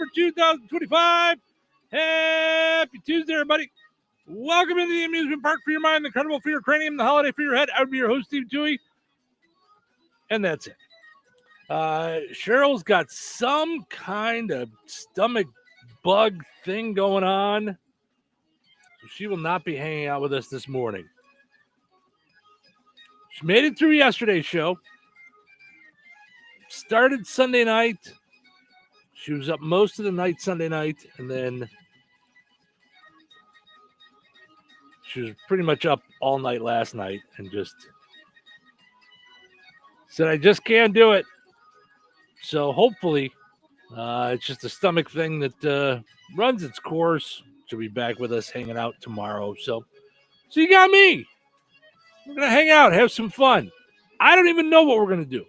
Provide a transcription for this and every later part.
for 2025. Happy Tuesday, everybody. Welcome into the amusement park for your mind, the carnival for your cranium, the holiday for your head. I would be your host, Steve Touhy. And that's it. Cheryl's got some kind of stomach bug thing going on. So she will not be hanging out with us this morning. She made it through yesterday's show. Started Sunday night. She was up most of the night Sunday night, and then she was pretty much up all night last night and just said, I just can't do it. So hopefully it's just a stomach thing that runs its course. She'll be back with us hanging out tomorrow. So you got me. We're going to hang out, have some fun. I don't even know what we're going to do.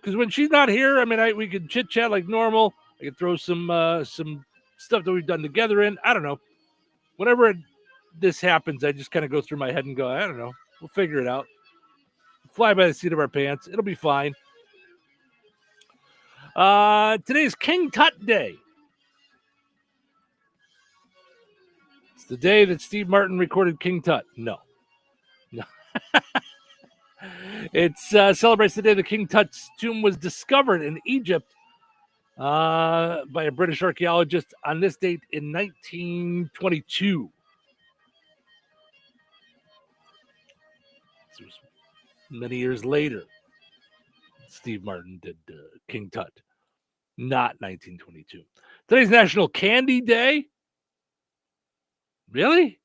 Because when she's not here, I mean, we could chit-chat like normal. I could throw some stuff that we've done together in. I don't know. Whenever this happens, I just kind of go through my head and go, I don't know. We'll figure it out. Fly by the seat of our pants. It'll be fine. Today's King Tut Day. It's the day that Steve Martin recorded King Tut. No. It celebrates the day that King Tut's tomb was discovered in Egypt by a British archaeologist on this date in 1922. This was many years later. Steve Martin did King Tut. Not 1922. Today's National Candy Day. Really?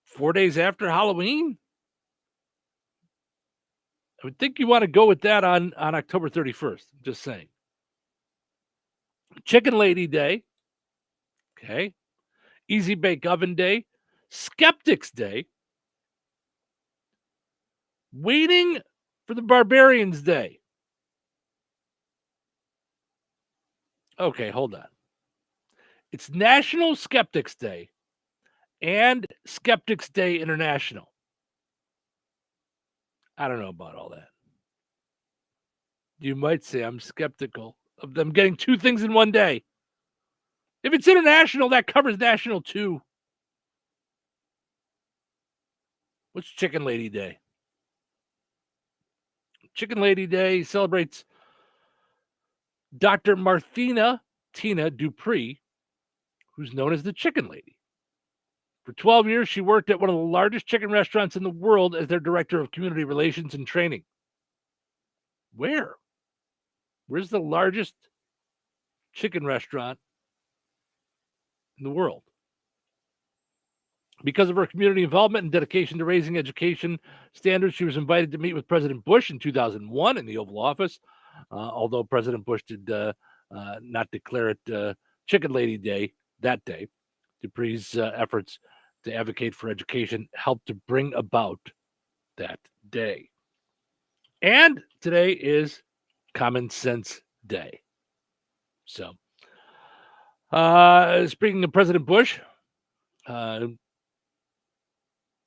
4 days after Halloween? I would think you want to go with that on October 31st. Just saying. Chicken Lady Day. Okay. Easy Bake Oven Day. Skeptics Day. Waiting for the Barbarians Day. Okay, hold on. It's National Skeptics Day and Skeptics Day International. I don't know about all that. You might say I'm skeptical of them getting two things in one day. If it's international, that covers national too. What's Chicken Lady Day? Chicken Lady Day celebrates Dr. Marthina Tina Dupree, who's known as the Chicken Lady. For 12 years, she worked at one of the largest chicken restaurants in the world as their director of community relations and training. Where? Where's the largest chicken restaurant in the world? Because of her community involvement and dedication to raising education standards, she was invited to meet with President Bush in 2001 in the Oval Office. Although President Bush did not declare it Chicken Lady Day that day, Dupree's efforts to advocate for education helped to bring about that day. And today is Common Sense Day. So, speaking of President Bush,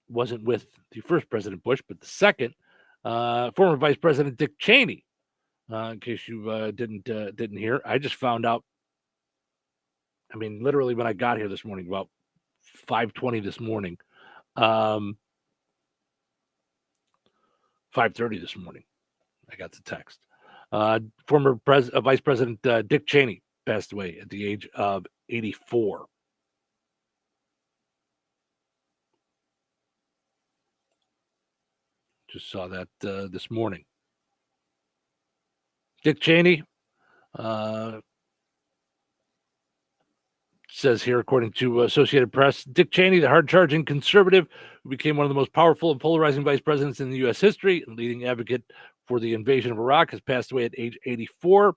wasn't with the first President Bush, but the second, former Vice President Dick Cheney. In case you didn't hear, I just found out. I mean, literally when I got here this morning, about 5:20 this morning, 5:30 this morning, I got the text. Former Vice President Dick Cheney passed away at the age of 84. Just saw that this morning. Dick Cheney says here, according to Associated Press, Dick Cheney, the hard-charging conservative who became one of the most powerful and polarizing vice presidents in the U.S. history and leading advocate for the invasion of Iraq, has passed away at age 84.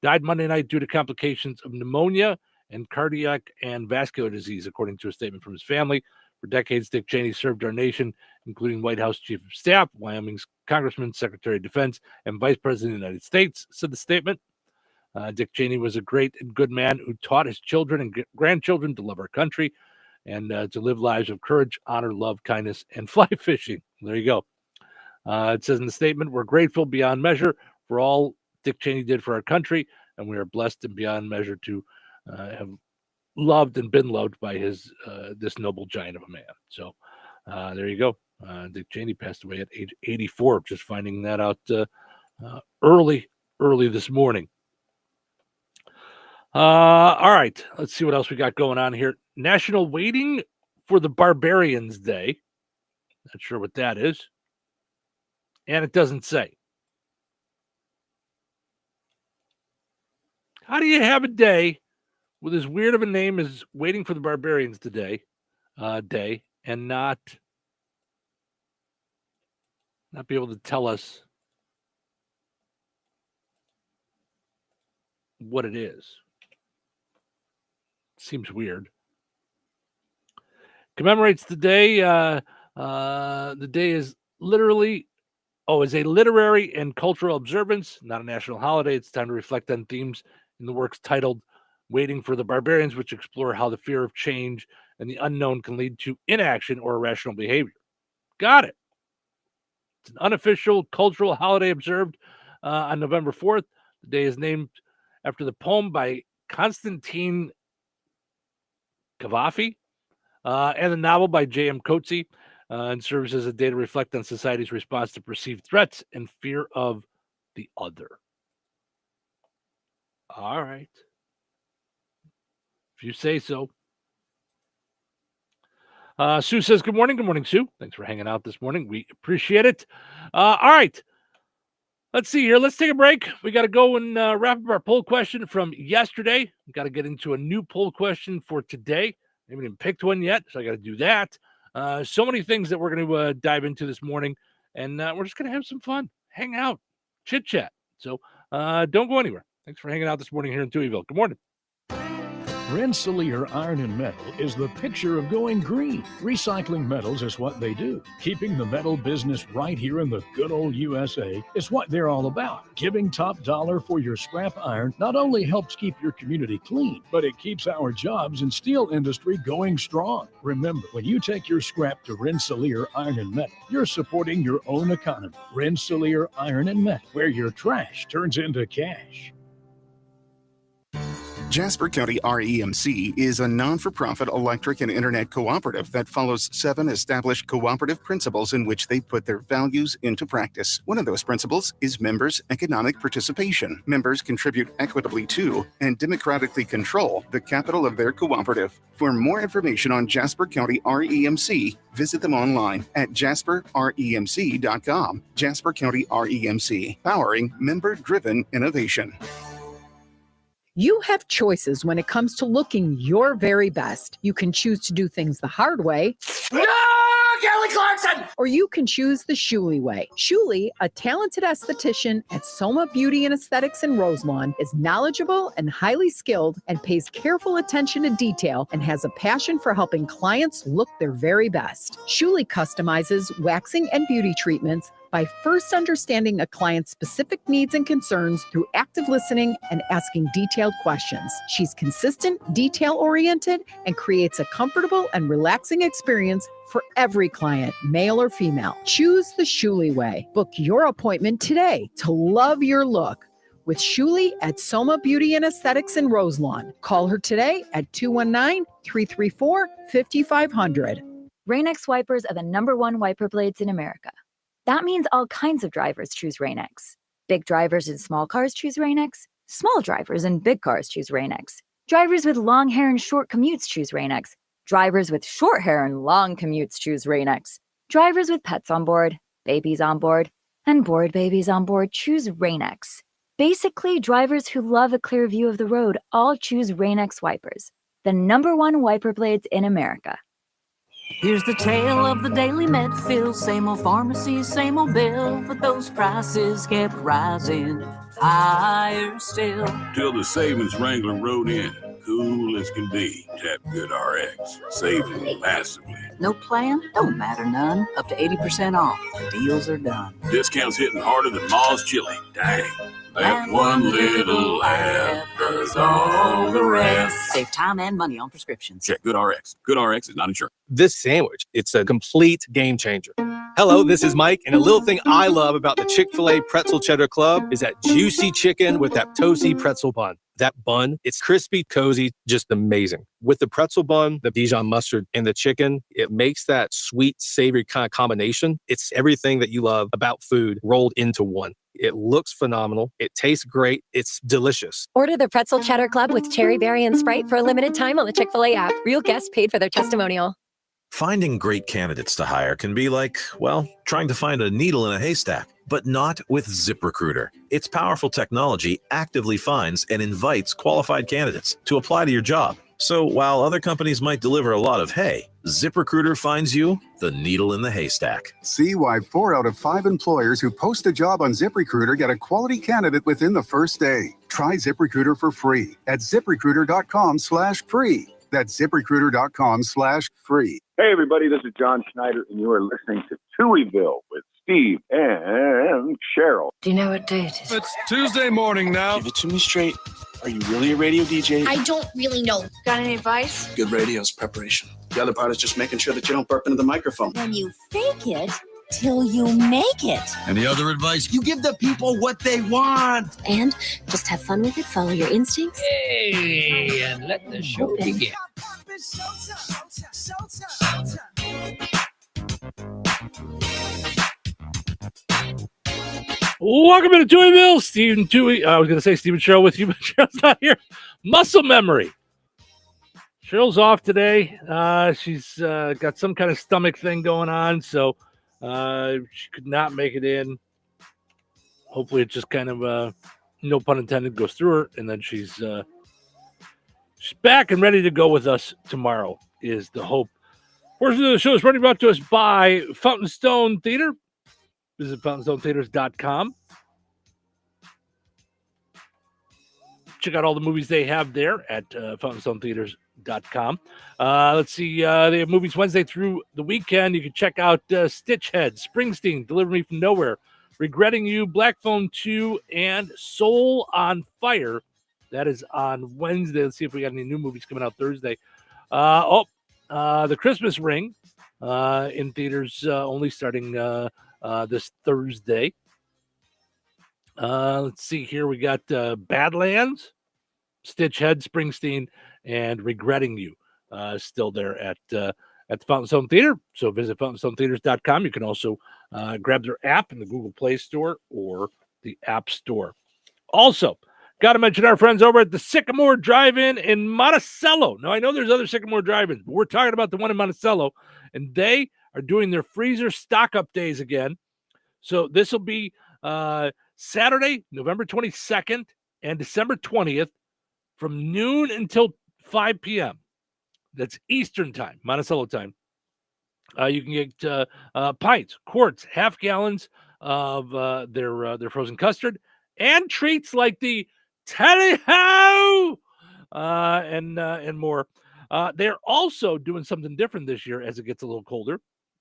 Died Monday night due to complications of pneumonia and cardiac and vascular disease, according to a statement from his family. For decades, Dick Cheney served our nation, including White House Chief of Staff, Wyoming's Congressman, Secretary of Defense, and Vice President of the United States, said the statement. Dick Cheney was a great and good man who taught his children and grandchildren to love our country and to live lives of courage, honor, love, kindness, and fly fishing. There you go. It says in the statement, we're grateful beyond measure for all Dick Cheney did for our country, and we are blessed and beyond measure to have loved and been loved by his this noble giant of a man. So there you go. Dick Cheney passed away at age 84. Just finding that out early this morning. All right, let's see what else we got going on here. National Waiting for the Barbarians Day. Not sure what that is. And it doesn't say. How do you have a day with as weird of a name as Waiting for the Barbarians Day and not be able to tell us what it is? Seems weird. Commemorates the day. The day is is a literary and cultural observance, not a national holiday. It's time to reflect on themes in the works titled Waiting for the Barbarians, which explore how the fear of change and the unknown can lead to inaction or irrational behavior. Got it. It's an unofficial cultural holiday observed on November 4th. The day is named after the poem by Constantine Cavafy and the novel by J.M. Coetzee, and serves as a day to reflect on society's response to perceived threats and fear of the other. All right. If you say so. Sue says, good morning. Good morning, Sue. Thanks for hanging out this morning. We appreciate it. All right. Let's see here. Let's take a break. We got to go and wrap up our poll question from yesterday. We got to get into a new poll question for today. I haven't even picked one yet, so I got to do that. So many things that we're going to dive into this morning, and we're just going to have some fun, hang out, chit chat. So don't go anywhere. Thanks for hanging out this morning here in Touhyville. Good morning. Rensselaer Iron and Metal is the picture of going green. Recycling metals is what they do. Keeping the metal business right here in the good old USA is what they're all about. Giving top dollar for your scrap iron not only helps keep your community clean, but it keeps our jobs and steel industry going strong. Remember, when you take your scrap to Rensselaer Iron and Metal, you're supporting your own economy. Rensselaer Iron and Metal, where your trash turns into cash. Jasper County REMC is a non-for-profit electric and internet cooperative that follows 7 established cooperative principles in which they put their values into practice. One of those principles is members' economic participation. Members contribute equitably to and democratically control the capital of their cooperative. For more information on Jasper County REMC, visit them online at jasperremc.com. Jasper County REMC, powering member-driven innovation. You have choices when it comes to looking your very best. You can choose to do things the hard way. No, Kelly Clarkson! Or you can choose the Shuley way. Shuley, a talented esthetician at Soma Beauty and Aesthetics in Roselawn, is knowledgeable and highly skilled and pays careful attention to detail and has a passion for helping clients look their very best. Shuley customizes waxing and beauty treatments by first understanding a client's specific needs and concerns through active listening and asking detailed questions. She's consistent, detail-oriented, and creates a comfortable and relaxing experience for every client, male or female. Choose the Shuley way. Book your appointment today to love your look with Shuley at Soma Beauty and Aesthetics in Roselawn. Call her today at 219-334-5500. Rain-X wipers are the #1 wiper blades in America. That means all kinds of drivers choose Rain-X. Big drivers in small cars choose Rain-X. Small drivers in big cars choose Rain-X. Drivers with long hair and short commutes choose Rain-X. Drivers with short hair and long commutes choose Rain-X. Drivers with pets on board, babies on board, and bored babies on board choose Rain-X. Basically, drivers who love a clear view of the road all choose Rain-X wipers, the #1 wiper blades in America. Here's the tale of the daily Medfield, same old pharmacy, same old bill, but those prices kept rising higher still. Till the savings wrangler rode in, cool as can be. Tap Good RX, saving massively. No plan? Don't matter none. Up to 80% off. Deals are done. Discounts hitting harder than Ma's chili. Dang. That one little app does all the rest. Save time and money on prescriptions. Check GoodRx. GoodRx is not insured. This sandwich, it's a complete game changer. Hello, this is Mike, and a little thing I love about the Chick-fil-A Pretzel Cheddar Club is that juicy chicken with that toasty pretzel bun. That bun, it's crispy, cozy, just amazing. With the pretzel bun, the Dijon mustard, and the chicken, it makes that sweet, savory kind of combination. It's everything that you love about food rolled into one. It looks phenomenal. It tastes great. It's delicious. Order the Pretzel Cheddar Club with cherry berry and Sprite for a limited time on the Chick-fil-A app. Real guests paid for their testimonial. Finding great candidates to hire can be like, well, trying to find a needle in a haystack, but not with ZipRecruiter. Its powerful technology actively finds and invites qualified candidates to apply to your job. So while other companies might deliver a lot of hay, ZipRecruiter finds you the needle in the haystack. See why 4 out of 5 employers who post a job on ZipRecruiter get a quality candidate within the first day. Try ZipRecruiter for free at ZipRecruiter.com/free. That's ZipRecruiter.com/free. Hey, everybody, this is John Schneider, and you are listening to Touhyville with Steve and Cheryl. Do you know what day it is? It's Tuesday morning now. Give it to me straight. Are you really a radio DJ? I don't really know. Got any advice? Good radio is preparation. The other part is just making sure that you don't burp into the microphone. When you fake it till you make it. And the other advice, you give the people what they want. And just have fun with it, follow your instincts. Hey, and let the show begin. Welcome to Touhyville. Stephen Touhy. I was going to say Stephen Cheryl with you, but Cheryl's not here. Muscle memory. Cheryl's off today. She's got some kind of stomach thing going on, so she could not make it in. Hopefully, it just kind of, no pun intended, goes through her, and then she's back and ready to go with us tomorrow, is the hope. Portion of the show is brought to us by Fountain Stone Theater. Visit fountainstonetheaters.com. Check out all the movies they have there at fountainstonetheaters.com. Let's see. They have movies Wednesday through the weekend. You can check out Stitchhead, Springsteen, Deliver Me From Nowhere, Regretting You, Black Phone 2, and Soul on Fire. That is on Wednesday. Let's see if we got any new movies coming out Thursday. The Christmas Ring in theaters only starting this Thursday. Let's see here. We got Badlands, Stitchhead, Springsteen, and Regretting You still there at the Fountain Stone Theater. So visit fountainstonetheaters.com. You can also grab their app in the Google Play Store or the App Store. Also, got to mention our friends over at the Sycamore Drive-In in Monticello. Now, I know there's other Sycamore Drive-Ins, but we're talking about the one in Monticello, and they are doing their freezer stock-up days again. So this will be Saturday, November 22nd and December 20th from noon until 5 p.m. That's Eastern time, Monticello time. You can get pints, quarts, half gallons of their frozen custard and treats like the Tally Ho and more. They're also doing something different this year as it gets a little colder.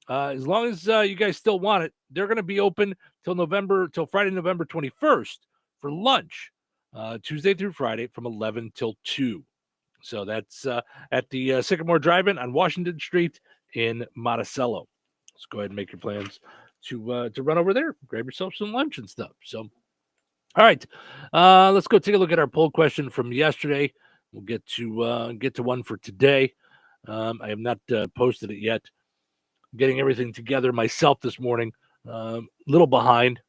As long as you guys still want it, they're going to be open till Friday, November 21st for lunch, Tuesday through Friday from 11 till 2. So that's at the Sycamore Drive-In on Washington Street in Monticello. Let's go ahead and make your plans to run over there, grab yourself some lunch and stuff. So, all right, let's go take a look at our poll question from yesterday. We'll get to one for today. I have not posted it yet. Getting everything together myself this morning. Little behind.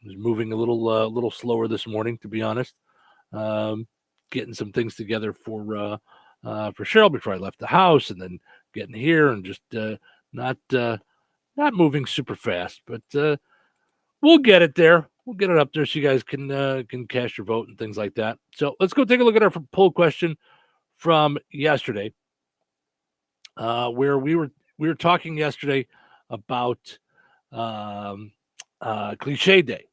I was moving a little slower this morning, to be honest. Getting some things together for Cheryl before I left the house, and then getting here and just not moving super fast, but we'll get it there. We'll get it up there so you guys can cast your vote and things like that. So let's go take a look at our poll question from yesterday, where we were talking yesterday about cliche day.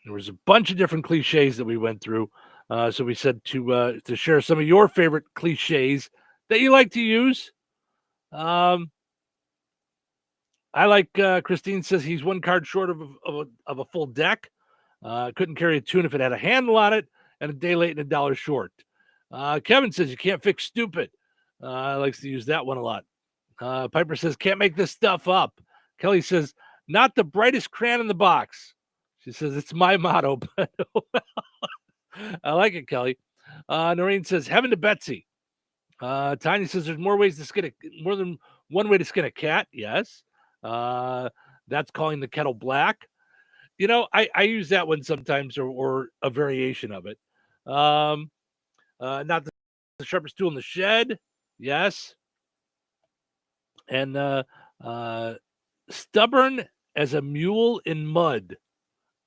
There was a bunch of different cliches that we went through. So we said to share some of your favorite cliches that you like to use. I like Christine says he's one card short of a full deck. Couldn't carry a tune if it had a handle on it, and a day late and $1 short. Kevin says you can't fix stupid. Likes to use that one a lot. Piper says can't make this stuff up. Kelly says not the brightest crayon in the box. She says it's my motto, but I like it, Kelly. Noreen says heaven to Betsy. Tanya says there's more than one way to skin a cat. Yes. That's calling the kettle black. I use that one sometimes or a variation of it. Not the sharpest tool in the shed. Yes. And stubborn as a mule in mud.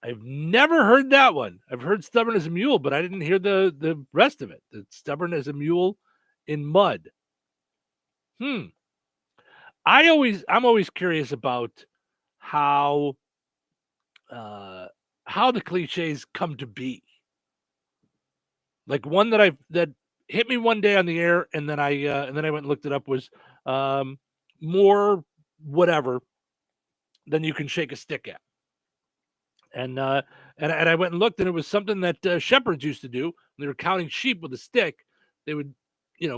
I've never heard that one. I've heard stubborn as a mule, but I didn't hear the rest of it. It's stubborn as a mule in mud. I'm always curious about how the cliches come to be. Like one that hit me one day on the air, and then I went and looked it up was more whatever than you can shake a stick at. And I went and looked, and it was something that shepherds used to do. When they were counting sheep with a stick, they would,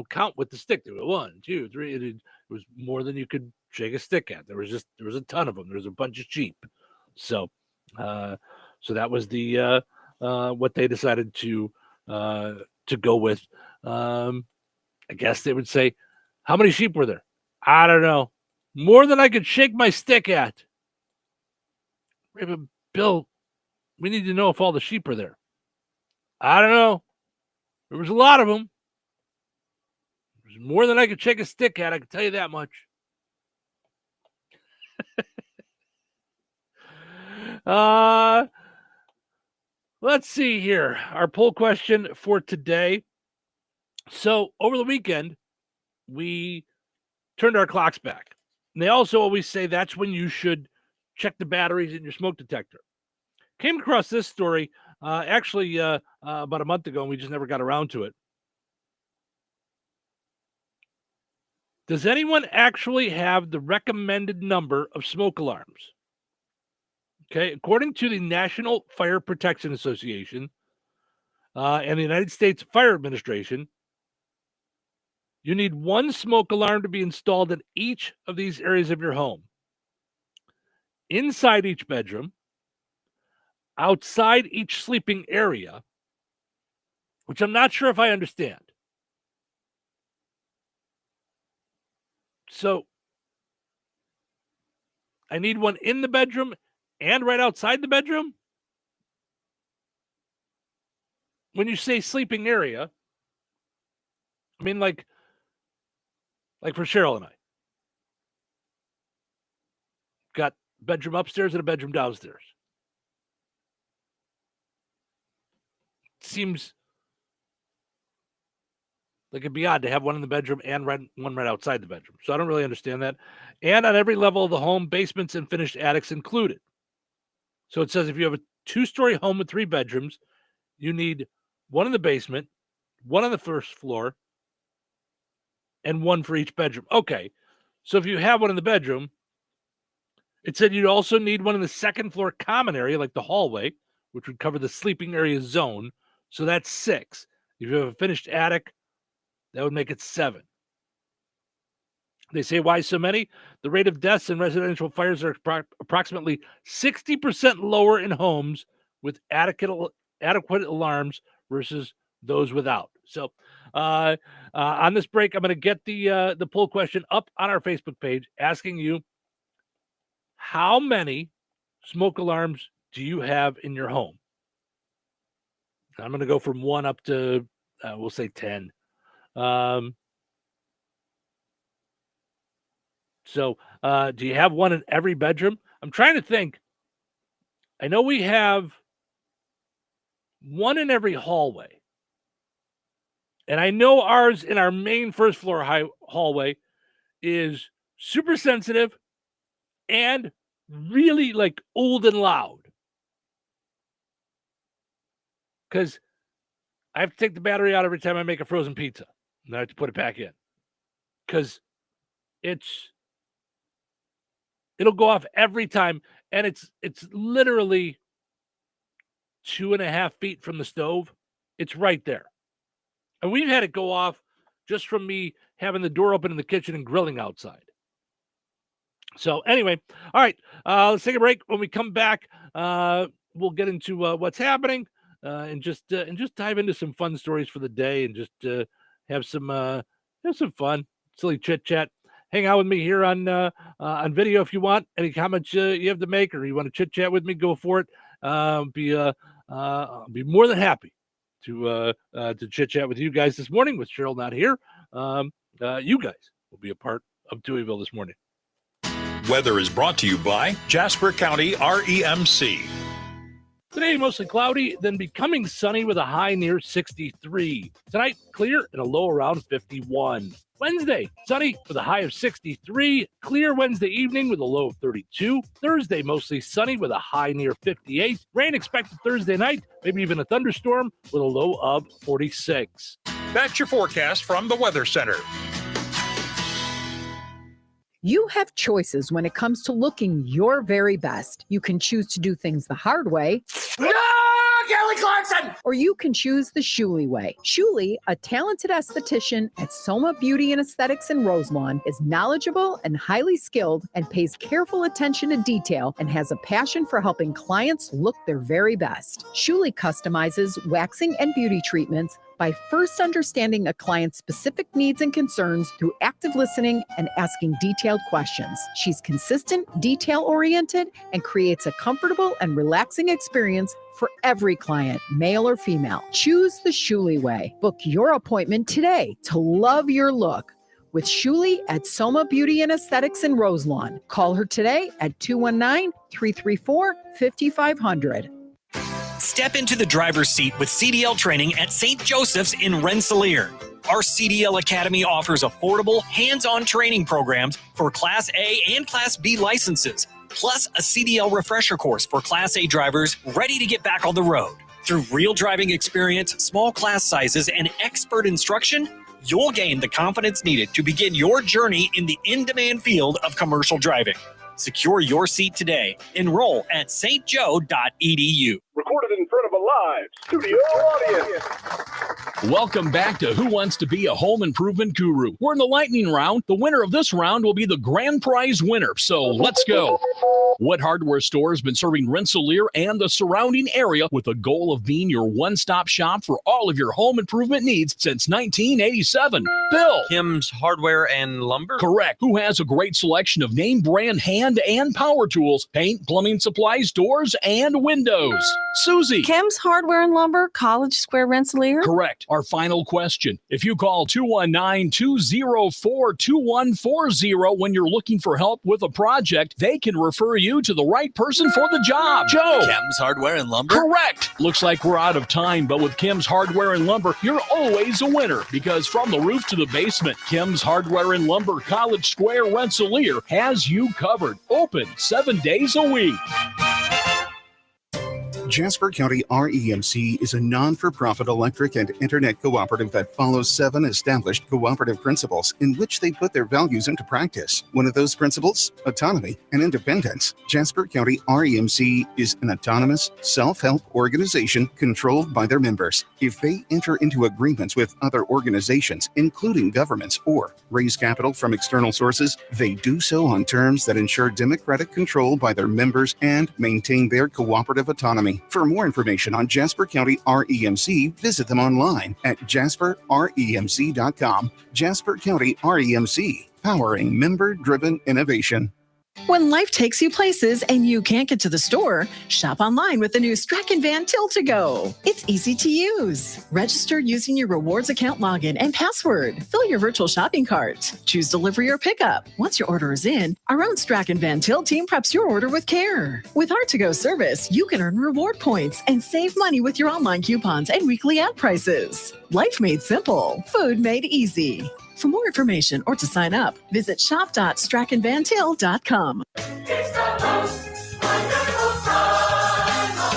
count with the stick. They were 1, 2, 3. It was more than you could shake a stick at. There was a ton of them. There was a bunch of sheep. So that was the what they decided to go with. I guess they would say, how many sheep were there? I don't know. More than I could shake my stick at. Bill, we need to know if all the sheep are there. I don't know. There was a lot of them. There was more than I could shake a stick at. I can tell you that much. Let's see here. Our poll question for today. So over the weekend, we turned our clocks back. And they also always say that's when you should check the batteries in your smoke detector. Came across this story actually about a month ago, and we just never got around to it. Does anyone actually have the recommended number of smoke alarms? Okay, according to the National Fire Protection Association and the United States Fire Administration, you need one smoke alarm to be installed in each of these areas of your home. Inside each bedroom, outside each sleeping area, which I'm not sure if I understand. So I need one in the bedroom and right outside the bedroom? When you say sleeping area, I mean like for Cheryl and I. Got bedroom upstairs and a bedroom downstairs. Seems like it'd be odd to have one in the bedroom and one right outside the bedroom. So I don't really understand that. And on every level of the home, basements and finished attics included. So it says if you have a 2-story home with 3 bedrooms, you need one in the basement, one on the first floor, and one for each bedroom. Okay. So if you have one in the bedroom, it said you'd also need one in the second floor common area, like the hallway, which would cover the sleeping area zone. So that's 6. If you have a finished attic, that would make it 7. They say, why so many? The rate of deaths in residential fires are approximately 60% lower in homes with adequate alarms versus those without. So on this break, I'm going to get the poll question up on our Facebook page asking you, how many smoke alarms do you have in your home? I'm going to go from 1 up to, we'll say 10. So do you have one in every bedroom? I'm trying to think. I know we have one in every hallway. And I know ours in our main first floor hallway is super sensitive and really like old and loud. Because I have to take the battery out every time I make a frozen pizza. And I have to put it back in. Because it'll go off every time. And it's literally 2.5 feet from the stove. It's right there. And we've had it go off just from me having the door open in the kitchen and grilling outside. So anyway, all right, let's take a break. When we come back, we'll get into what's happening and just dive into some fun stories for the day and just have some fun, silly chit chat. Hang out with me here on video if you want. Any comments you have to make, or you want to chit chat with me, go for it. I'll be more than happy to chit chat with you guys this morning. With Cheryl not here, you guys will be a part of Touhyville this morning. Weather is brought to you by Jasper County REMC. Today, mostly cloudy, then becoming sunny with a high near 63. Tonight, clear and a low around 51. Wednesday, sunny with a high of 63. Clear Wednesday evening with a low of 32. Thursday, mostly sunny with a high near 58. Rain expected Thursday night, maybe even a thunderstorm with a low of 46. That's your forecast from the Weather Center. You have choices when it comes to looking your very best. You can choose to do things the hard way. No, Kelly Clarkson! Or you can choose the Shuley way. Shuley, a talented esthetician at Soma Beauty and Aesthetics in Roselawn, is knowledgeable and highly skilled and pays careful attention to detail and has a passion for helping clients look their very best. Shuley customizes waxing and beauty treatments by first understanding a client's specific needs and concerns through active listening and asking detailed questions. She's consistent, detail-oriented, and creates a comfortable and relaxing experience for every client, male or female. Choose the Shuley way. Book your appointment today to love your look with Shuley at Soma Beauty and Aesthetics in Roselawn. Call her today at 219-334-5500. Step into the driver's seat with CDL training at St. Joseph's in Rensselaer. Our CDL Academy offers affordable, hands-on training programs for Class A and Class B licenses, plus a CDL refresher course for Class A drivers ready to get back on the road. Through real driving experience, small class sizes, and expert instruction, you'll gain the confidence needed to begin your journey in the in-demand field of commercial driving. Secure your seat today. Enroll at stjoe.edu. Recorded in front of a live studio audience. Welcome back to Who Wants to Be a Home Improvement Guru. We're in the lightning round. The winner of this round will be the grand prize winner. So let's go. What hardware store has been serving Rensselaer and the surrounding area with the goal of being your one-stop shop for all of your home improvement needs since 1987? Bill. Kim's Hardware and Lumber? Correct. Who has a great selection of name brand hand and power tools, paint, plumbing supplies, doors, and windows? Susie. Kim's Hardware and Lumber, College Square, Rensselaer? Correct. Our final question. If you call 219-204-2140 when you're looking for help with a project, they can refer you to the right person for the job. Joe. Kim's Hardware and Lumber? Correct. Looks like we're out of time, but with Kim's Hardware and Lumber, you're always a winner because from the roof to the basement, Kim's Hardware and Lumber, College Square, Rensselaer has you covered. Open 7 days a week. Jasper County REMC is a non-for-profit electric and internet cooperative that follows 7 established cooperative principles in which they put their values into practice. One of those principles, autonomy and independence. Jasper County REMC is an autonomous, self-help organization controlled by their members. If they enter into agreements with other organizations, including governments, or raise capital from external sources, they do so on terms that ensure democratic control by their members and maintain their cooperative autonomy. For more information on Jasper County REMC, visit them online at jasperremc.com. Jasper County REMC, powering member-driven innovation. When life takes you places and you can't get to the store, shop online with the new Strachan Van Til to Go. It's easy to use. Register using your rewards account login and password. Fill your virtual shopping cart. Choose delivery or pickup. Once your order is in, our own Strachan Van Til team preps your order with care. With our to-go service, you can earn reward points and save money with your online coupons and weekly ad prices. Life made simple. Food made easy. For more information or to sign up, visit shop.strachanvantil.com. It's the most wonderful time of the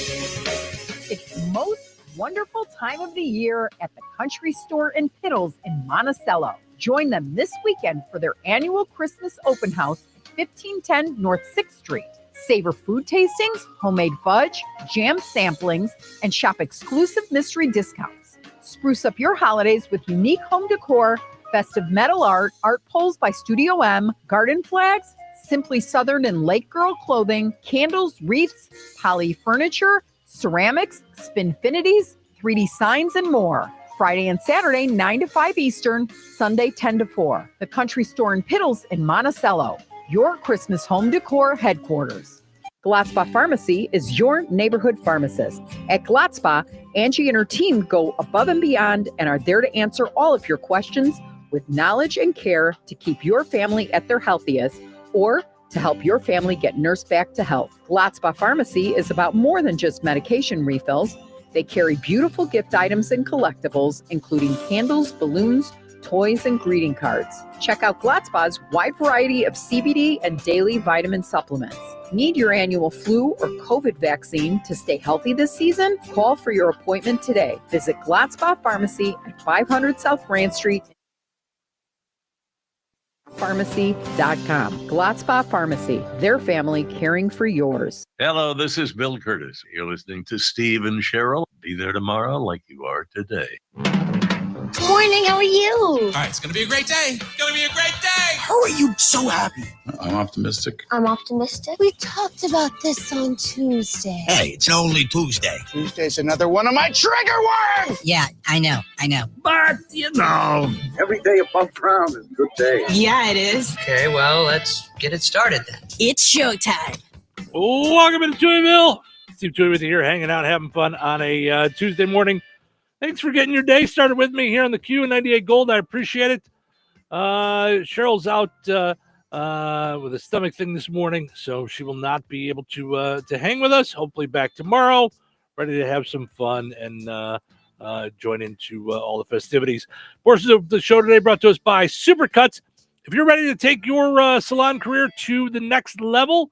year. It's the most wonderful time of the year at the Country Store and Piddles in Monticello. Join them this weekend for their annual Christmas open house at 1510 North 6th Street. Savor food tastings, homemade fudge, jam samplings, and shop exclusive mystery discounts. Spruce up your holidays with unique home decor, festive metal art, art poles by Studio M, garden flags, Simply Southern and Lake Girl clothing, candles, wreaths, poly furniture, ceramics, spinfinities, 3D signs, and more. Friday and Saturday, 9 to 5 Eastern, Sunday, 10 to 4. The Country Store in Piddles in Monticello, your Christmas home decor headquarters. Glatzpa Pharmacy is your neighborhood pharmacist. At Glatzpa, Angie and her team go above and beyond and are there to answer all of your questions with knowledge and care to keep your family at their healthiest or to help your family get nursed back to health. Glatzpa Pharmacy is about more than just medication refills. They carry beautiful gift items and collectibles, including candles, balloons, toys, and greeting cards. Check out Glatzpa's wide variety of CBD and daily vitamin supplements. Need your annual flu or COVID vaccine to stay healthy this season? Call for your appointment today. Visit Glatzpa Pharmacy at 500 South Grand Street. Pharmacy.com. Glatzpa Pharmacy, their family caring for yours. Hello, this is Bill Curtis. You're listening to Steve and Cheryl. Be there tomorrow like you are today. Good morning, how are you? All right, it's going to be a great day. It's going to be a great day. How are you so happy? I'm optimistic. I'm optimistic. We talked about this on Tuesday. Hey, it's only Tuesday. Tuesday's another one of my trigger words. Yeah, I know. But, Every day above ground is a good day. Yeah, it is. Okay, well, let's get it started then. It's showtime. Welcome to Touhyville. Steve Touhy with you here, hanging out, having fun on a Tuesday morning. Thanks for getting your day started with me here on the Q98 Gold. I appreciate it. Cheryl's out with a stomach thing this morning, so she will not be able to hang with us. Hopefully back tomorrow, ready to have some fun and join into all the festivities. Portions of the show today brought to us by Supercuts. If you're ready to take your salon career to the next level,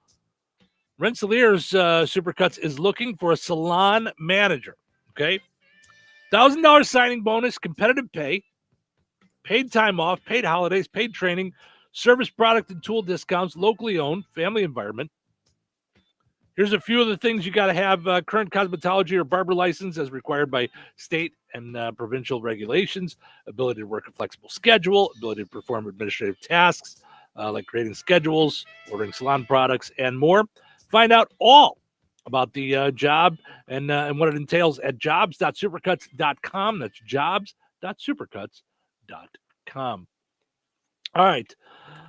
Rensselaer's Supercuts is looking for a salon manager. Okay. $1,000 signing bonus, competitive pay, paid time off, paid holidays, paid training, service product and tool discounts, locally owned, family environment. Here's a few of the things you got to have: current cosmetology or barber license as required by state and provincial regulations, ability to work a flexible schedule, ability to perform administrative tasks like creating schedules, ordering salon products, and more. Find out all about the job and what it entails at jobs.supercuts.com. That's jobs.supercuts.com. All right.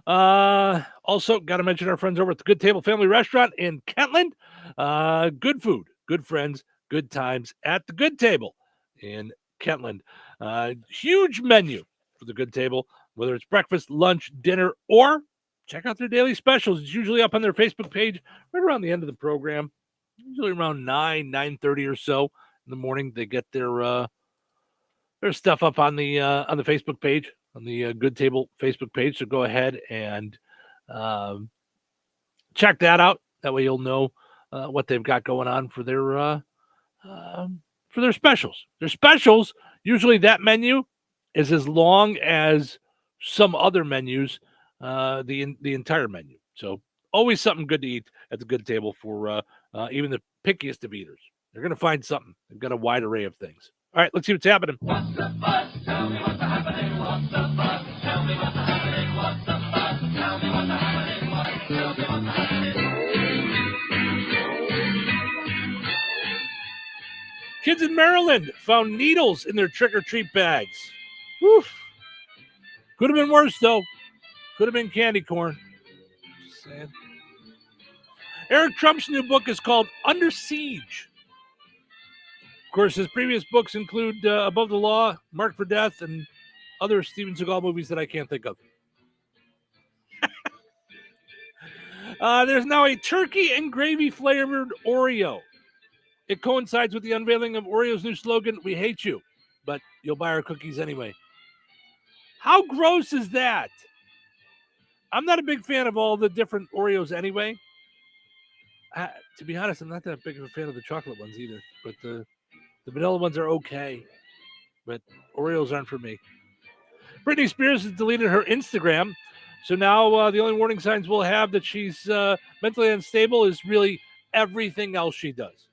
Also, got to mention our friends over at the Good Table Family Restaurant in Kentland. Good food, good friends, good times at the Good Table in Kentland. Huge menu for the Good Table, whether it's breakfast, lunch, dinner, or check out their daily specials. It's usually up on their Facebook page right around the end of the program. Usually around 9:30 or so in the morning, they get their stuff up on the Facebook page, on the Good Table Facebook page. So go ahead and check that out. That way you'll know what they've got going on for their specials. Their specials, usually that menu is as long as some other menus, the entire menu. So always something good to eat at the Good Table for even the pickiest of eaters. They're going to find something. They've got a wide array of things. All right, let's see what's happening. What's the buzz? Tell me what's happening. What's the buzz? Tell me what's happening. What's the buzz? Tell me what's happening. Tell me what's happening. Kids in Maryland found needles in their trick-or-treat bags. Woof. Could have been worse, though. Could have been candy corn. Just saying. Eric Trump's new book is called Under Siege. Of course, his previous books include Above the Law, Marked for Death, and other Steven Seagal movies that I can't think of. There's now a turkey and gravy flavored Oreo. It coincides with the unveiling of Oreo's new slogan, "We hate you, but you'll buy our cookies anyway." How gross is that? I'm not a big fan of all the different Oreos anyway. To be honest, I'm not that big of a fan of the chocolate ones either, but the vanilla ones are okay, but Oreos aren't for me. Britney Spears has deleted her Instagram So now the only warning signs we'll have that she's mentally unstable is really everything else she does.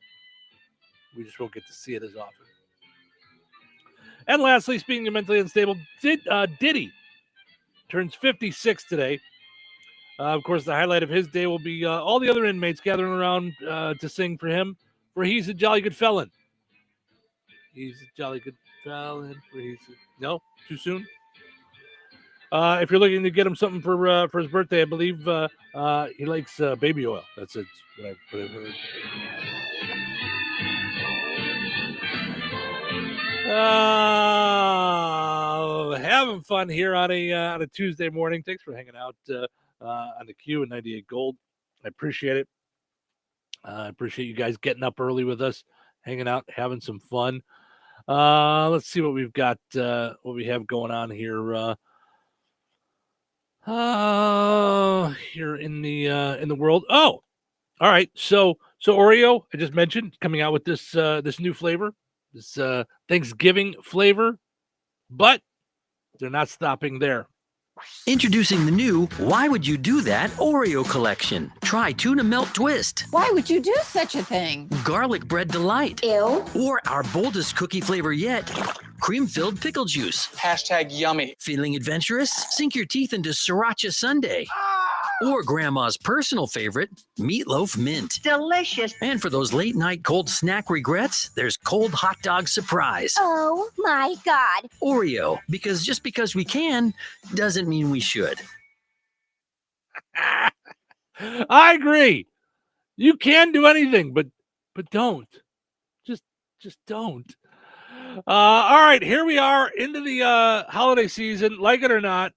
We just won't get to see it as often. And lastly, speaking of mentally unstable, Diddy turns 56 today. Of course, the highlight of his day will be all the other inmates gathering around to sing for him, for he's a jolly good felon. He's a jolly good felon. No? Too soon? If you're looking to get him something for his birthday, I believe he likes baby oil. That's what I've heard. Having fun here on a Tuesday morning. Thanks for hanging out on the Q and 98 Gold. I appreciate it. I appreciate you guys getting up early with us, hanging out, having some fun. Let's see what we've got, what we have going on here. Here in the world. Oh, all right. So Oreo, I just mentioned, coming out with this new flavor, this Thanksgiving flavor, but they're not stopping there. Introducing the new Why Would You Do That Oreo collection. Try Tuna Melt Twist. Why would you do such a thing? Garlic Bread Delight. Ew. Or our boldest cookie flavor yet, cream-filled pickle juice. #yummy. Feeling adventurous? Sink your teeth into Sriracha Sundae. Or Grandma's personal favorite, Meatloaf Mint. Delicious. And for those late-night cold snack regrets, there's Cold Hot Dog Surprise. Oh my God. Oreo, because just because we can, doesn't mean we should. I agree. You can do anything, but don't. Just don't. All right, here we are into the holiday season. Like it or not,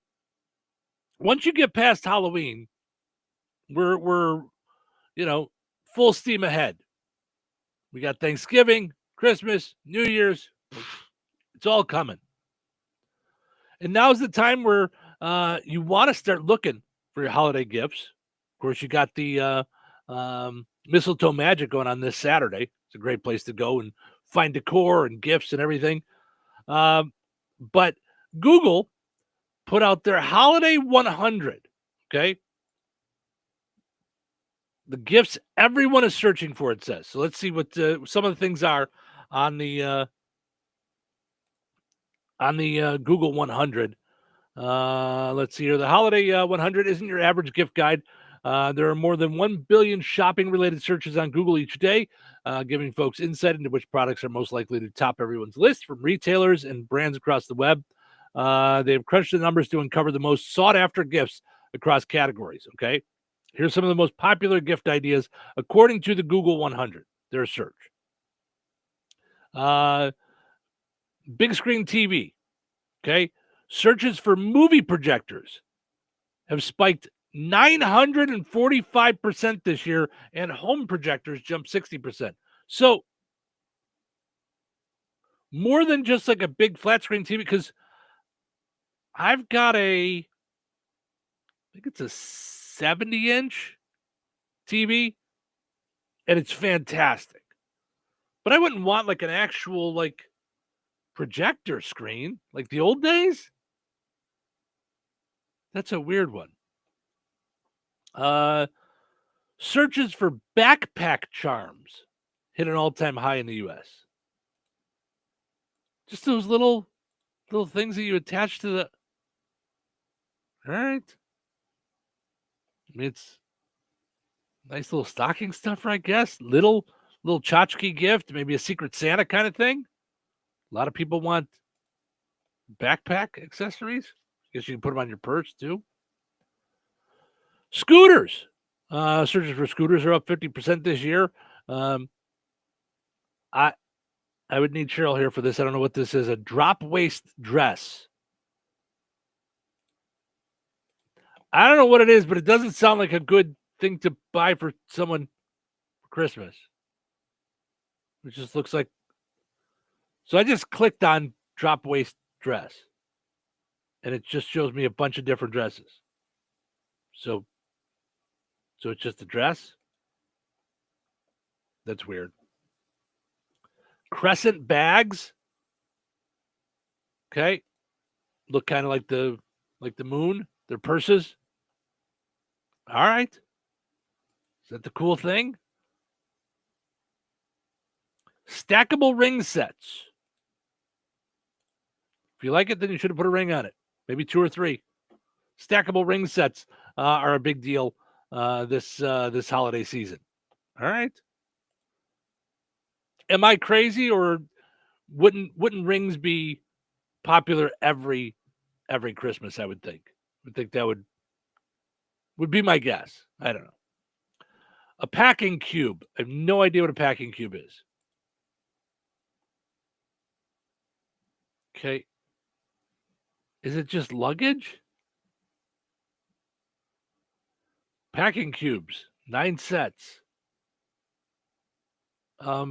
once you get past Halloween, we're full steam ahead. We got Thanksgiving, Christmas, New Year's. It's all coming. And now's the time where you want to start looking for your holiday gifts. Of course, you got the Mistletoe Magic going on this Saturday. It's a great place to go and find decor and gifts and everything. But Google put out their Holiday 100, okay? The gifts everyone is searching for, it says. So let's see what some of the things are on the Google 100. Let's see here. The Holiday 100 isn't your average gift guide. There are more than 1 billion shopping-related searches on Google each day, giving folks insight into which products are most likely to top everyone's list from retailers and brands across the web. They've crunched the numbers to uncover the most sought-after gifts across categories, okay? Here's some of the most popular gift ideas according to the Google 100, their search. Big screen TV, okay? Searches for movie projectors have spiked 945% this year, and home projectors jumped 60%. So more than just like a big flat screen TV, because I've got I think it's a 70-inch TV, and it's fantastic. But I wouldn't want like an actual like projector screen like the old days. That's a weird one. Searches for backpack charms hit an all-time high in the U.S. Just those little things that you attach to the... All right. I mean, it's nice little stocking stuffer, I guess. Little tchotchke gift, maybe a Secret Santa kind of thing. A lot of people want backpack accessories. I guess you can put them on your purse, too. Scooters. Searches for scooters are up 50% this year. I would need Cheryl here for this. I don't know what this is. A drop waist dress. I don't know what it is, but it doesn't sound like a good thing to buy for someone for Christmas. It just looks like... So I just clicked on drop waist dress, and it just shows me a bunch of different dresses. So it's just a dress? That's weird. Crescent bags. Okay. Look kind of like the moon. They're purses. All right. Is that the cool thing? Stackable ring sets. If you like it, then you should have put a ring on it. Maybe 2 or 3. Stackable ring sets are a big deal this holiday season. All right. Am I crazy, or wouldn't rings be popular every Christmas? I would think. That would be my guess. I don't know. A packing cube. I have no idea what a packing cube is. Okay. Is it just luggage? Packing cubes, 9 sets. I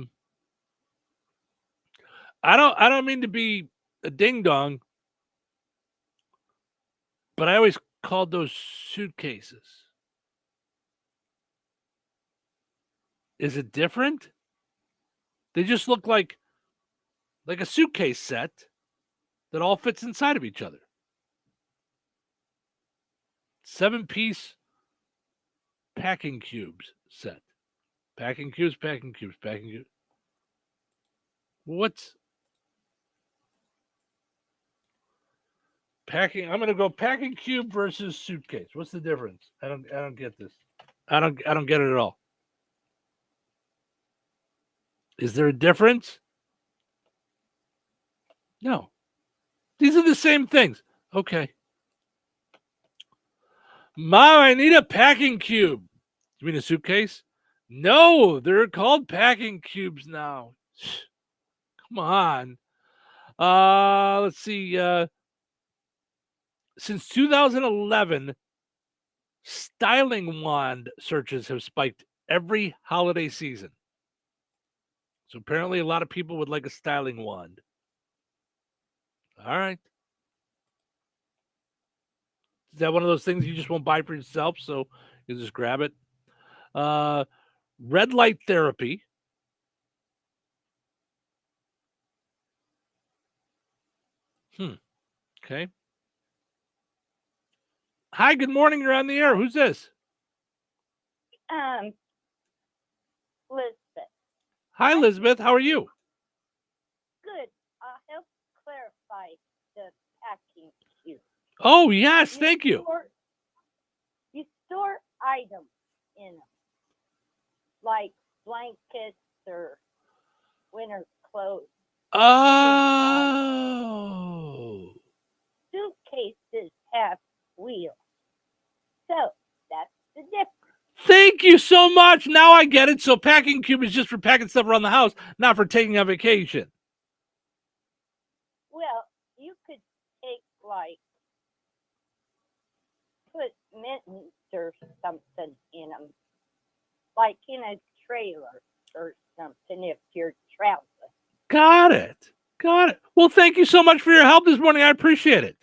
don't mean to be a ding dong, but I always called those suitcases. Is it different? They just look like a suitcase set that all fits inside of each other. 7-piece packing cubes set. Packing cubes. What's packing? I'm gonna go packing cube versus suitcase. What's the difference? I don't get this. I don't get it at all. Is there a difference? No. These are the same things. Okay. Mom, I need a packing cube. You mean a suitcase? No, they're called packing cubes now. Come on. Let's see. Since 2011, styling wand searches have spiked every holiday season. So apparently a lot of people would like a styling wand. All right. Is that one of those things you just won't buy for yourself? So you just grab it. Red light therapy. Okay. Hi, good morning. You're on the air. Who's this? Elizabeth. Hi, Elizabeth. How are you? Good. I'll help clarify the packing cube. Oh, yes. Thank you. You store items in them, like blankets or winter clothes. Oh. Suitcases have wheels. So that's the difference. Thank you so much. Now I get it. So packing cube is just for packing stuff around the house, not for taking a vacation. Well, you could take, put mittens or something in them, like in a trailer or something if you're traveling. Got it. Well, thank you so much for your help this morning. I appreciate it.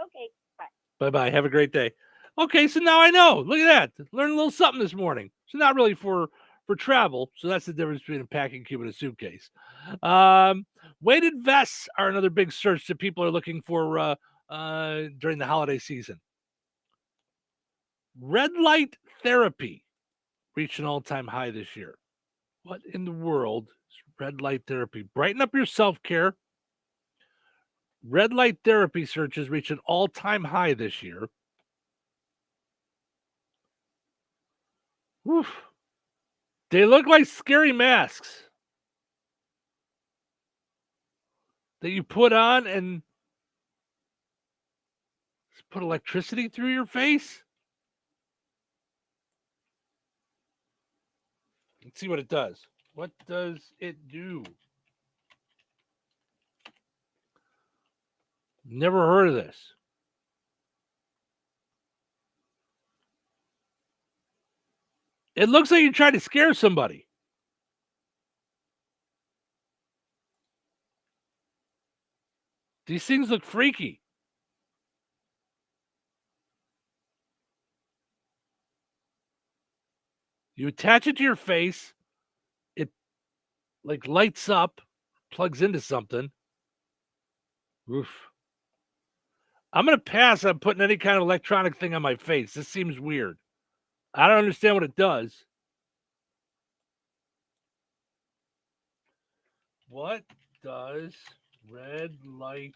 Okay, bye. Bye-bye. Have a great day. Okay, so now I know. Look at that. Learned a little something this morning. So not really for travel. So that's the difference between a packing cube and a suitcase. Weighted vests are another big search that people are looking for during the holiday season. Red light therapy reached an all-time high this year. What in the world is red light therapy? Brighten up your self-care. Red light therapy searches reached an all-time high this year. Oof. They look like scary masks that you put on and put electricity through your face. Let's see what it does. What does it do? Never heard of this. It looks like you're trying to scare somebody. These things look freaky. You attach it to your face. It lights up, plugs into something. Oof. I'm going to pass on putting any kind of electronic thing on my face. This seems weird. I don't understand what it does. What does red light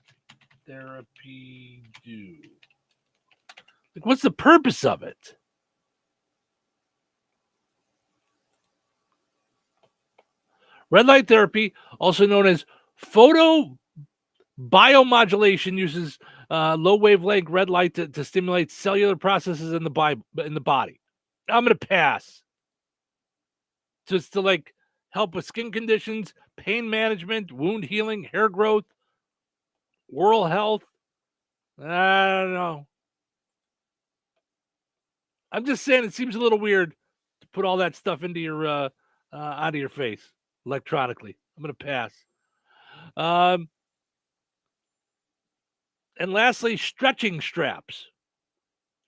therapy do? Like, what's the purpose of it? Red light therapy, also known as photobiomodulation, uses low wavelength red light to stimulate cellular processes in the body. I'm going to pass. Just to like help with skin conditions, pain management, wound healing, hair growth, oral health. I don't know. I'm just saying it seems a little weird to put all that stuff into your onto your face electronically. I'm going to pass. And lastly, stretching straps.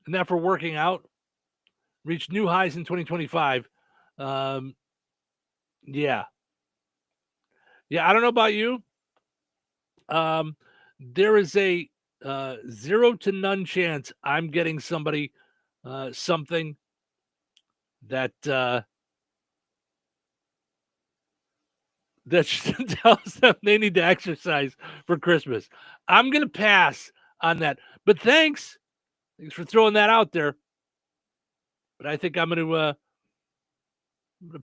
And that for working out reached new highs in 2025. Yeah. Yeah, I don't know about you. There is a 0 to none chance I'm getting somebody something that that tells them they need to exercise for Christmas. I'm gonna pass on that, but thanks for throwing that out there. But I think I'm gonna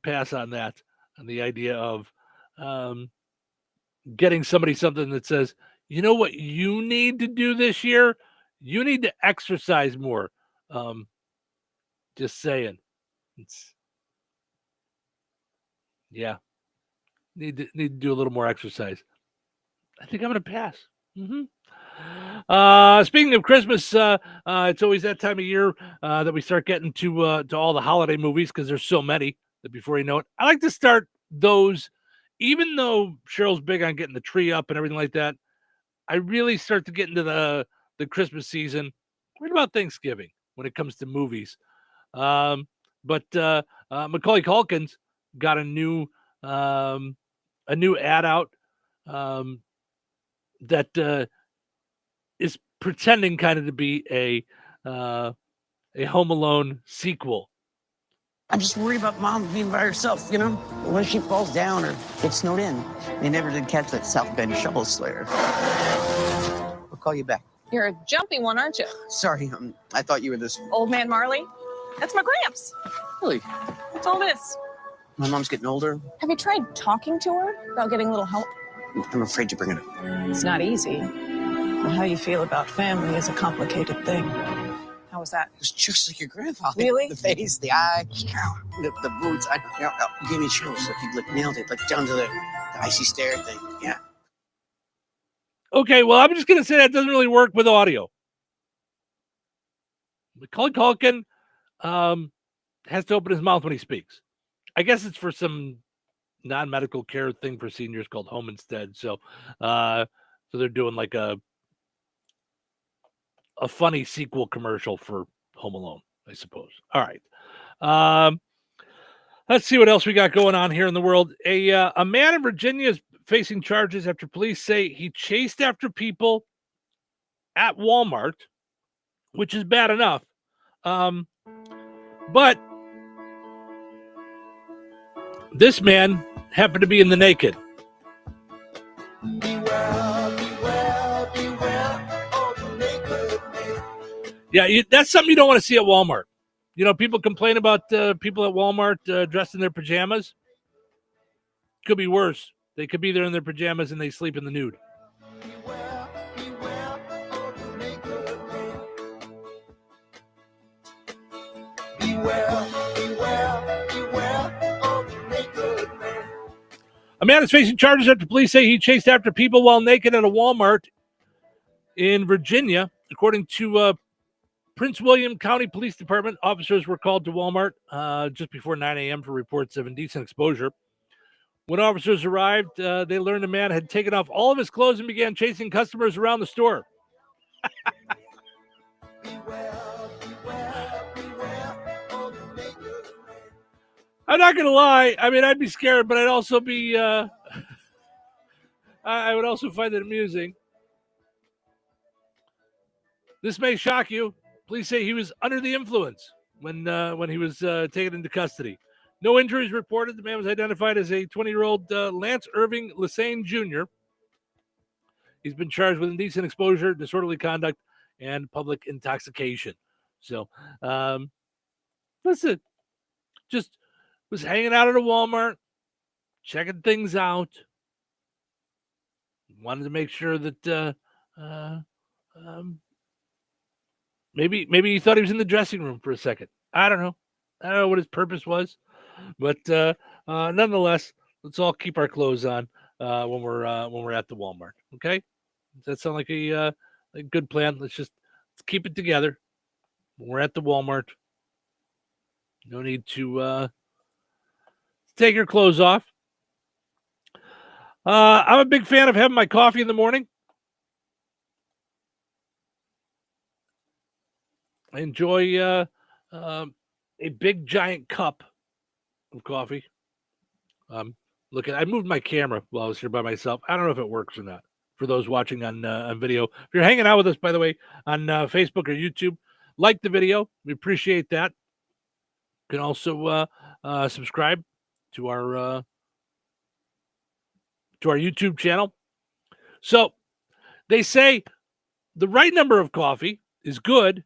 pass on that, on the idea of getting somebody something that says, you know what you need to do this year? You need to exercise more. Just saying. Yeah. Need to do a little more exercise. I think I'm going to pass. Speaking of Christmas, it's always that time of year that we start getting to all the holiday movies because there's so many that before you know it, I like to start those. Even though Cheryl's big on getting the tree up and everything like that, I really start to get into the Christmas season right about Thanksgiving when it comes to movies. But Macaulay Culkin's got a new ad out that is pretending kind of to be a Home Alone sequel. I'm just worried about Mom being by herself, you know? What if she falls down or gets snowed in? They never did catch that South Bend shovel slayer. I'll call you back. You're a jumpy one, aren't you? Sorry, I thought you were this... Old man Marley? That's my Gramps. Really? What's all this? My mom's getting older. Have you tried talking to her about getting a little help? I'm afraid to bring it up. It's not easy. Well, how you feel about family is a complicated thing. How was that? It was just like your grandfather. Really? The face, the eye, the boots. You gave me chills. Like you nailed it, like down to the icy stare thing. Yeah. Okay, well, I'm just going to say that doesn't really work with audio. Macaulay Culkin has to open his mouth when he speaks. I guess it's for some non-medical care thing for seniors called Home Instead. So they're doing like a funny sequel commercial for Home Alone, I suppose. All right. Let's see what else we got going on here in the world. A man in Virginia is facing charges after police say he chased after people at Walmart, which is bad enough. But this man happened to be in the naked. Yeah, that's something you don't want to see at Walmart. You know, people complain about people at Walmart dressed in their pajamas. Could be worse. They could be there in their pajamas and they sleep in the nude. A man is facing charges after police say he chased after people while naked at a Walmart in Virginia. According to Prince William County Police Department, officers were called to Walmart just before 9 a.m. for reports of indecent exposure. When officers arrived, they learned the man had taken off all of his clothes and began chasing customers around the store. I'm not going to lie. I mean, I'd be scared, but I'd also be, I would also find it amusing. This may shock you. Police say he was under the influence when he was taken into custody. No injuries reported. The man was identified as a 20-year-old Lance Irving Lassane Jr. He's been charged with indecent exposure, disorderly conduct, and public intoxication. So, listen, just was hanging out at a Walmart, checking things out. Wanted to make sure that maybe he thought he was in the dressing room for a second. I don't know. I don't know what his purpose was, but nonetheless, let's all keep our clothes on when we're at the Walmart. Okay, does that sound like a good plan? Let's keep it together when we're at the Walmart. No need to take your clothes off. I'm a big fan of having my coffee in the morning. I enjoy a big giant cup of coffee. Look, I moved my camera while I was here by myself. I don't know if it works or not for those watching on video. If you're hanging out with us, by the way, on Facebook or YouTube, like the video. We appreciate that. You can also subscribe to our YouTube channel. So they say the right number of coffee is good.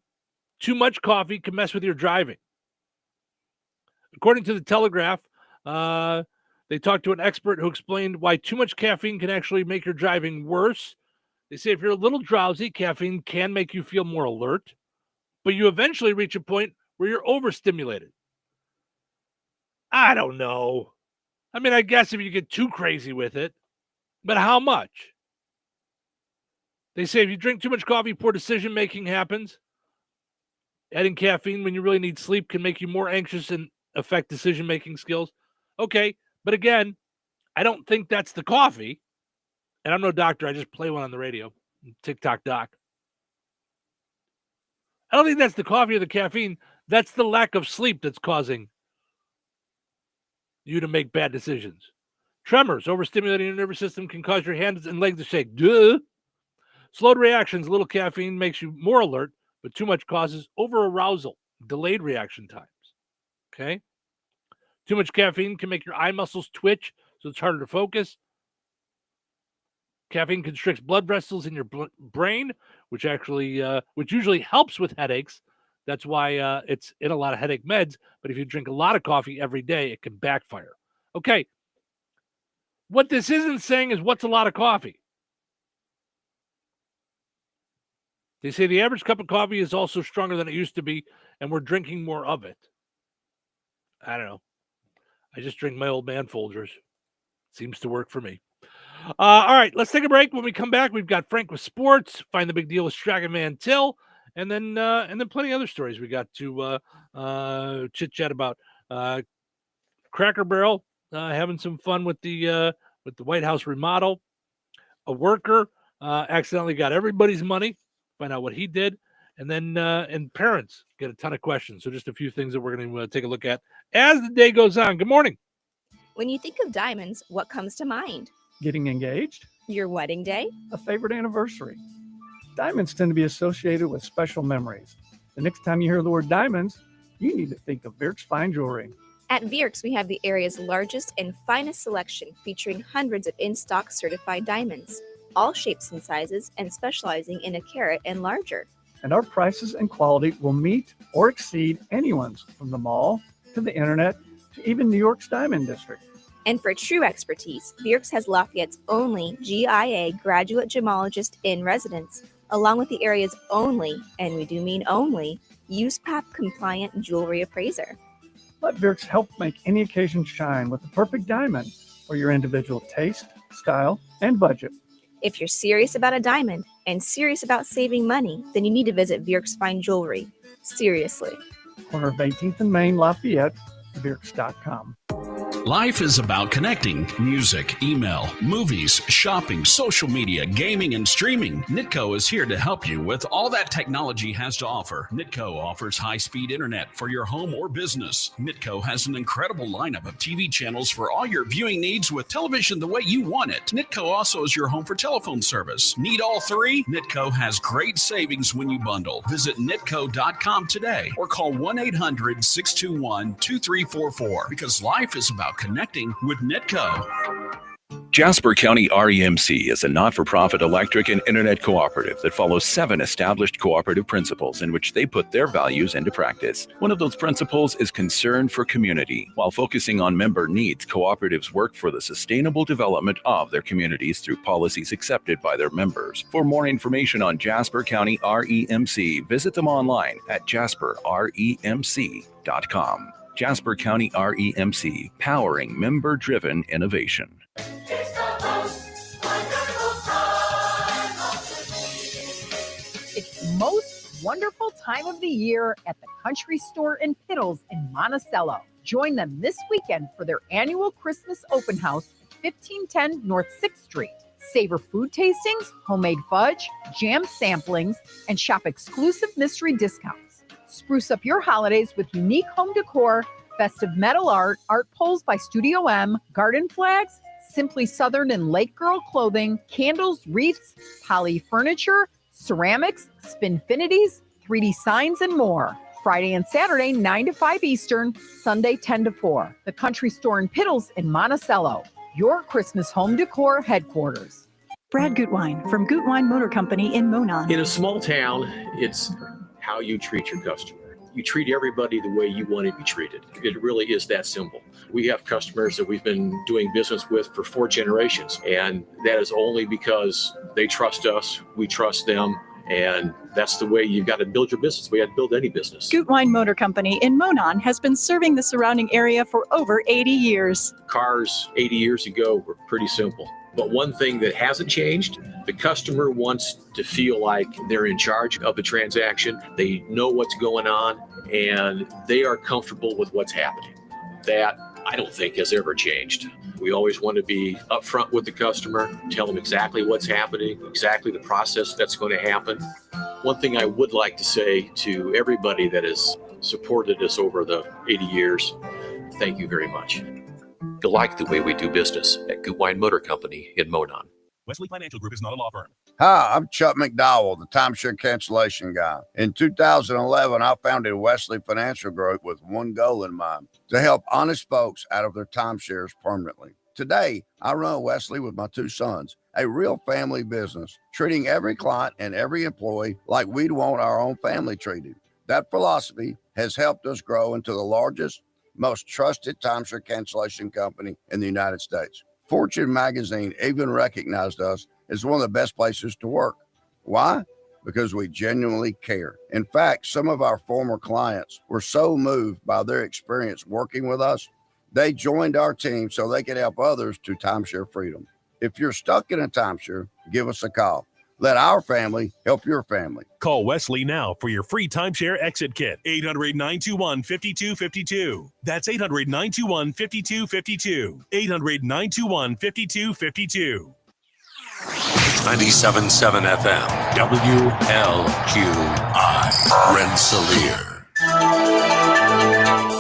Too much coffee can mess with your driving. According to the Telegraph, they talked to an expert who explained why too much caffeine can actually make your driving worse. They say if you're a little drowsy, caffeine can make you feel more alert, but you eventually reach a point where you're overstimulated. I don't know. I mean, I guess if you get too crazy with it, but how much? They say if you drink too much coffee, poor decision-making happens. Adding caffeine when you really need sleep can make you more anxious and affect decision-making skills. Okay, but again, I don't think that's the coffee. And I'm no doctor. I just play one on the radio. TikTok doc. I don't think that's the coffee or the caffeine. That's the lack of sleep that's causing you to make bad decisions. Tremors, overstimulating your nervous system, can cause your hands and legs to shake. Duh. Slowed reactions, a little caffeine makes you more alert, but too much causes over-arousal, delayed reaction times. Okay? Too much caffeine can make your eye muscles twitch, so it's harder to focus. Caffeine constricts blood vessels in your brain, which usually helps with headaches. That's why it's in a lot of headache meds. But if you drink a lot of coffee every day, it can backfire. Okay. What this isn't saying is what's a lot of coffee. They say the average cup of coffee is also stronger than it used to be, and we're drinking more of it. I don't know. I just drink my old man Folgers. Seems to work for me. All right, let's take a break. When we come back, we've got Frank with sports, Find the Big Deal with Strachan Van Til, and then plenty of other stories we got to chit-chat about. Cracker Barrel having some fun with the White House remodel. A worker accidentally got everybody's money. Find out what he did. And then and parents get a ton of questions. So just a few things that we're going to take a look at as the day goes on. Good morning. When you think of diamonds, what comes to mind? Getting engaged? Your wedding day? A favorite anniversary. Diamonds tend to be associated with special memories. The next time you hear the word diamonds, you need to think of Vierk's Fine Jewelry. At Vierk's, we have the area's largest and finest selection, featuring hundreds of in-stock certified diamonds, all shapes and sizes, and specializing in a carat and larger. And our prices and quality will meet or exceed anyone's, from the mall to the internet to even New York's Diamond District. And for true expertise, Vierk's has Lafayette's only GIA graduate gemologist in residence, along with the area's only, and we do mean only, USPAP compliant jewelry appraiser. Let Vierk's help make any occasion shine with the perfect diamond for your individual taste, style, and budget. If you're serious about a diamond and serious about saving money, then you need to visit Vierk's Fine Jewelry. Seriously. Corner of 18th and Main, Lafayette, Vierks.com. Life is about connecting. Music, email, movies, shopping, social media, gaming, and streaming. Nitco is here to help you with all that technology has to offer. Nitco offers high-speed internet for your home or business. Nitco has an incredible lineup of TV channels for all your viewing needs with television the way you want it. Nitco also is your home for telephone service. Need all three? Nitco has great savings when you bundle. Visit nitco.com today or call 1-800-621-2344 because life is about connecting with Nitco. Jasper County REMC is a not-for-profit electric and internet cooperative that follows 7 established cooperative principles in which they put their values into practice. One of those principles is concern for community. While focusing on member needs, cooperatives work for the sustainable development of their communities through policies accepted by their members. For more information on Jasper County REMC, visit them online at jasperremc.com. Jasper County REMC, powering member-driven innovation. It's the most wonderful time of the year at the Country Store in Piddles in Monticello. Join them this weekend for their annual Christmas open house at 1510 North 6th Street. Savor food tastings, homemade fudge, jam samplings, and shop exclusive mystery discounts. Spruce up your holidays with unique home decor, festive metal art, art poles by Studio M, garden flags, Simply Southern and Lake Girl clothing, candles, wreaths, poly furniture, ceramics, spinfinities, 3D signs, and more. Friday and Saturday, 9 to 5 Eastern, Sunday, 10 to 4. The Country Store in Piddles in Monticello, your Christmas home decor headquarters. Brad Gutwein from Gutwein Motor Company in Monon. In a small town, it's how you treat your customer. You treat everybody the way you want to be treated. It really is that simple. We have customers that we've been doing business with for 4 generations, and that is only because they trust us, we trust them, and that's the way you've got to build your business. We had to build any business. Gutwein Motor Company in Monon has been serving the surrounding area for over 80 years. Cars 80 years ago were pretty simple. But one thing that hasn't changed, the customer wants to feel like they're in charge of the transaction. They know what's going on, and they are comfortable with what's happening. That, I don't think, has ever changed. We always want to be upfront with the customer, tell them exactly what's happening, exactly the process that's going to happen. One thing I would like to say to everybody that has supported us over the 80 years, thank you very much. You'll like the way we do business at Gutwein Motor Company in Monon. Wesley Financial Group is not a law firm. Hi, I'm Chuck McDowell, the timeshare cancellation guy. In 2011, I founded Wesley Financial Group with one goal in mind, to help honest folks out of their timeshares permanently. Today, I run Wesley with my 2 sons, a real family business, treating every client and every employee like we'd want our own family treated. That philosophy has helped us grow into the largest, most trusted timeshare cancellation company in the United States. Fortune magazine even recognized us as one of the best places to work. Why? Because we genuinely care. In fact, some of our former clients were so moved by their experience working with us, they joined our team so they could help others to timeshare freedom. If you're stuck in a timeshare, give us a call. Let our family help your family. Call Wesley now for your free timeshare exit kit. 800-921-5252. That's 800-921-5252. 800-921-5252. 97.7 FM, WLQI, Rensselaer.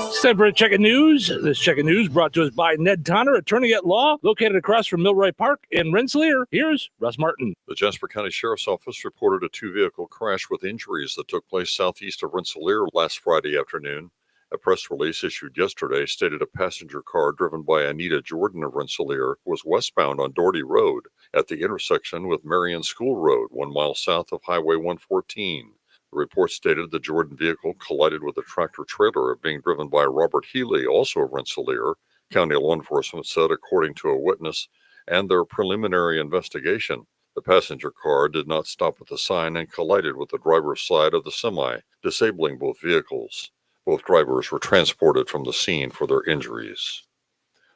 It's time for a check of news. This check of news brought to us by Ned Tonner, attorney at law, located across from Milroy Park in Rensselaer. Here's Russ Martin. The Jasper County Sheriff's Office reported a 2-vehicle crash with injuries that took place southeast of Rensselaer last Friday afternoon. A press release issued yesterday stated a passenger car driven by Anita Jordan of Rensselaer was westbound on Doherty Road at the intersection with Marion School Road, 1 mile south of Highway 114. The report stated the Jordan vehicle collided with a tractor-trailer being driven by Robert Healy, also of Rensselaer. County law enforcement said, according to a witness and their preliminary investigation, the passenger car did not stop at the sign and collided with the driver's side of the semi, disabling both vehicles. Both drivers were transported from the scene for their injuries.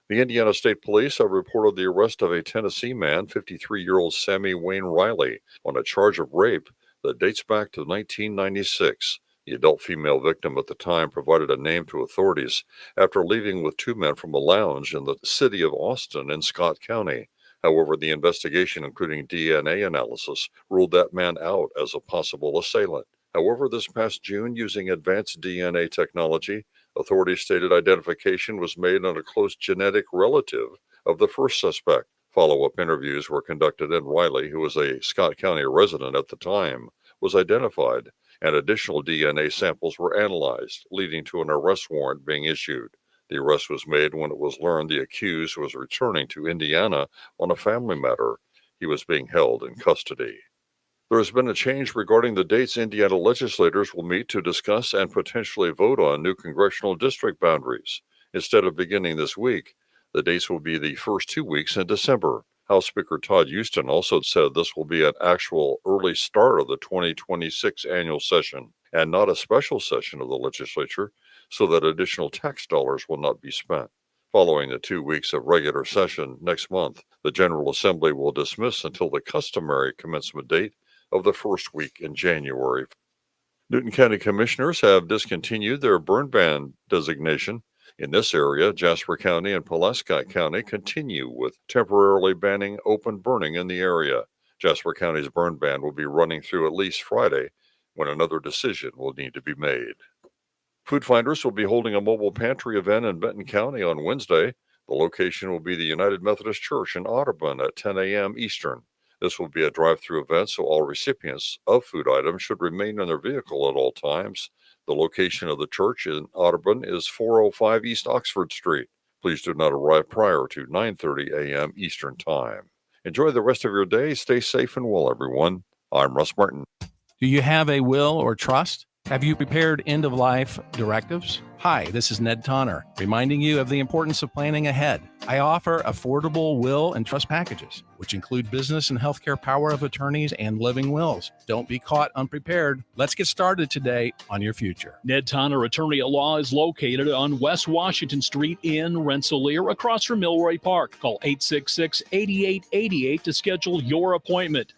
The Indiana State Police have reported the arrest of a Tennessee man, 53-year-old Sammy Wayne Riley, on a charge of rape that dates back to 1996. The adult female victim at the time provided a name to authorities after leaving with two men from a lounge in the city of Austin in Scott County. However, the investigation, including DNA analysis, ruled that man out as a possible assailant. However, this past June, using advanced DNA technology, authorities stated identification was made on a close genetic relative of the first suspect. Follow-up interviews were conducted, and Riley, who was a Scott County resident at the time, was identified, and additional DNA samples were analyzed, leading to an arrest warrant being issued. The arrest was made when it was learned the accused was returning to Indiana on a family matter. He was being held in custody. There has been a change regarding the dates Indiana legislators will meet to discuss and potentially vote on new congressional district boundaries. Instead of beginning this week, the dates will be the first 2 weeks in December. House Speaker Todd Houston also said this will be an actual early start of the 2026 annual session and not a special session of the legislature, so that additional tax dollars will not be spent. Following the 2 weeks of regular session next month, the General Assembly will dismiss until the customary commencement date of the first week in January. Newton County Commissioners have discontinued their burn ban designation. In this area, Jasper County and Pulaski County continue with temporarily banning open burning in the area. Jasper County's burn ban will be running through at least Friday, when another decision will need to be made. Food Finders will be holding a mobile pantry event in Benton County on Wednesday. The location will be the United Methodist Church in Audubon at 10 a.m. Eastern. This will be a drive-through event, so all recipients of food items should remain in their vehicle at all times. The location of the church in Audubon is 405 East Oxford Street. Please do not arrive prior to 9:30 a.m. Eastern Time. Enjoy the rest of your day. Stay safe and well, everyone. I'm Russ Martin. Do you have a will or trust? Have you prepared end-of-life directives? Hi, this is Ned Tonner, reminding you of the importance of planning ahead. I offer affordable will and trust packages, which include business and healthcare power of attorneys and living wills. Don't be caught unprepared. Let's get started today on your future. Ned Tonner, attorney at law, is located on West Washington Street in Rensselaer, across from Milroy Park. Call 866-8888 to schedule your appointment.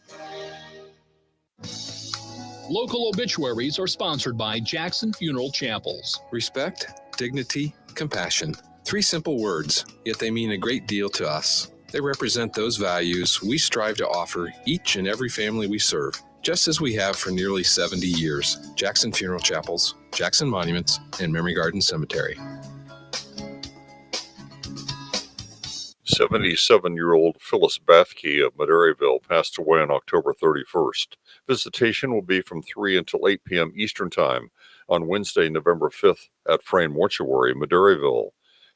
Local obituaries are sponsored by Jackson Funeral Chapels. Respect, dignity, compassion. 3 simple words, yet they mean a great deal to us. They represent those values we strive to offer each and every family we serve, just as we have for nearly 70 years. Jackson Funeral Chapels, Jackson Monuments, and Memory Garden Cemetery. 77-year-old Phyllis Bathke of Maderaeville passed away on October 31st. Visitation will be from 3 until 8 p.m. Eastern Time on Wednesday, November 5th at Frayne Mortuary, Maderaeville.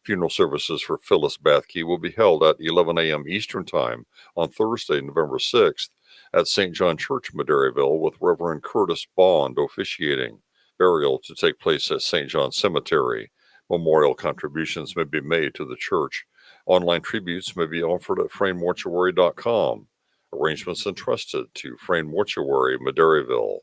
Funeral services for Phyllis Bathke will be held at 11 a.m. Eastern Time on Thursday, November 6th at St. John Church, Maderaeville, with Reverend Curtis Bond officiating. Burial to take place at St. John Cemetery. Memorial contributions may be made to the church. Online tributes may be offered at fraynemortuary.com. Arrangements entrusted to Frayne Mortuary, Maderaeville.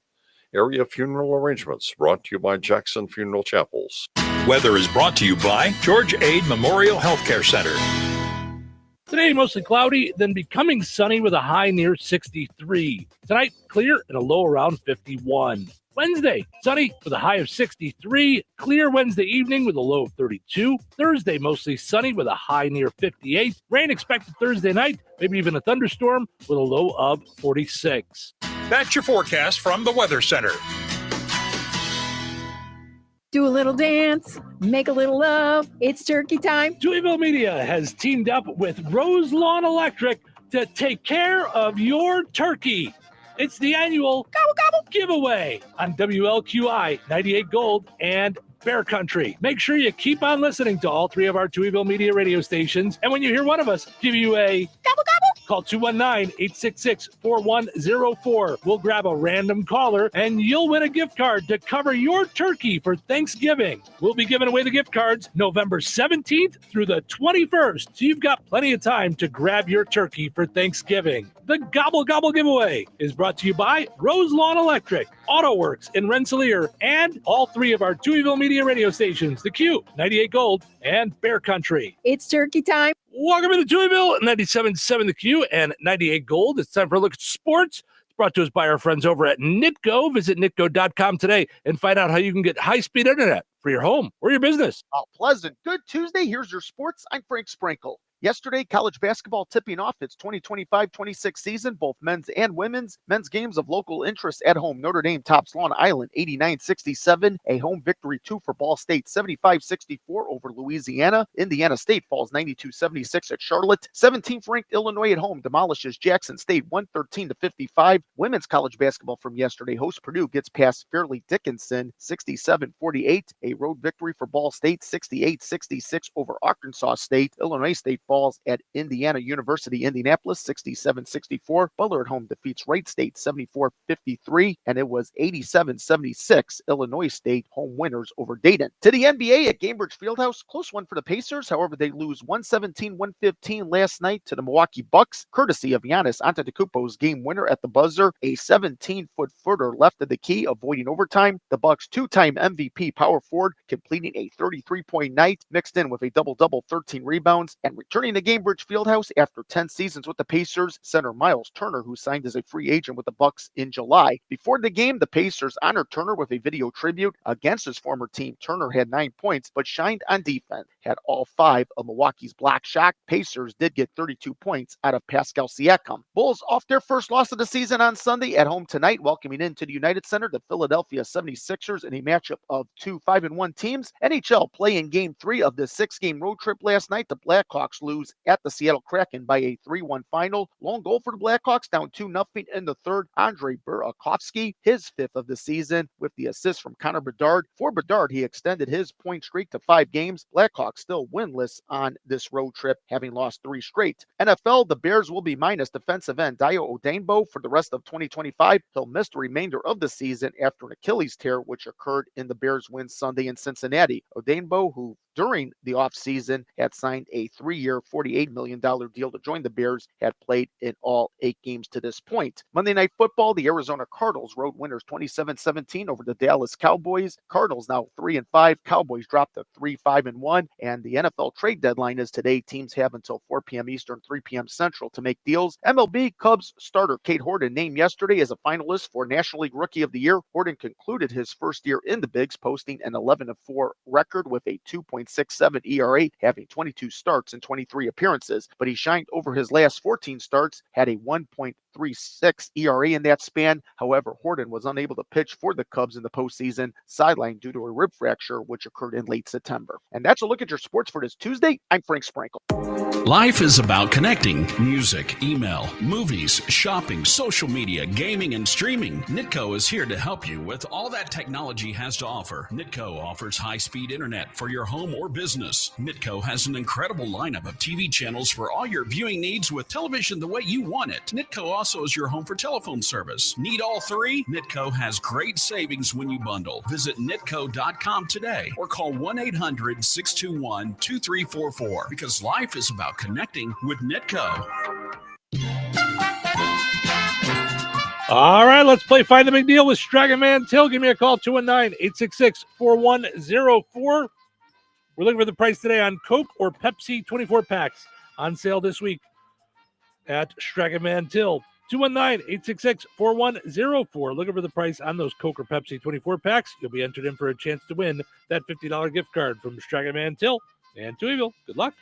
Area funeral arrangements brought to you by Jackson Funeral Chapels. Weather is brought to you by George Ade Memorial Healthcare Center. Today, mostly cloudy, then becoming sunny with a high near 63. Tonight, clear and a low around 51. Wednesday, sunny with a high of 63. Clear Wednesday evening with a low of 32. Thursday, mostly sunny with a high near 58. Rain expected Thursday night, maybe even a thunderstorm with a low of 46. That's your forecast from the Weather Center. Do a little dance, make a little love. It's turkey time. Touhyville Media has teamed up with Rose Lawn Electric to take care of your turkey. It's the annual Gobble Gobble giveaway on WLQI 98 Gold and Bear Country. Make sure you keep on listening to all 3 of our Touhyville Media radio stations. And when you hear one of us give you a Gobble Gobble, call 219-866-4104. We'll grab a random caller and you'll win a gift card to cover your turkey for Thanksgiving. We'll be giving away the gift cards November 17th through the 21st. So you've got plenty of time to grab your turkey for Thanksgiving. The Gobble Gobble giveaway is brought to you by Rose Lawn Electric, AutoWorks in Rensselaer, and all 3 of our Touhyville Media radio stations, The Q, 98 Gold, and Bear Country. It's turkey time. Welcome to Touhyville, 97.7 The Q and 98 Gold. It's time for a look at sports. Brought to us by our friends over at Nitco. Visit nitco.com today and find out how you can get high-speed internet for your home or your business. Pleasant. Good Tuesday. Here's your sports. I'm Frank Sprinkle. Yesterday, college basketball tipping off its 2025-26 season, both men's and women's. Men's games of local interest at home. Notre Dame tops Long Island 89-67. A home victory, too, for Ball State 75-64 over Louisiana. Indiana State falls 92-76 at Charlotte. 17th ranked Illinois at home demolishes Jackson State 113-55. Women's college basketball from yesterday. Host Purdue gets past Fairleigh Dickinson 67-48. A road victory for Ball State 68-66 over Arkansas State. Illinois State falls at Indiana University, Indianapolis, 67-64. Butler at home defeats Wright State, 74-53, and it was 87-76. Illinois State home winners over Dayton. To the NBA at Gainbridge Fieldhouse, close one for the Pacers. However, they lose 117-115 last night to the Milwaukee Bucks, courtesy of Giannis Antetokounmpo's game winner at the buzzer. A 17-foot footer left of the key, avoiding overtime. The Bucks' two-time MVP power forward completing a 33-point night, mixed in with a double-double, 13 rebounds, and returning to Gainbridge Fieldhouse after 10 seasons with the Pacers, center Miles Turner, who signed as a free agent with the Bucks in July. Before the game, the Pacers honored Turner with a video tribute. Against his former team, Turner had 9 points, but shined on defense, had all 5 of Milwaukee's block shot. Pacers did get 32 points out of Pascal Siakam. Bulls off their first loss of the season on Sunday, at home tonight, welcoming into the United Center the Philadelphia 76ers in a matchup of two 5-1 teams. NHL play in Game 3 of the 6-game road trip last night. The Blackhawks lose at the Seattle Kraken by a 3-1 final. Lone goal for the Blackhawks, down 2-0 in the third. Andrei Burakovsky, his 5th of the season, with the assist from Connor Bedard. For Bedard, he extended his point streak to 5 games. Blackhawks still winless on this road trip, having lost 3 straight. NFL, the Bears will be minus defensive end Dayo Odenbo for the rest of 2025. He'll miss the remainder of the season after an Achilles tear, which occurred in the Bears' win Sunday in Cincinnati. Odenbo, who during the offseason had signed a 3-year, $48 million deal to join the Bears, had played in all 8 games to this point. Monday Night Football, the Arizona Cardinals road winners 27-17 over the Dallas Cowboys. Cardinals now 3-5. Cowboys dropped to 3-5-1. And the NFL trade deadline is today. Teams have until 4 p.m. Eastern, 3 p.m. Central to make deals. MLB Cubs starter Kate Horton named yesterday as a finalist for National League Rookie of the Year. Horton concluded his first year in the Bigs, posting an 11-4 record with a 2.67 ERA, having 22 starts and 23 appearances. But he shined over his last 14 starts, had a 1.36 ERA in that span. However, Horton was unable to pitch for the Cubs in the postseason, sidelined due to a rib fracture, which occurred in late September. And that's a look at your sports for this Tuesday. I'm Frank Sprinkle. Life is about connecting. Music, email, movies, shopping, social media, gaming, and streaming. Nitco is here to help you with all that technology has to offer. Nitco offers high-speed internet for your home or business. Nitco has an incredible lineup of TV channels for all your viewing needs with television the way you want it. Nitco also is your home for telephone service. Need all 3? Nitco has great savings when you bundle. Visit nitco.com today or call 1-800-621-2344 because life is about connecting with Nitco. All right, let's play Find the Big Deal with Stragon Man Till. Give me a call, 219-866-4104. We're looking for the price today on Coke or Pepsi 24 packs on sale this week at Stragon Man Till. 219-866-4104. Looking for the price on those Coke or Pepsi 24 packs. You'll be entered in for a chance to win that $50 gift card from Stragon Man Till and Touhyville. Good luck.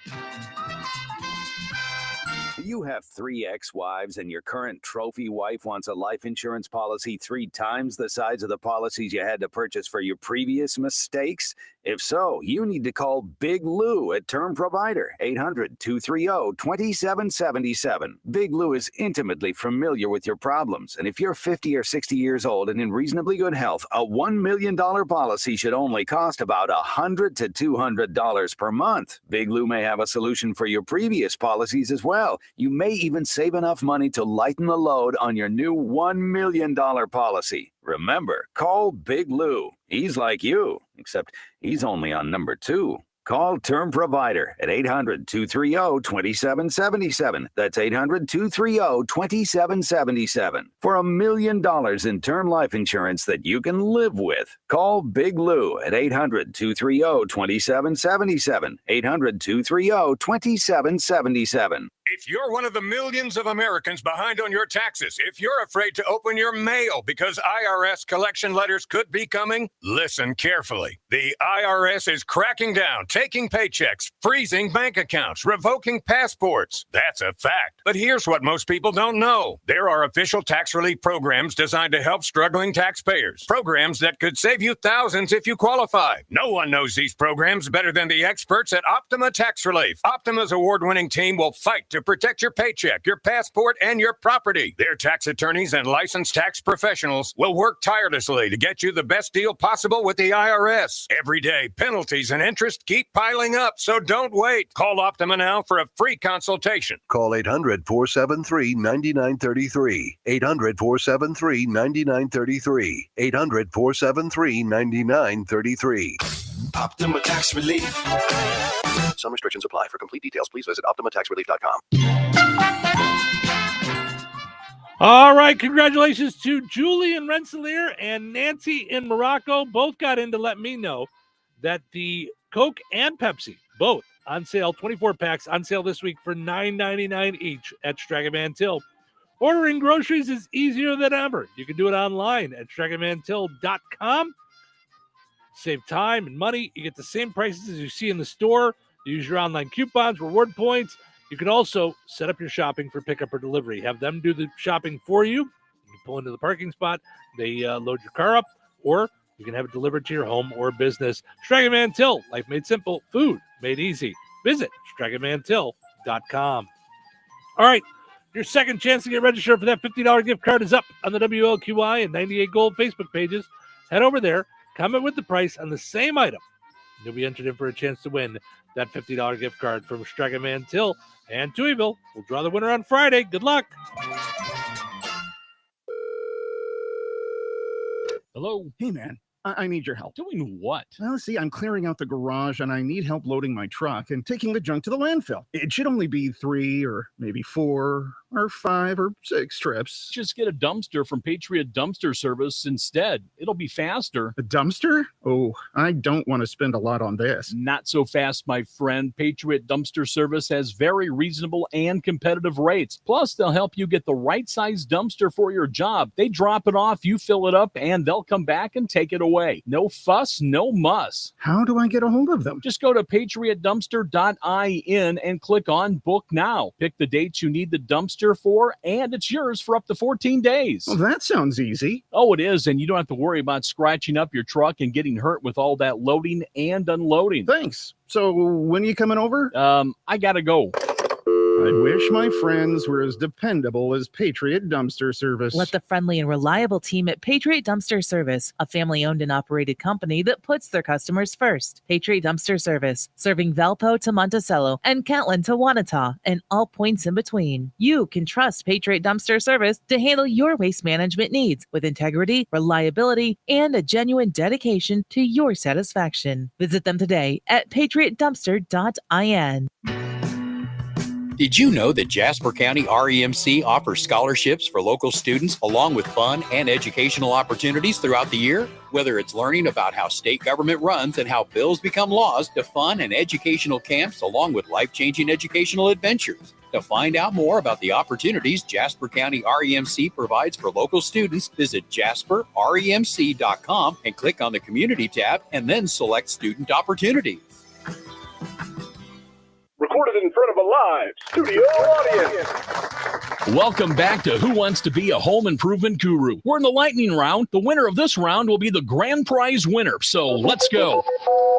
You have 3 ex-wives and your current trophy wife wants a life insurance policy 3 times the size of the policies you had to purchase for your previous mistakes? If so, you need to call Big Lou at Term Provider, 800-230-2777. Big Lou is intimately familiar with your problems, and if you're 50 or 60 years old and in reasonably good health, a $1 million policy should only cost about $100 to $200 per month. Big Lou may have a solution for your previous policies as well. You may even save enough money to lighten the load on your new $1 million policy. Remember, call Big Lou. He's like you, except he's only on number 2. Call Term Provider at 800-230-2777. That's 800-230-2777 for $1 million in term life insurance that you can live with. Call Big Lou at 800-230-2777. 800-230-2777. If you're one of the millions of Americans behind on your taxes, if you're afraid to open your mail because IRS collection letters could be coming, listen carefully. The IRS is cracking down, taking paychecks, freezing bank accounts, revoking passports. That's a fact. But here's what most people don't know. There are official tax relief programs designed to help struggling taxpayers. Programs that could save you thousands if you qualify. No one knows these programs better than the experts at Optima Tax Relief. Optima's award-winning team will fight to protect your paycheck, your passport, and your property. Their tax attorneys and licensed tax professionals will work tirelessly to get you the best deal possible with the IRS. Every day, penalties and interest keep piling up, so don't wait. Call Optima now for a free consultation. Call 800-473-9933. 800-473-9933. 800-473-9933. Optima Tax Relief. Some restrictions apply. For complete details, please visit OptimaTaxRelief.com. All right, congratulations to Julie in Rensselaer and Nancy in Morocco. Both got in to let me know that the Coke and Pepsi, both on sale, 24 packs on sale this week for $9.99 each at Stragaman Till. Ordering groceries is easier than ever. You can do it online at StragamanTill.com. Save time and money. You get the same prices as you see in the store. You use your online coupons, reward points. You can also set up your shopping for pickup or delivery. Have them do the shopping for you. You pull into the parking spot. They load your car up, or you can have it delivered to your home or business. Stragaman Till, life made simple, food made easy. Visit StragamanTill.com. All right, your second chance to get registered for that $50 gift card is up on the WLQI and 98 Gold Facebook pages. Head over there, comment with the price on the same item. You'll be entered in for a chance to win that $50 gift card from Stragaman Till and Touhyville. We'll draw the winner on Friday. Good luck. Hello. Hey, man. I need your help. Doing what? Well, see, I'm clearing out the garage and I need help loading my truck and taking the junk to the landfill. It should only be 3 or maybe 4 or 5 or 6 trips. Just get a dumpster from Patriot Dumpster Service instead. It'll be faster. A dumpster? Oh, I don't want to spend a lot on this. Not so fast, my friend. Patriot Dumpster Service has very reasonable and competitive rates. Plus, they'll help you get the right size dumpster for your job. They drop it off, you fill it up, and they'll come back and take it away. No fuss, no muss. How do I get a hold of them? Just go to patriotdumpster.in and click on Book Now. Pick the dates you need the dumpster for, and it's yours for up to 14 days. Well, that sounds easy. Oh, it is, and you don't have to worry about scratching up your truck and getting hurt with all that loading and unloading. Thanks. So when are you coming over? I gotta go. I wish my friends were as dependable as Patriot Dumpster Service. Let the friendly and reliable team at Patriot Dumpster Service, a family-owned and operated company that puts their customers first. Patriot Dumpster Service, serving Valpo to Monticello and Catlin to Wanata and all points in between. You can trust Patriot Dumpster Service to handle your waste management needs with integrity, reliability, and a genuine dedication to your satisfaction. Visit them today at patriotdumpster.in. Did you know that Jasper County REMC offers scholarships for local students along with fun and educational opportunities throughout the year? Whether it's learning about how state government runs and how bills become laws, to fun and educational camps along with life-changing educational adventures. To find out more about the opportunities Jasper County REMC provides for local students, visit jasperremc.com and click on the Community tab and then select Student Opportunities. Recorded in front of a live studio audience. Welcome back to Who Wants to Be a Home Improvement Guru. We're in the lightning round. The winner of this round will be the grand prize winner. So let's go.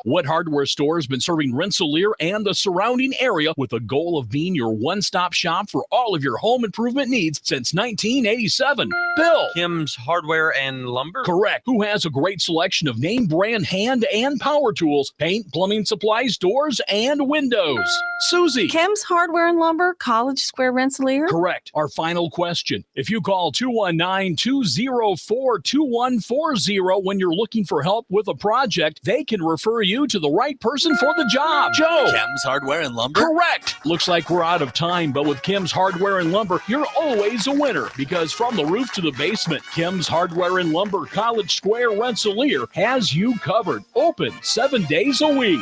What hardware store has been serving Rensselaer and the surrounding area with the goal of being your one-stop shop for all of your home improvement needs since 1987? Bill. Kim's Hardware and Lumber? Correct. Who has a great selection of name brand hand and power tools, paint, plumbing supplies, doors, and windows? Susie. Kim's Hardware and Lumber, College Square, Rensselaer? Correct. Our final question. If you call 219-204-2140 when you're looking for help with a project, they can refer you to the right person for the job. Joe. Kim's Hardware and Lumber? Correct. Looks like we're out of time, but with Kim's Hardware and Lumber, you're always a winner because from the roof to the basement, Kim's Hardware and Lumber, College Square, Rensselaer has you covered. Open 7 days a week.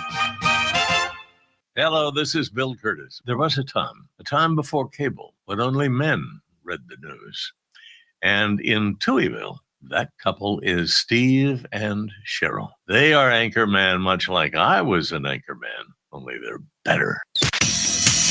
Hello, this is Bill Curtis. There was a time a time before cable, when only men read the news. And in Touhyville, that couple is Steve and Cheryl. They are anchorman, much like I was an anchorman, only they're better.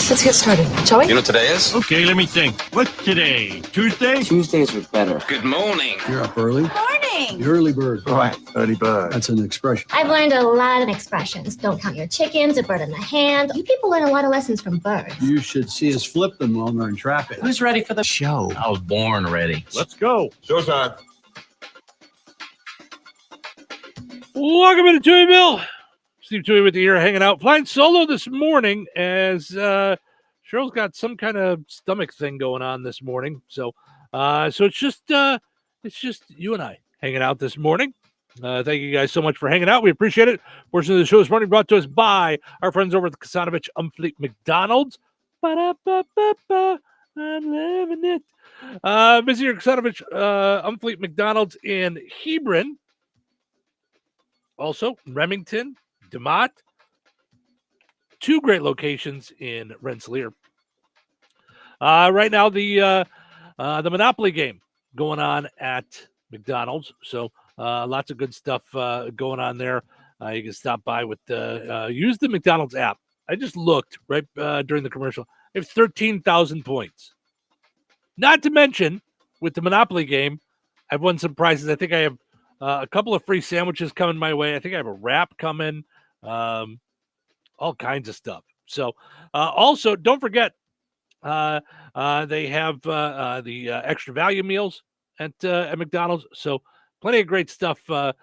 Let's get started, shall we? You know what today is? Okay, let me think. What's today? Tuesday? Tuesdays are better. Good morning. You're up early? Morning! The early bird. Right. Early bird. That's an expression. I've learned a lot of expressions. Don't count your chickens, a bird in the hand. You people learn a lot of lessons from birds. You should see us flip them while we're in traffic. Who's ready for the show? I was born ready. Let's go. Showtime. Welcome into Touhyville. Steve Touhy with you here, hanging out, flying solo this morning as Cheryl's got some kind of stomach thing going on this morning. So it's just you and I hanging out this morning. Thank you guys so much for hanging out. We appreciate it. Portion of the show this morning brought to us by our friends over at the Kasanovich Umfleet McDonald's. Ba-da-ba-ba-ba. I'm loving it. Visit your Kasanovich Umfleet McDonald's in Hebron. Also, Remington, DeMott, 2 great locations in Rensselaer. Right now, the Monopoly game going on at McDonald's. So lots of good stuff going on there. You can stop by with use the McDonald's app. I just looked right during the commercial. They have 13,000 points. Not to mention, with the Monopoly game, I've won some prizes. I think I have a couple of free sandwiches coming my way. I think I have a wrap coming. All kinds of stuff. So also, don't forget, they have the extra value meals at McDonald's. So plenty of great stuff for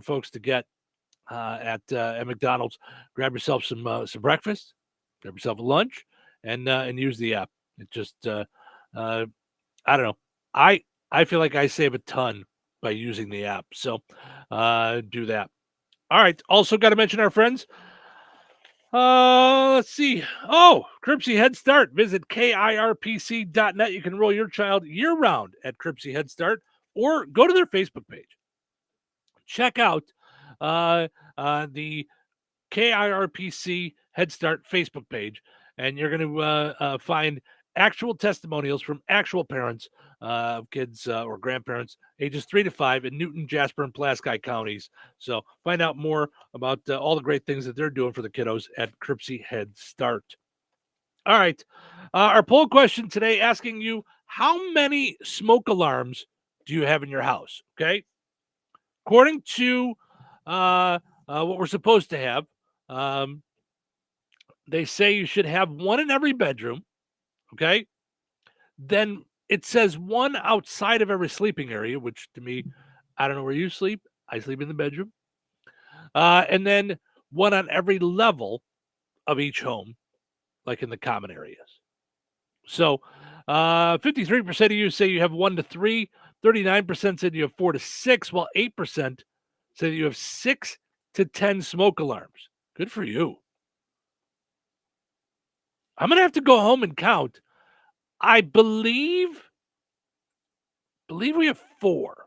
folks to get at McDonald's. Grab yourself some breakfast, grab yourself a lunch, and use the app. It just I don't know. I feel like I save a ton by using the app. So do that. All right. Also got to mention our friends. Let's see. Oh, Cripsy Head Start. Visit KIRPC.net. You can enroll your child year-round at Cripsy Head Start or go to their Facebook page. Check out the KIRPC Head Start Facebook page, and you're going to find actual testimonials from actual parents of kids or grandparents ages 3 to 5 in Newton, Jasper, and Pulaski counties. So find out more about all the great things that they're doing for the kiddos at Cripsy Head Start. All right. Our poll question today asking you, how many smoke alarms do you have in your house? Okay. According to what we're supposed to have, they say you should have one in every bedroom. Okay. Then it says one outside of every sleeping area, which to me, I don't know where you sleep. I sleep in the bedroom. And then one on every level of each home, like in the common areas. So 53% of you say you have 1 to 3, 39% said you have 4 to 6, while 8% say you have 6 to 10 smoke alarms. Good for you. I'm going to have to go home and count. I believe we have 4.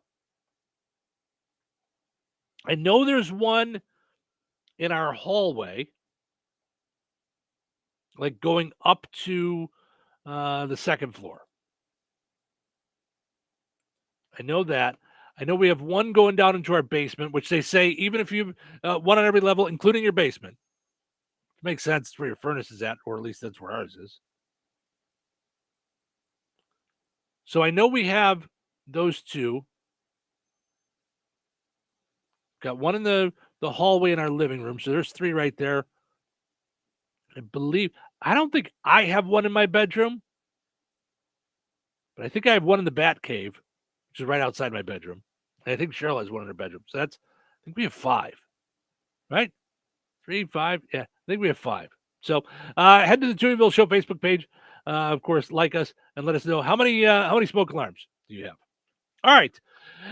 I know there's one in our hallway, like going up to the second floor. I know that. I know we have one going down into our basement, which they say even if you one on every level, including your basement. It makes sense where your furnace is at, or at least that's where ours is. So I know we have those 2. Got one in the hallway in our living room. So there's 3 right there. I don't think I have one in my bedroom, but I think I have one in the bat cave, which is right outside my bedroom. And I think Cheryl has one in her bedroom. So I think we have 5, right? 3, 5. Yeah, I think we have 5. So head to the Touhyville Show Facebook page. Of course, like us and let us know how many smoke alarms do you have. All right.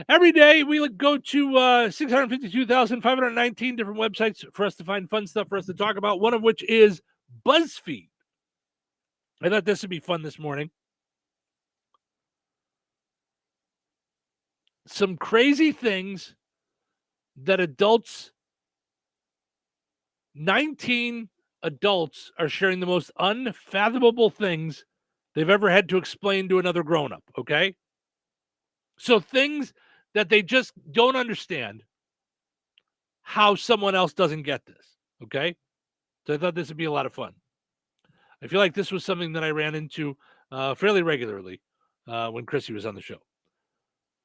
Every day we go to 652,519 different websites for us to find fun stuff for us to talk about, one of which is BuzzFeed. I thought this would be fun this morning. Some crazy things that adults 19 adults are sharing the most unfathomable things they've ever had to explain to another grown-up, okay? So things that they just don't understand how someone else doesn't get this, okay? So I thought this would be a lot of fun. I feel like this was something that I ran into fairly regularly when Chrissy was on the show,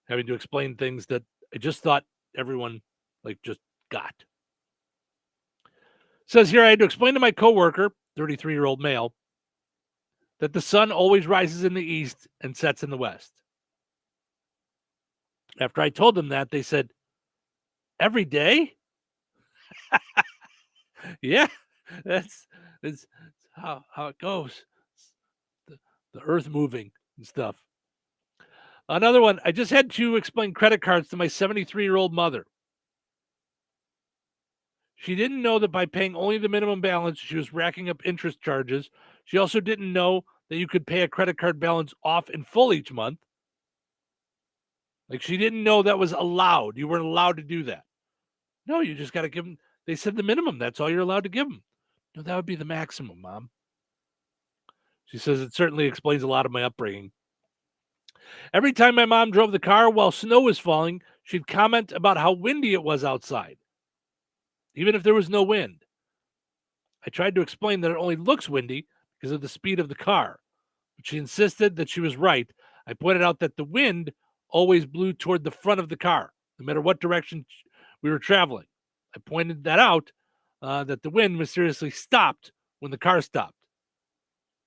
having to explain things that I just thought everyone just got. Says here, I had to explain to my coworker, 33-year-old male, that the sun always rises in the east and sets in the west. After I told them that, they said, every day? Yeah, that's how it goes. The earth moving and stuff. Another one, I just had to explain credit cards to my 73-year-old mother. She didn't know that by paying only the minimum balance, she was racking up interest charges. She also didn't know that you could pay a credit card balance off in full each month. She didn't know that was allowed. You weren't allowed to do that. No, you just got to give them. They said the minimum. That's all you're allowed to give them. No, that would be the maximum, Mom. She says it certainly explains a lot of my upbringing. Every time my mom drove the car while snow was falling, she'd comment about how windy it was outside, even if there was no wind. I tried to explain that it only looks windy because of the speed of the car, but she insisted that she was right. I pointed out that the wind always blew toward the front of the car, no matter what direction we were traveling. I pointed that out, that the wind mysteriously stopped when the car stopped.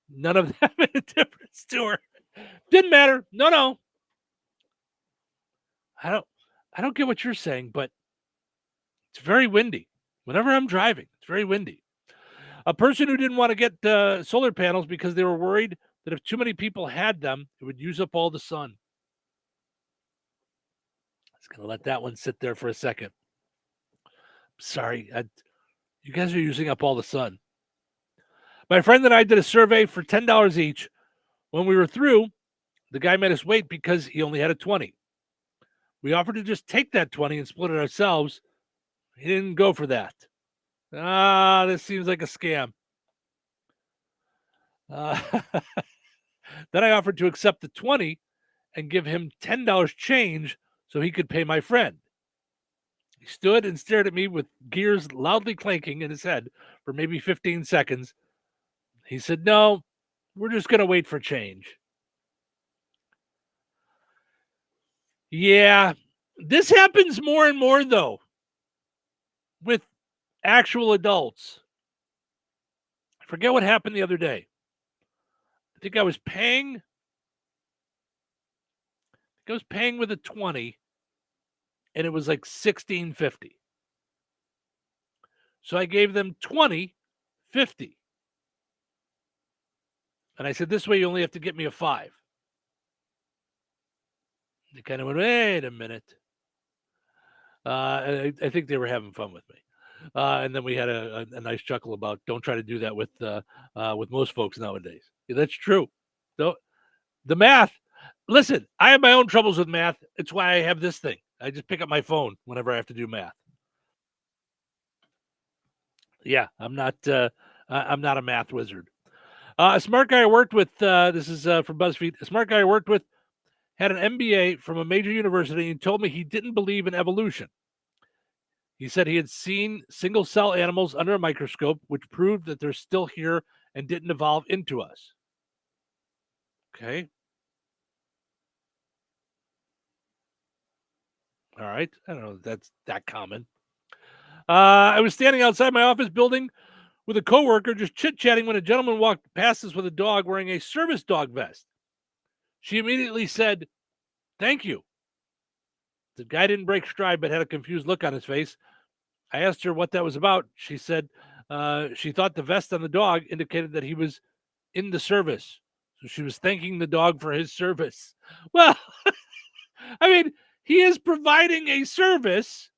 None of that made a difference to her. Didn't matter. No. I don't get what you're saying, but it's very windy. Whenever I'm driving, it's very windy. A person who didn't want to get solar panels because they were worried that if too many people had them, it would use up all the sun. I was going to let that one sit there for a second. Sorry, you guys are using up all the sun. My friend and I did a survey for $10 each. When we were through, the guy made us wait because he only had a 20. We offered to just take that 20 and split it ourselves. He didn't go for that. This seems like a scam. Then I offered to accept the 20 and give him $10 change so he could pay my friend. He stood and stared at me with gears loudly clanking in his head for maybe 15 seconds. He said, no, we're just going to wait for change. Yeah, this happens more and more, though, with actual adults. I forget what happened the other day. I think I was paying with a 20, and it was like $16.50. So I gave them $20.50. And I said, this way you only have to get me a 5. They kind of went, wait a minute. I think they were having fun with me. And then we had a nice chuckle about don't try to do that with most folks nowadays. Yeah, that's true. So the math, listen, I have my own troubles with math. It's why I have this thing. I just pick up my phone whenever I have to do math. Yeah, I'm not a math wizard. A smart guy I worked with, this is from BuzzFeed. A smart guy I worked with had an MBA from a major university and told me he didn't believe in evolution. He said he had seen single-cell animals under a microscope, which proved that they're still here and didn't evolve into us. Okay. All right. I don't know if that's that common. I was standing outside my office building with a coworker just chit-chatting when a gentleman walked past us with a dog wearing a service dog vest. She immediately said, "Thank you." The guy didn't break stride but had a confused look on his face. I asked her what that was about. She said she thought the vest on the dog indicated that he was in the service. So she was thanking the dog for his service. Well, I mean, he is providing a service,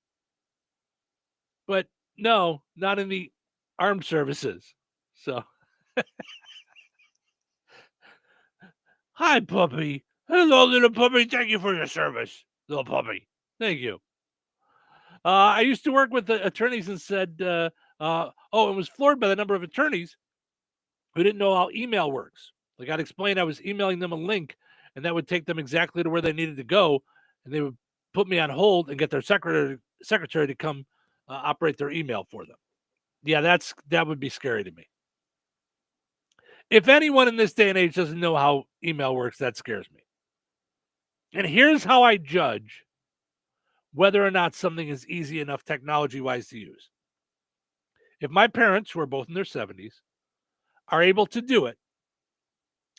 but no, not in the armed services. So, hi, puppy. Hello, little puppy. Thank you for your service, little puppy. Thank you. I used to work with the attorneys and said And was floored by the number of attorneys who didn't know how email works. Like I'd explain, I was emailing them a link, and that would take them exactly to where they needed to go, and they would put me on hold and get their secretary to come operate their email for them. Yeah, that would be scary to me. If anyone in this day and age doesn't know how email works, that scares me. And here's how I judge whether or not something is easy enough technology-wise to use. If my parents, who are both in their 70s, are able to do it,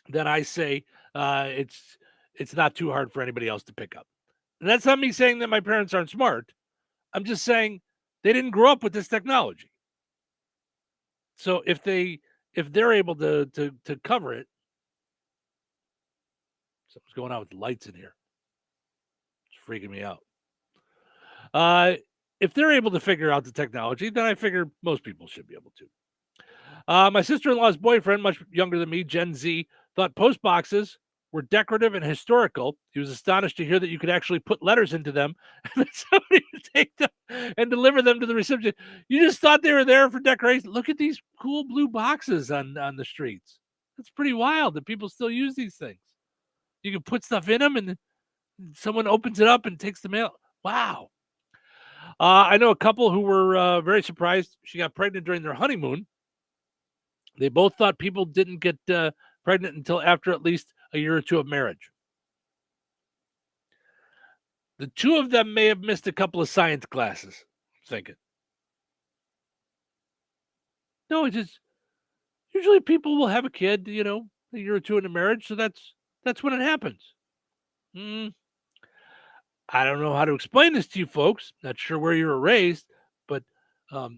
then I say it's not too hard for anybody else to pick up. And that's not me saying that my parents aren't smart. I'm just saying they didn't grow up with this technology. So if they're able to cover it, something's going on with the lights in here. It's freaking me out. If they're able to figure out the technology, then I figure most people should be able to. My sister-in-law's boyfriend, much younger than me, Gen Z, thought post boxes were decorative and historical. He was astonished to hear that you could actually put letters into them and that somebody would take them and deliver them to the recipient. You just thought they were there for decoration. Look at these cool blue boxes on the streets. It's pretty wild that people still use these things. You can put stuff in them and someone opens it up and takes the mail. Wow. I know a couple who were very surprised. She got pregnant during their honeymoon. They both thought people didn't get pregnant until after at least a year or two of marriage. The two of them may have missed a couple of science classes, I'm thinking. No, it's just usually people will have a kid, a year or two into marriage, so that's when it happens. I don't know how to explain this to you folks. Not sure where you were raised, but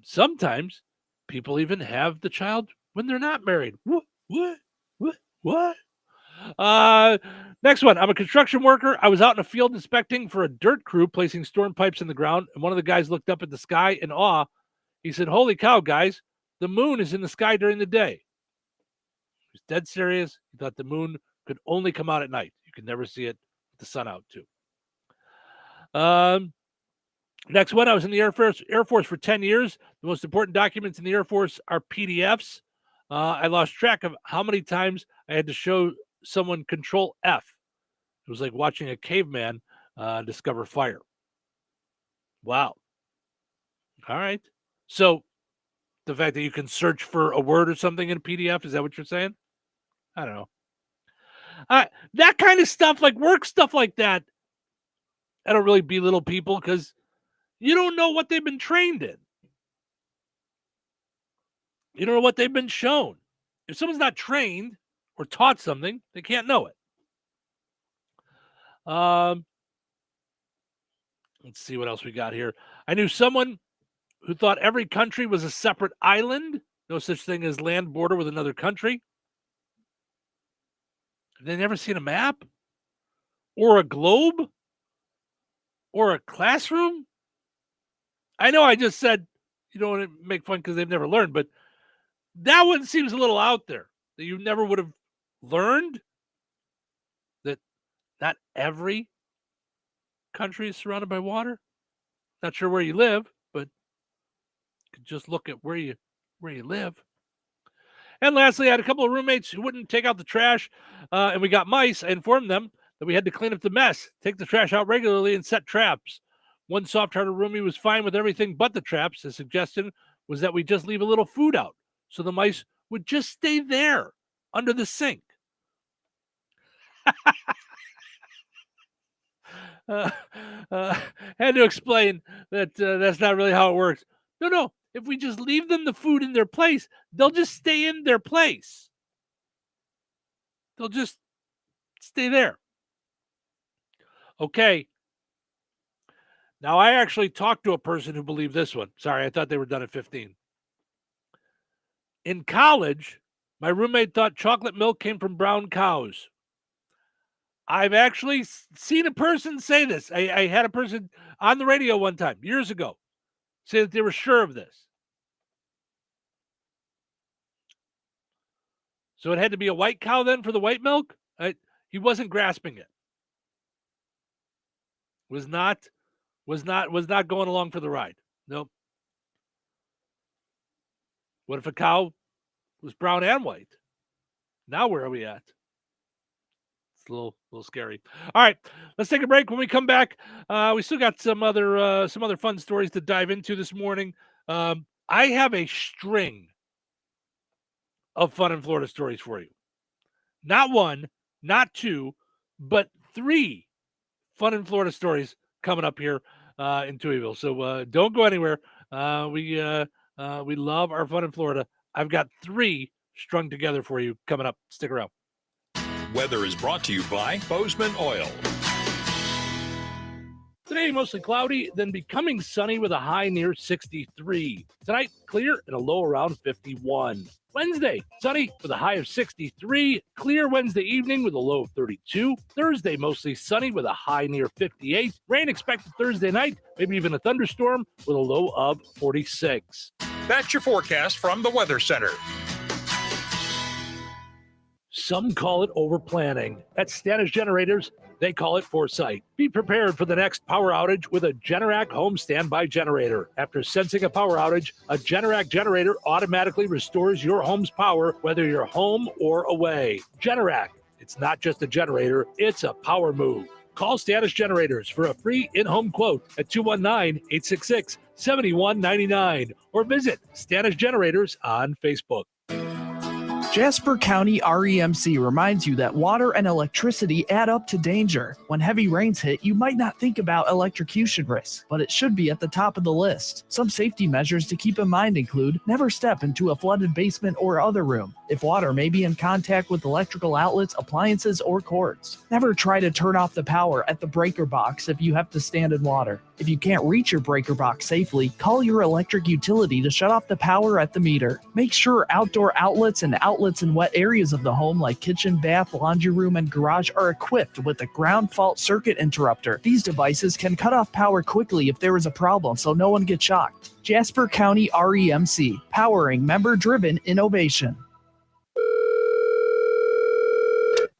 sometimes people even have the child when they're not married. What? Next one. I'm a construction worker. I was out in a field inspecting for a dirt crew placing storm pipes in the ground, and one of the guys looked up at the sky in awe. He said, "Holy cow, guys, the moon is in the sky during the day." He was dead serious. He thought the moon could only come out at night. You could never see it with the sun out, too. Next one, I was in the Air Force for 10 years. The most important documents in the Air Force are PDFs. I lost track of how many times I had to show someone Control F. It was like watching a caveman discover fire. Wow. All right. So the fact that you can search for a word or something in a PDF, is that what you're saying? I don't know. That kind of stuff, like work stuff like that, I don't really belittle people because you don't know what they've been trained in. You don't know what they've been shown. If someone's not trained or taught something, they can't know it. Let's see what else we got here. I knew someone who thought every country was a separate island. No such thing as land border with another country. Have they never seen a map? Or a globe? Or a classroom? I know I just said you don't want to make fun because they've never learned, but that one seems a little out there, that you never would have learned that not every country is surrounded by water. Not sure where you live, but you could just look at where you live. And lastly, I had a couple of roommates who wouldn't take out the trash, and we got mice. I informed them that we had to clean up the mess, take the trash out regularly, and set traps. One soft-hearted roomie was fine with everything but the traps. The suggestion was that we just leave a little food out, so the mice would just stay there under the sink. Had to explain that that's not really how it works. No. If we just leave them the food in their place, they'll just stay in their place. They'll just stay there. Okay. Now, I actually talked to a person who believed this one. Sorry, I thought they were done at 15. In college, my roommate thought chocolate milk came from brown cows. I've actually seen a person say this. I had a person on the radio one time, years ago, say that they were sure of this. So it had to be a white cow then for the white milk? He wasn't grasping it. Was not going along for the ride. Nope. What if a cow was brown and white? Now where are we at? It's a little scary. All right, let's take a break. When we come back, we still got some other fun stories to dive into this morning. I have a string of fun in Florida stories for you. Not one, not two, but 3 fun in Florida stories coming up here in Touhyville. So don't go anywhere. We love our fun in Florida. I've got 3 strung together for you coming up. Stick around. Weather is brought to you by Bozeman Oil. Today, mostly cloudy, then becoming sunny with a high near 63. Tonight, clear and a low around 51. Wednesday, sunny with a high of 63. Clear Wednesday evening with a low of 32. Thursday, mostly sunny with a high near 58. Rain expected Thursday night, maybe even a thunderstorm with a low of 46. That's your forecast from the Weather Center. Some call it overplanning. At Stanish Generators, they call it foresight. Be prepared for the next power outage with a Generac home standby generator. After sensing a power outage, a Generac generator automatically restores your home's power, whether you're home or away. Generac, it's not just a generator, it's a power move. Call Stanish Generators for a free in-home quote at 219-866-7199 or visit Stanish Generators on Facebook. Jasper County REMC reminds you that water and electricity add up to danger. When heavy rains hit, you might not think about electrocution risks, but it should be at the top of the list. Some safety measures to keep in mind include never step into a flooded basement or other room. If water may be in contact with electrical outlets, appliances, or cords. Never try to turn off the power at the breaker box if you have to stand in water. If you can't reach your breaker box safely, call your electric utility to shut off the power at the meter. Make sure outdoor outlets and outlets in wet areas of the home like kitchen, bath, laundry room, and garage are equipped with a ground fault circuit interrupter. These devices can cut off power quickly if there is a problem so no one gets shocked. Jasper County REMC, powering member-driven innovation.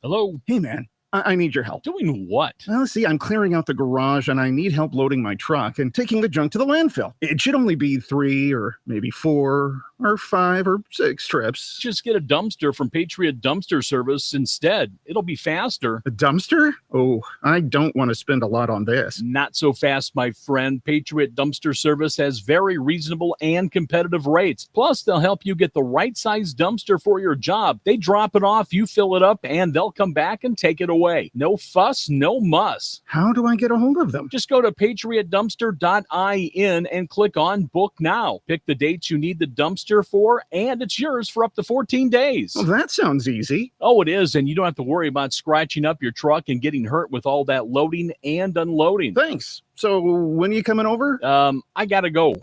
Hello? Hey, man. I need your help. Doing what? Well, see, I'm clearing out the garage and I need help loading my truck and taking the junk to the landfill. It should only be 3 or maybe 4 or 5 or 6 trips. Just get a dumpster from Patriot Dumpster Service instead. It'll be faster. A dumpster? Oh, I don't want to spend a lot on this. Not so fast, my friend. Patriot Dumpster Service has very reasonable and competitive rates. Plus, they'll help you get the right size dumpster for your job. They drop it off, you fill it up, and they'll come back and take it away. No fuss, no muss. How do I get a hold of them? Just go to patriotdumpster.in and click on Book Now. Pick the dates you need the dumpster for, and it's yours for up to 14 days. Well, that sounds easy. Oh, it is, and you don't have to worry about scratching up your truck and getting hurt with all that loading and unloading. Thanks. So when are you coming over? I gotta go.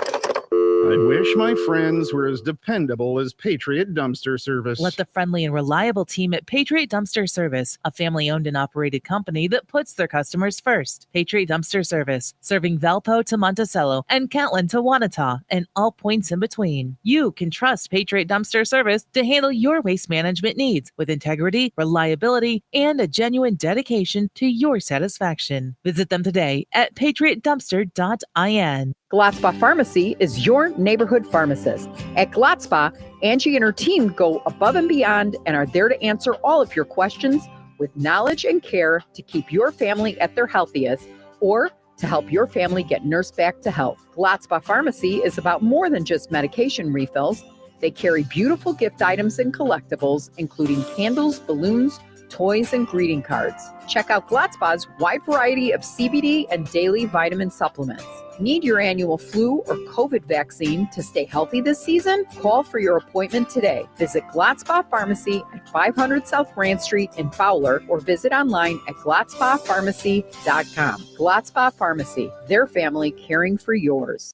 I wish my friends were as dependable as Patriot Dumpster Service. Let the friendly and reliable team at Patriot Dumpster Service, a family-owned and operated company that puts their customers first. Patriot Dumpster Service, serving Valpo to Monticello and Catlin to Wanata and all points in between. You can trust Patriot Dumpster Service to handle your waste management needs with integrity, reliability, and a genuine dedication to your satisfaction. Visit them today at patriotdumpster.in. Glotzba Pharmacy is your neighborhood pharmacist. At Glotzba, Angie and her team go above and beyond and are there to answer all of your questions with knowledge and care to keep your family at their healthiest or to help your family get nursed back to health. Glotzba Pharmacy is about more than just medication refills. They carry beautiful gift items and collectibles, including candles, balloons, toys, and greeting cards. Check out Glotzba's wide variety of CBD and daily vitamin supplements. Need your annual flu or COVID vaccine to stay healthy this season? Call for your appointment today. Visit Glotzba Pharmacy at 500 South Grand Street in Fowler or visit online at glotzbapharmacy.com. Glotzba Pharmacy, their family caring for yours.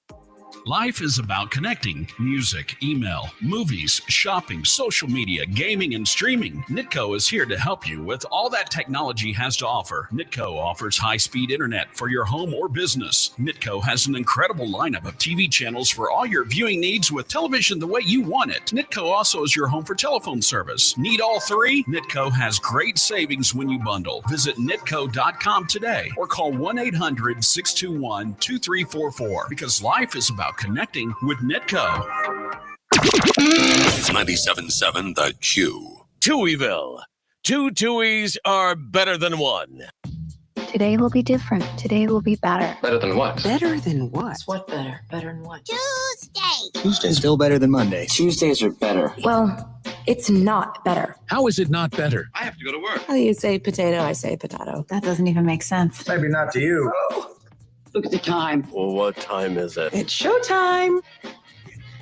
Life is about connecting. Music, email, movies, shopping, social media, gaming, and streaming. Nitco is here to help you with all that technology has to offer. Nitco offers high-speed internet for your home or business. Nitco has an incredible lineup of TV channels for all your viewing needs with television the way you want it. Nitco also is your home for telephone service. Need all 3? Nitco has great savings when you bundle. Visit nitco.com today or call 1-800-621-2344 because life is about connecting with Nitco. 97.7 The Q. Touhyville. Two Tuohys are better than one. Today will be different. Today will be better. Better than what? Better than what? What better? Better than what? Tuesday. Tuesday's still better than Monday. Tuesdays are better. Well, it's not better. How is it not better? I have to go to work. Oh, you say potato, I say potato. That doesn't even make sense. Maybe not to you. Look at the time. Well, what time is it? It's showtime.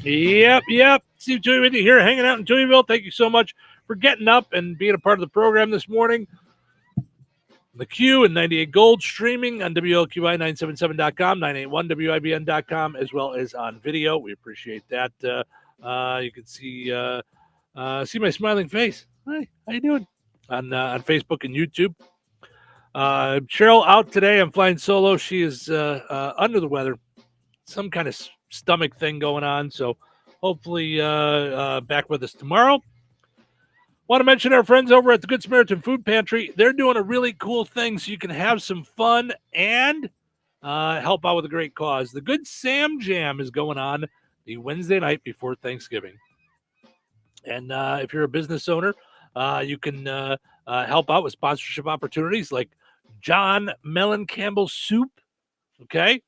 Yep. Steve Touhy with you here, hanging out in Touhyville. Thank you so much for getting up and being a part of the program this morning. The Q and 98 Gold streaming on WLQI977.com, 981WIBN.com, as well as on video. We appreciate that. You can see my smiling face. Hi, how you doing? On Facebook and YouTube. Cheryl out today. I'm flying solo. She is under the weather. Some kind of stomach thing going on. So hopefully back with us tomorrow. Want to mention our friends over at the Good Samaritan Food Pantry. They're doing a really cool thing so you can have some fun and help out with a great cause. The Good Sam Jam is going on the Wednesday night before Thanksgiving. And if you're a business owner, you can help out with sponsorship opportunities like John Mellon Campbell Soup. Okay?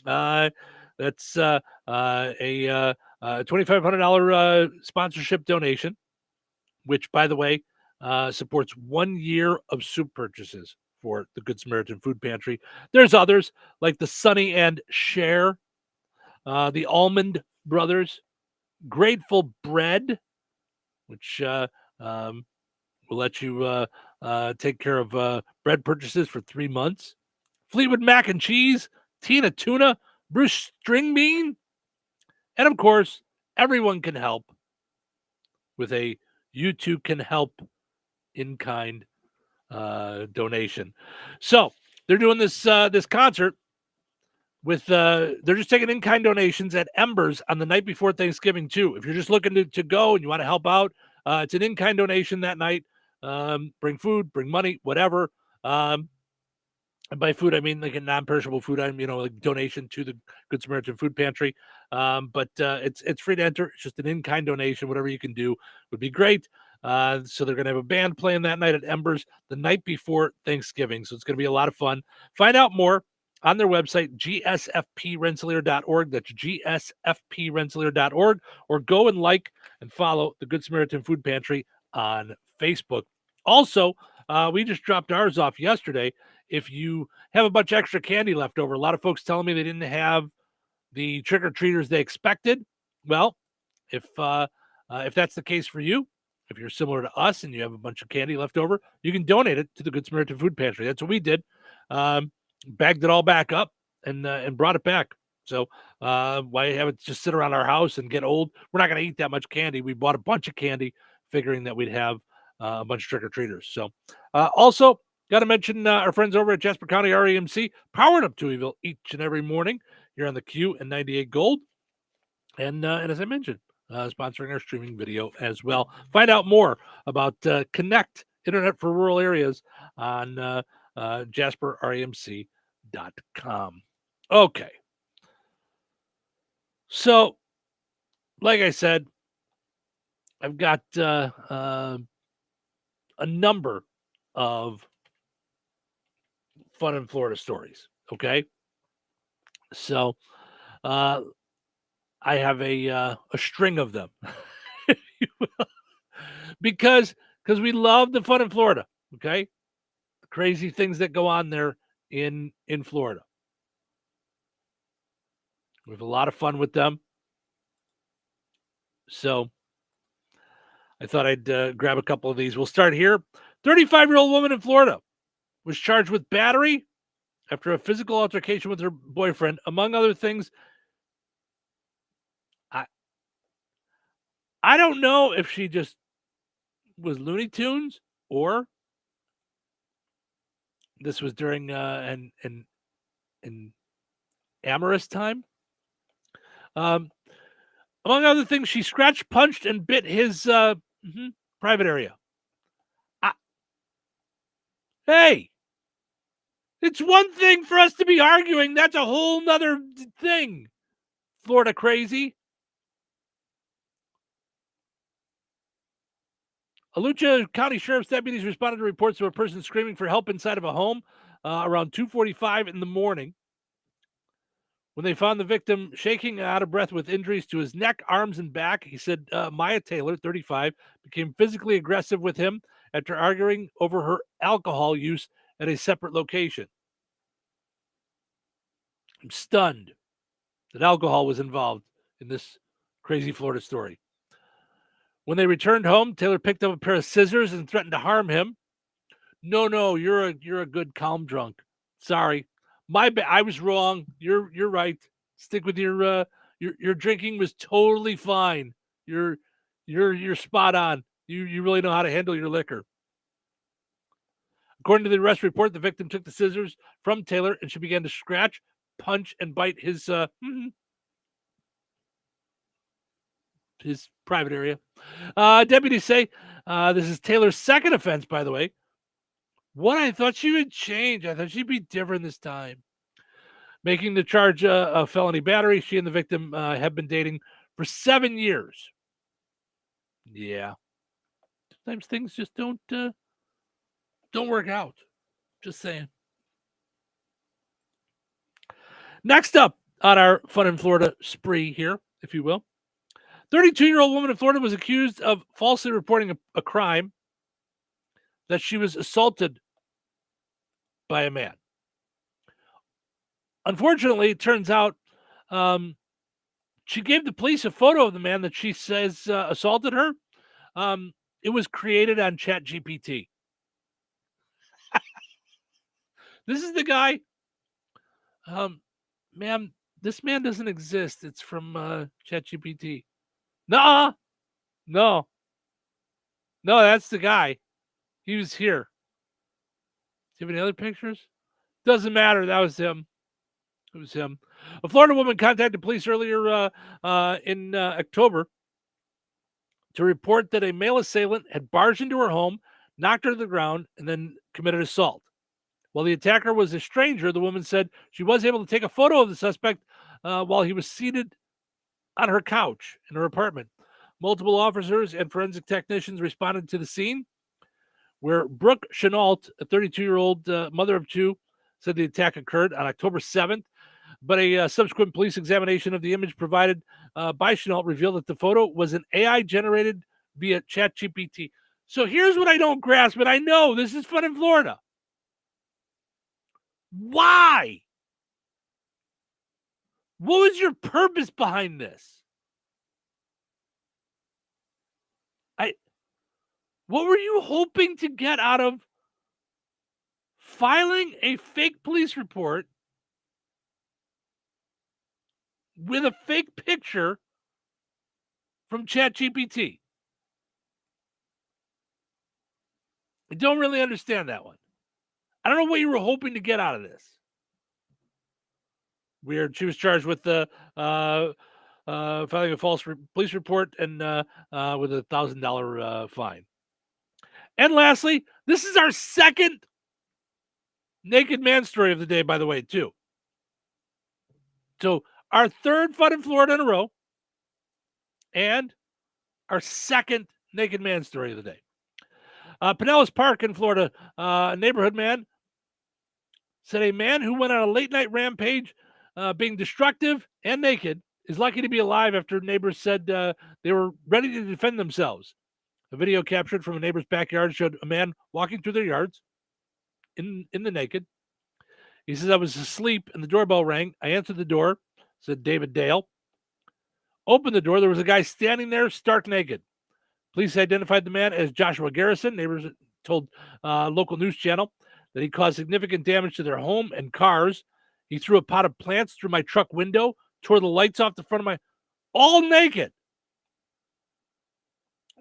That's a $2,500 sponsorship donation, which, by the way, supports 1 year of soup purchases for the Good Samaritan Food Pantry. There's others like the Sonny and Cher, the Almond Brothers, Grateful Bread, which will let you take care of bread purchases for 3 months, Fleetwood Mac and Cheese, Tina Tuna, Bruce Stringbean, and of course, everyone can help with a You Too Can Help in-kind donation. So they're doing this concert with they're just taking in-kind donations at Embers on the night before Thanksgiving too. If you're just looking to go and you want to help out, it's an in-kind donation that night. Bring food, bring money, whatever. And by food, I mean like a non-perishable food item, like donation to the Good Samaritan Food Pantry. But it's free to enter. It's just an in-kind donation. Whatever you can do would be great. So they're going to have a band playing that night at Embers the night before Thanksgiving. So it's going to be a lot of fun. Find out more on their website, gsfprensselaer.org. That's gsfprensselaer.org. Or go and like and follow the Good Samaritan Food Pantry on Facebook. Also, we just dropped ours off yesterday. If you have a bunch of extra candy left over, a lot of folks telling me they didn't have the trick-or-treaters they expected. Well, if that's the case for you, if you're similar to us and you have a bunch of candy left over, you can donate it to the Good Samaritan Food Pantry. That's what we did. Bagged it all back up and brought it back. So why have it just sit around our house and get old? We're not going to eat that much candy. We bought a bunch of candy figuring that we'd have a bunch of trick-or-treaters. So also, got to mention our friends over at Jasper County REMC, powering up Touhyville each and every morning here on the Q and 98 Gold. And as I mentioned, sponsoring our streaming video as well. Find out more about Connect Internet for Rural Areas on JasperREMC.com. Okay. So, like I said, I've got a number of fun in Florida stories. Okay. So I have a string of them because we love the fun in Florida. Okay. The crazy things that go on there in Florida. We have a lot of fun with them. So I thought I'd grab a couple of these. We'll start here. 35-year-old woman in Florida was charged with battery after a physical altercation with her boyfriend. Among other things, I don't know if she just was Looney Tunes or this was during an amorous time. Among other things, she scratched, punched, and bit his private area. Hey, it's one thing for us to be arguing. That's a whole nother thing. Florida crazy. Allucha County Sheriff's deputies responded to reports of a person screaming for help inside of a home around 2:45 in the morning. When they found the victim shaking and out of breath with injuries to his neck, arms, and back, he said Maya Taylor, 35, became physically aggressive with him after arguing over her alcohol use at a separate location. I'm stunned that alcohol was involved in this crazy Florida story. When they returned home, Taylor picked up a pair of scissors and threatened to harm him. No, you're a good calm drunk. Sorry, my bad. I was wrong. You're right. Stick with your drinking was totally fine. You're spot on. You really know how to handle your liquor. According to the arrest report, the victim took the scissors from Taylor and she began to scratch, punch, and bite his private area. Deputies say this is Taylor's second offense, by the way. What? I thought she would change. I thought she'd be different this time. Making the charge a felony battery. She and the victim have been dating for 7 years. Yeah. Sometimes things just don't work out. Just saying. Next up on our Fun in Florida spree here, if you will. 32-year-old woman in Florida was accused of falsely reporting a crime that she was assaulted by a man. Unfortunately, it turns out she gave the police a photo of the man that she says assaulted her. It was created on ChatGPT. This is the guy. Ma'am, this man doesn't exist. It's from ChatGPT. No, that's the guy. He was here. Do you have any other pictures? Doesn't matter. That was him. It was him. A Florida woman contacted police earlier in October to report that a male assailant had barged into her home, knocked her to the ground, and then committed assault. While the attacker was a stranger, the woman said she was able to take a photo of the suspect while he was seated on her couch in her apartment. Multiple officers and forensic technicians responded to the scene, where Brooke Chenault, a 32-year-old mother of two, said the attack occurred on October 7th. But a subsequent police examination of the image provided by Chenault revealed that the photo was an AI generated via ChatGPT. So here's what I don't grasp, and I know this is Fun in Florida. Why? What was your purpose behind this? What were you hoping to get out of filing a fake police report with a fake picture from ChatGPT? I don't really understand that one. I don't know what you were hoping to get out of this. Weird. She was charged with filing a false police report and with a $1,000 fine. And lastly, this is our second naked man story of the day, by the way, too. So our third Fun in Florida in a row and our second naked man story of the day. Pinellas Park in Florida, a neighborhood man said a man who went on a late night rampage being destructive and naked is lucky to be alive after neighbors said they were ready to defend themselves. A video captured from a neighbor's backyard showed a man walking through their yards in the naked. He says, I was asleep and the doorbell rang. I answered the door, said David Dale. Opened the door. There was a guy standing there stark naked. Police identified the man as Joshua Garrison. Neighbors told local news channel that he caused significant damage to their home and cars. He threw a pot of plants through my truck window, tore the lights off the front of my... all naked.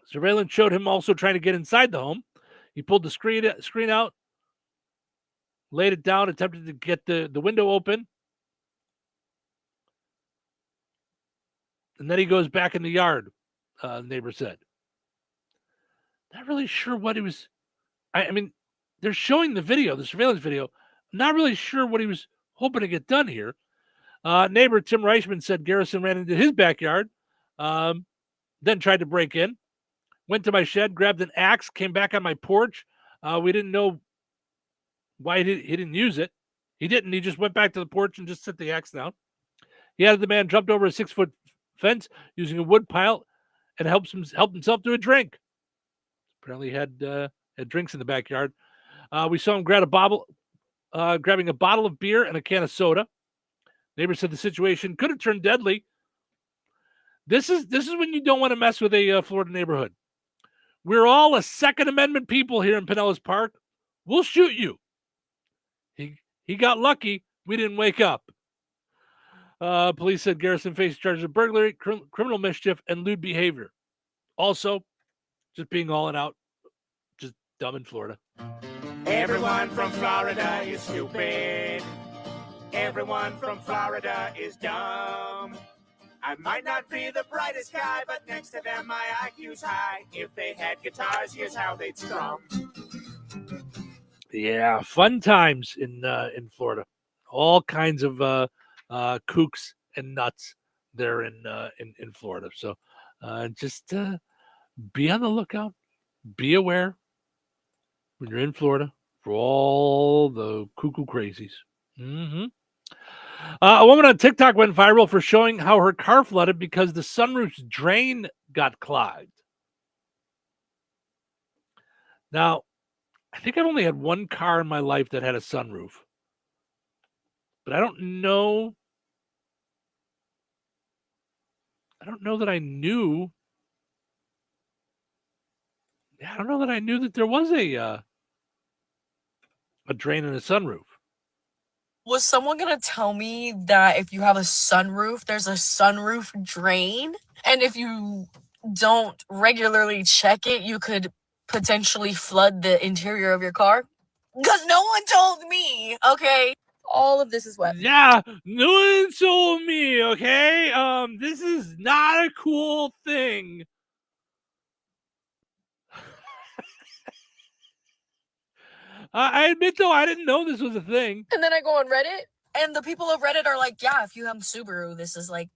Surveillance showed him also trying to get inside the home. He pulled the screen out, laid it down, attempted to get the window open. And then he goes back in the yard, the neighbor said. Not really sure what he was... I mean, they're showing the video, the surveillance video. Not really sure what he was hoping to get done here. Neighbor Tim Reichman said Garrison ran into his backyard, then tried to break in. Went to my shed, grabbed an axe, came back on my porch. We didn't know why he didn't use it. He didn't. He just went back to the porch and just set the axe down. He added the man jumped over a 6-foot fence using a wood pile and helped himself to a drink. Apparently he had drinks in the backyard. We saw him grabbing a bottle of beer and a can of soda. Neighbor said the situation could have turned deadly. This is when you don't want to mess with a Florida neighborhood. We're all a Second Amendment people here in Pinellas Park. We'll shoot you. He got lucky. We didn't wake up. Police said Garrison faced charges of burglary, criminal mischief, and lewd behavior. Also, just being all and out, just dumb in Florida. Everyone from Florida is stupid. Everyone from Florida is dumb. I might not be the brightest guy, but next to them my IQ's high. If they had guitars, here's how they'd strum. Yeah, fun times in Florida. All kinds of kooks and nuts there in Florida. So just be on the lookout. Be aware when you're in Florida for all the cuckoo crazies. Mm-hmm. A woman on TikTok went viral for showing how her car flooded because the sunroof's drain got clogged. Now, I think I've only had one car in my life that had a sunroof. But I don't know that I knew. I don't know that I knew that there was a drain in a sunroof. Was someone going to tell me that if you have a sunroof, there's a sunroof drain? And if you don't regularly check it, you could potentially flood the interior of your car? Because no one told me, okay? All of this is wet. Yeah, no one told me, okay? This is not a cool thing. I admit, though, I didn't know this was a thing. And then I go on Reddit, and the people of Reddit are like, yeah, if you have a Subaru, this is like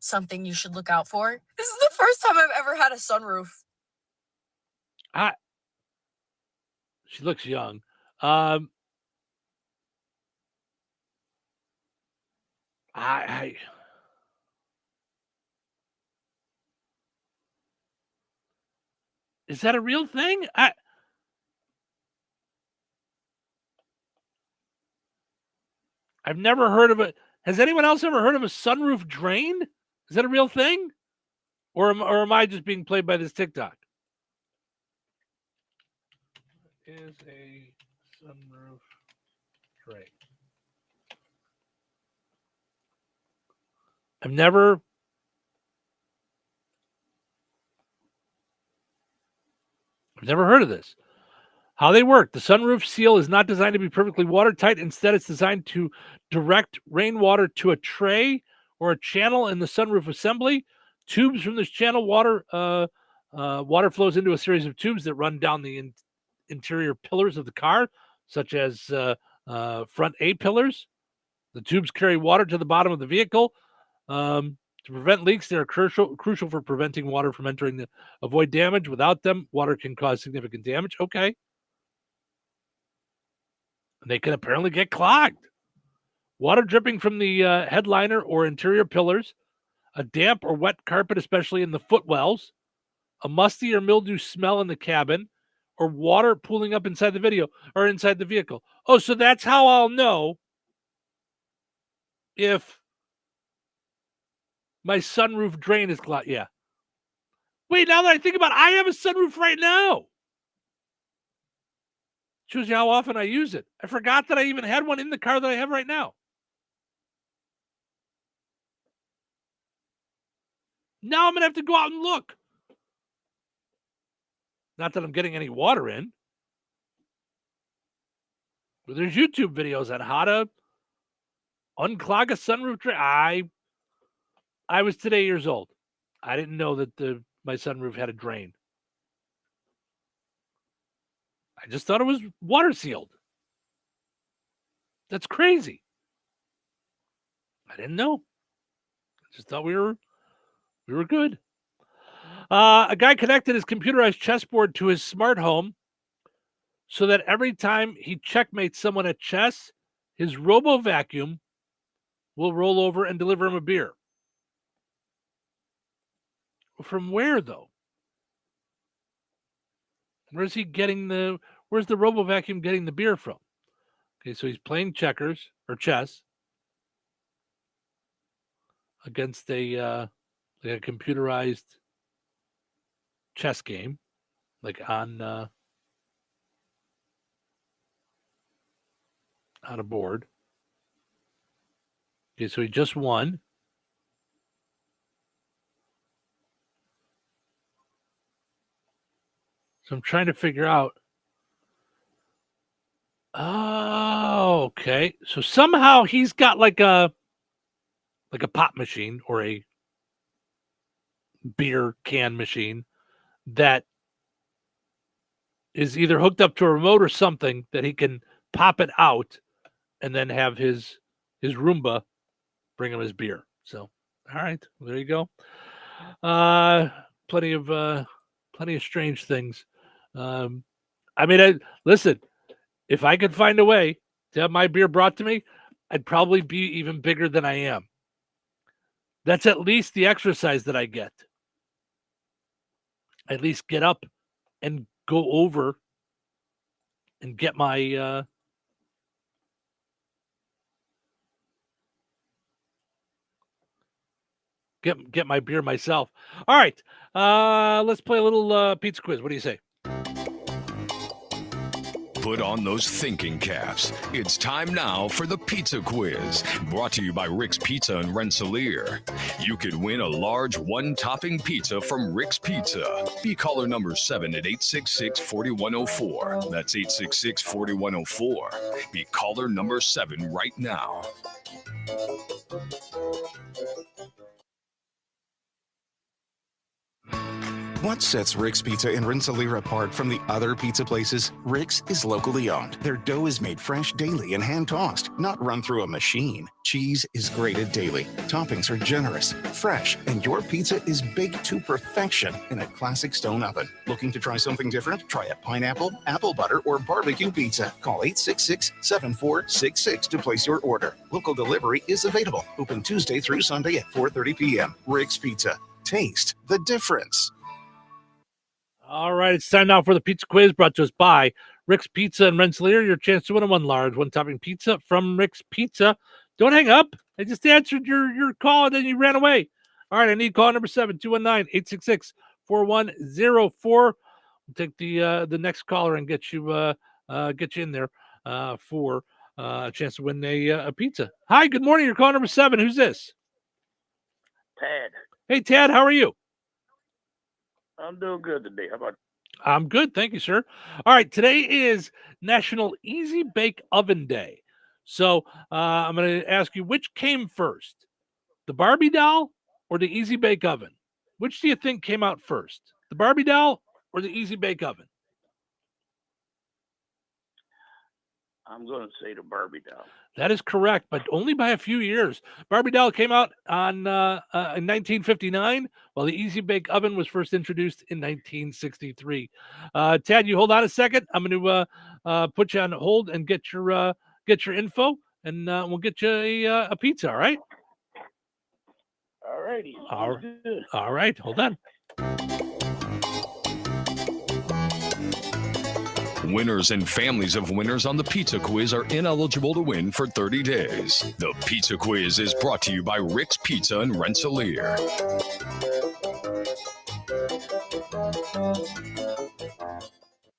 something you should look out for. This is the first time I've ever had a sunroof. She looks young. Is that a real thing? I've never heard of it. Has anyone else ever heard of a sunroof drain? Is that a real thing? Or am I just being played by this TikTok? Is a sunroof drain? I've never heard of this. How they work. The sunroof seal is not designed to be perfectly watertight. Instead, it's designed to direct rainwater to a tray or a channel in the sunroof assembly. Tubes from this channel water flows into a series of tubes that run down the interior pillars of the car, such as front A pillars. The tubes carry water to the bottom of the vehicle. To prevent leaks, they are crucial for preventing water from entering to avoid damage. Without them, water can cause significant damage. Okay. And they can apparently get clogged. Water dripping from the headliner or interior pillars, a damp or wet carpet, especially in the footwells, a musty or mildew smell in the cabin, or water pooling up inside the vehicle. Oh, so that's how I'll know if my sunroof drain is clogged. Yeah. Wait, now that I think about it, I have a sunroof right now. Shows you how often I use it. I forgot that I even had one in the car that I have right now. Now I'm going to have to go out and look. Not that I'm getting any water in. But there's YouTube videos on how to unclog a sunroof drain. I was today years old. I didn't know that my sunroof had a drain. I just thought it was water sealed. That's crazy. I didn't know. I just thought we were good. A guy connected his computerized chessboard to his smart home so that every time he checkmates someone at chess, his robo vacuum will roll over and deliver him a beer. From where, though? Where's the robo vacuum getting the beer from? Okay, so he's playing checkers or chess against a computerized chess game, like on a board. Okay, so he just won. So I'm trying to figure out. Oh, okay. So somehow he's got like a pop machine or a beer can machine that is either hooked up to a remote or something that he can pop it out and then have his Roomba bring him his beer. So, all right, there you go. Plenty of strange things. Listen, if I could find a way to have my beer brought to me, I'd probably be even bigger than I am. That's at least the exercise that I get. I at least get up and go over and get my get my beer myself. All right, let's play a little pizza quiz. What do you say? Put on those thinking caps. It's time now for the Pizza Quiz, brought to you by Rick's Pizza in Rensselaer. You could win a large one-topping pizza from Rick's Pizza. Be caller number 7 at 866-4104. That's 866-4104. Be caller number 7 right now. What sets Rick's Pizza in Rensselaer apart from the other pizza places? Rick's is locally owned. Their dough is made fresh daily and hand-tossed, not run through a machine. Cheese is grated daily. Toppings are generous, fresh, and your pizza is baked to perfection in a classic stone oven. Looking to try something different? Try a pineapple, apple butter, or barbecue pizza. Call 866-7466 to place your order. Local delivery is available. Open Tuesday through Sunday at 4:30 p.m. Rick's Pizza. Taste the difference. All right, it's time now for the Pizza Quiz, brought to us by Rick's Pizza in Rensselaer. Your chance to win a one large, one-topping pizza from Rick's Pizza. Don't hang up. I just answered your call, and then you ran away. All right, I need call number 7, 219-866-4104. We'll take the next caller and get you in there for a chance to win a pizza. Hi, good morning. You're call number 7. Who's this? Tad. Hey, Tad, how are you? I'm doing good today. How about you? I'm good. Thank you, sir. All right. Today is National Easy Bake Oven Day. So I'm going to ask you, which came first, the Barbie doll or the Easy Bake Oven? Which do you think came out first, the Barbie doll or the Easy Bake Oven? I'm going to say the Barbie doll. That is correct, but only by a few years. Barbie doll came out in 1959, while the Easy Bake Oven was first introduced in 1963. Tad, you hold on a second. I'm going to put you on hold and get your info, and we'll get you a pizza. All right. All righty. All right. Hold on. Winners and families of winners on the Pizza Quiz are ineligible to win for 30 days. The Pizza Quiz is brought to you by Rick's Pizza in Rensselaer.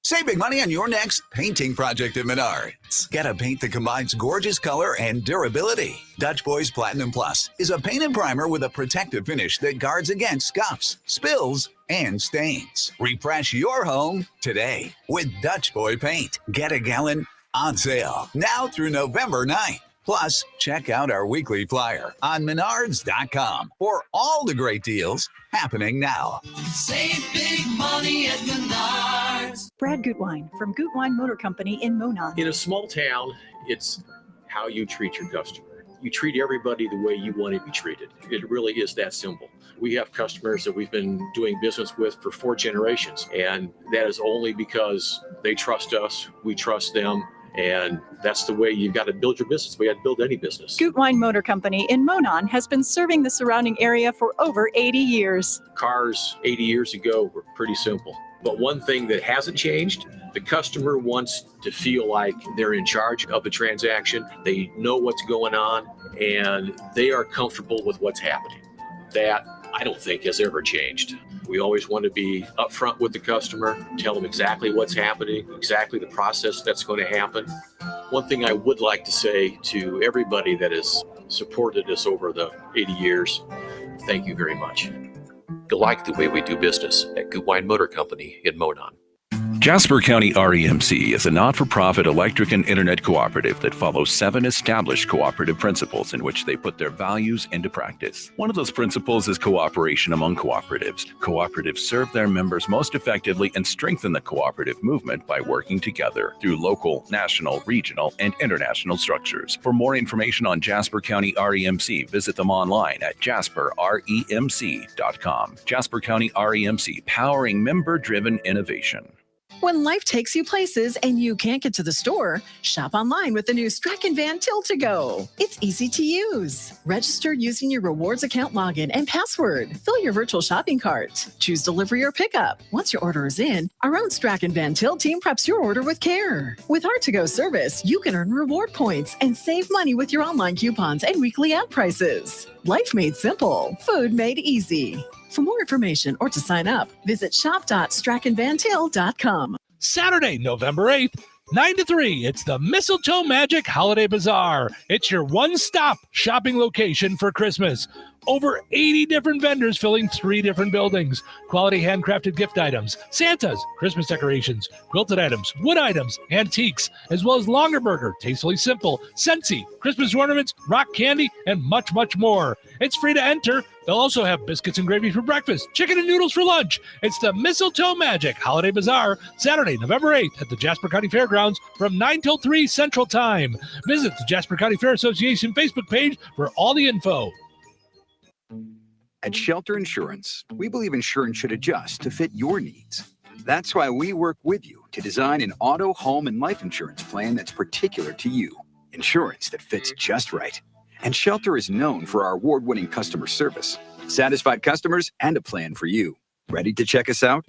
Save big money on your next painting project at Menards. Get a paint that combines gorgeous color and durability. Dutch Boy's Platinum Plus is a paint and primer with a protective finish that guards against scuffs, spills, and stains. Refresh your home today with Dutch Boy paint. Get a gallon on sale now through November 9th. Plus, check out our weekly flyer on Menards.com for all the great deals happening now. Save big money at Menards. Brad Gutwine from Gutwine Motor Company in Monon. In a small town, it's how you treat your customer. You treat everybody the way you want to be treated. It really is that simple. We have customers that we've been doing business with for 4 generations, and that is only because they trust us, we trust them, and that's the way you've got to build your business. We got to build any business. Gutwein Motor Company in Monon has been serving the surrounding area for over 80 years. Cars 80 years ago were pretty simple. But one thing that hasn't changed, the customer wants to feel like they're in charge of the transaction. They know what's going on, and they are comfortable with what's happening. That, I don't think, has ever changed. We always want to be upfront with the customer, tell them exactly what's happening, exactly the process that's going to happen. One thing I would like to say to everybody that has supported us over the 80 years, thank you very much. You like the way we do business at Gutwein Motor Company in Monon. Jasper County REMC is a not-for-profit electric and internet cooperative that follows 7 established cooperative principles in which they put their values into practice. One of those principles is cooperation among cooperatives. Cooperatives serve their members most effectively and strengthen the cooperative movement by working together through local, national, regional, and international structures. For more information on Jasper County REMC, visit them online at jasperremc.com. Jasper County REMC, powering member-driven innovation. When life takes you places and you can't get to the store, shop online with the new Strachan Van Til to Go. It's easy to use. Register using your rewards account login and password. Fill your virtual shopping cart. Choose delivery or pickup. Once your order is in, our own Strachan Van Til team preps your order with care. With our to-go service, you can earn reward points and save money with your online coupons and weekly ad prices. Life made simple. Food made easy. For more information or to sign up, visit shop.strachanvantil.com. Saturday, November 8th, 9 to 3, it's the Mistletoe Magic Holiday Bazaar. It's your one-stop shopping location for Christmas. Over 80 different vendors filling 3 different buildings. Quality handcrafted gift items, Santas, Christmas decorations, quilted items, wood items, antiques, as well as Longerburger, Tastefully Simple, Scentsy, Christmas ornaments, rock candy, and much, much more. It's free to enter. They'll also have biscuits and gravy for breakfast, chicken and noodles for lunch. It's the Mistletoe Magic Holiday Bazaar, Saturday, November 8th at the Jasper County Fairgrounds from 9 till 3 Central Time. Visit the Jasper County Fair Association Facebook page for all the info. At Shelter Insurance, we believe insurance should adjust to fit your needs. That's why we work with you to design an auto, home, and life insurance plan that's particular to you. Insurance that fits just right. And Shelter is known for our award-winning customer service, satisfied customers, and a plan for you. Ready to check us out?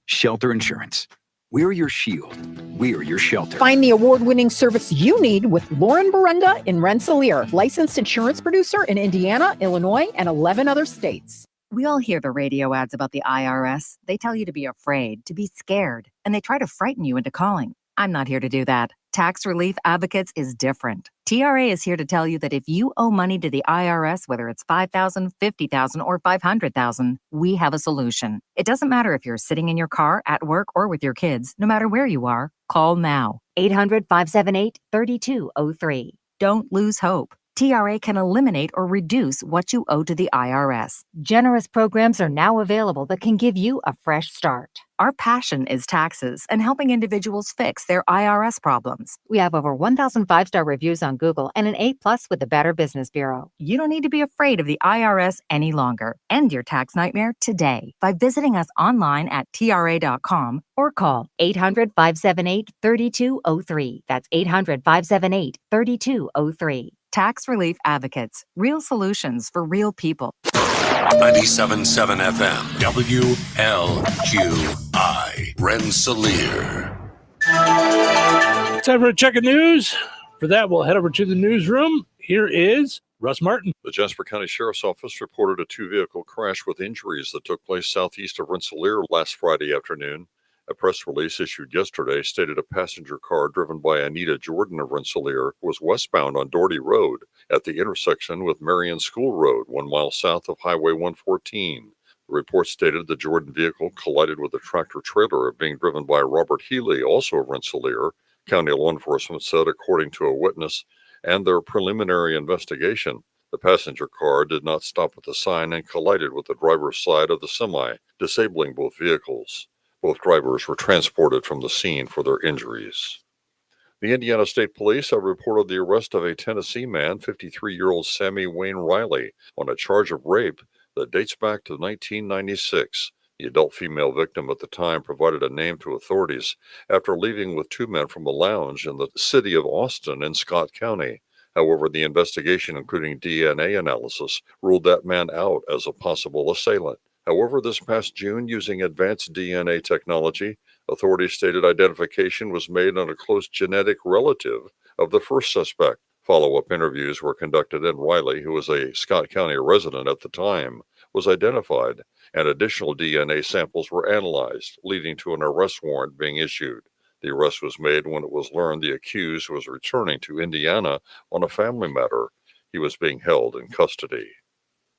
Shelter Insurance. We're your shield. We're your shelter. Find the award-winning service you need with Lauren Berenda in Rensselaer, licensed insurance producer in Indiana, Illinois, and 11 other states. We all hear the radio ads about the IRS. They tell you to be afraid, to be scared, and they try to frighten you into calling. I'm not here to do that. Tax Relief Advocates is different. TRA is here to tell you that if you owe money to the IRS, whether it's $5,000, $50,000, or $500,000, we have a solution. It doesn't matter if you're sitting in your car, at work, or with your kids. No matter where you are, call now. 800-578-3203. Don't lose hope. TRA can eliminate or reduce what you owe to the IRS. Generous programs are now available that can give you a fresh start. Our passion is taxes and helping individuals fix their IRS problems. We have over 1,000 5-star reviews on Google and an A+ with the Better Business Bureau. You don't need to be afraid of the IRS any longer. End your tax nightmare today by visiting us online at tra.com or call 800-578-3203. That's 800-578-3203. Tax Relief Advocates. Real solutions for real people. 97.7 FM, WLQI, Rensselaer. Time for a check of news. For that, we'll head over to the newsroom. Here is Russ Martin. The Jasper County Sheriff's Office reported a 2-vehicle crash with injuries that took place southeast of Rensselaer last Friday afternoon. A press release issued yesterday stated a passenger car driven by Anita Jordan of Rensselaer was westbound on Doherty Road at the intersection with Marion School Road, 1 mile south of Highway 114. The report stated the Jordan vehicle collided with a tractor-trailer being driven by Robert Healy, also of Rensselaer. County law enforcement said, according to a witness and their preliminary investigation, the passenger car did not stop at the sign and collided with the driver's side of the semi, disabling both vehicles. Both drivers were transported from the scene for their injuries. The Indiana State Police have reported the arrest of a Tennessee man, 53-year-old Sammy Wayne Riley, on a charge of rape that dates back to 1996. The adult female victim at the time provided a name to authorities after leaving with two men from a lounge in the city of Austin in Scott County. However, the investigation, including DNA analysis, ruled that man out as a possible assailant. However, this past June, using advanced DNA technology, authorities stated identification was made on a close genetic relative of the first suspect. Follow-up interviews were conducted, and Riley, who was a Scott County resident at the time, was identified, and additional DNA samples were analyzed, leading to an arrest warrant being issued. The arrest was made when it was learned the accused was returning to Indiana on a family matter. He was being held in custody.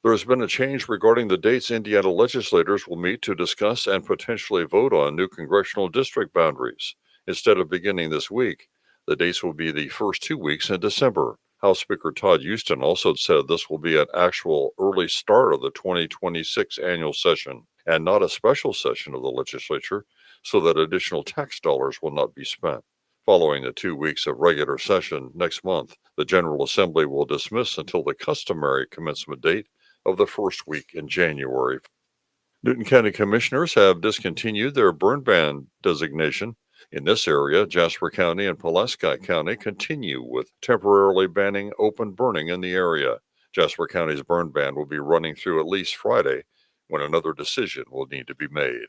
There has been a change regarding the dates Indiana legislators will meet to discuss and potentially vote on new congressional district boundaries. Instead of beginning this week, the dates will be the first 2 weeks in December. House Speaker Todd Houston also said this will be an actual early start of the 2026 annual session and not a special session of the legislature, so that additional tax dollars will not be spent. Following the 2 weeks of regular session next month, the General Assembly will dismiss until the customary commencement date of the first week in January. Newton County Commissioners have discontinued their burn ban designation. In this area, Jasper County and Pulaski County continue with temporarily banning open burning in the area. Jasper County's burn ban will be running through at least Friday, when another decision will need to be made.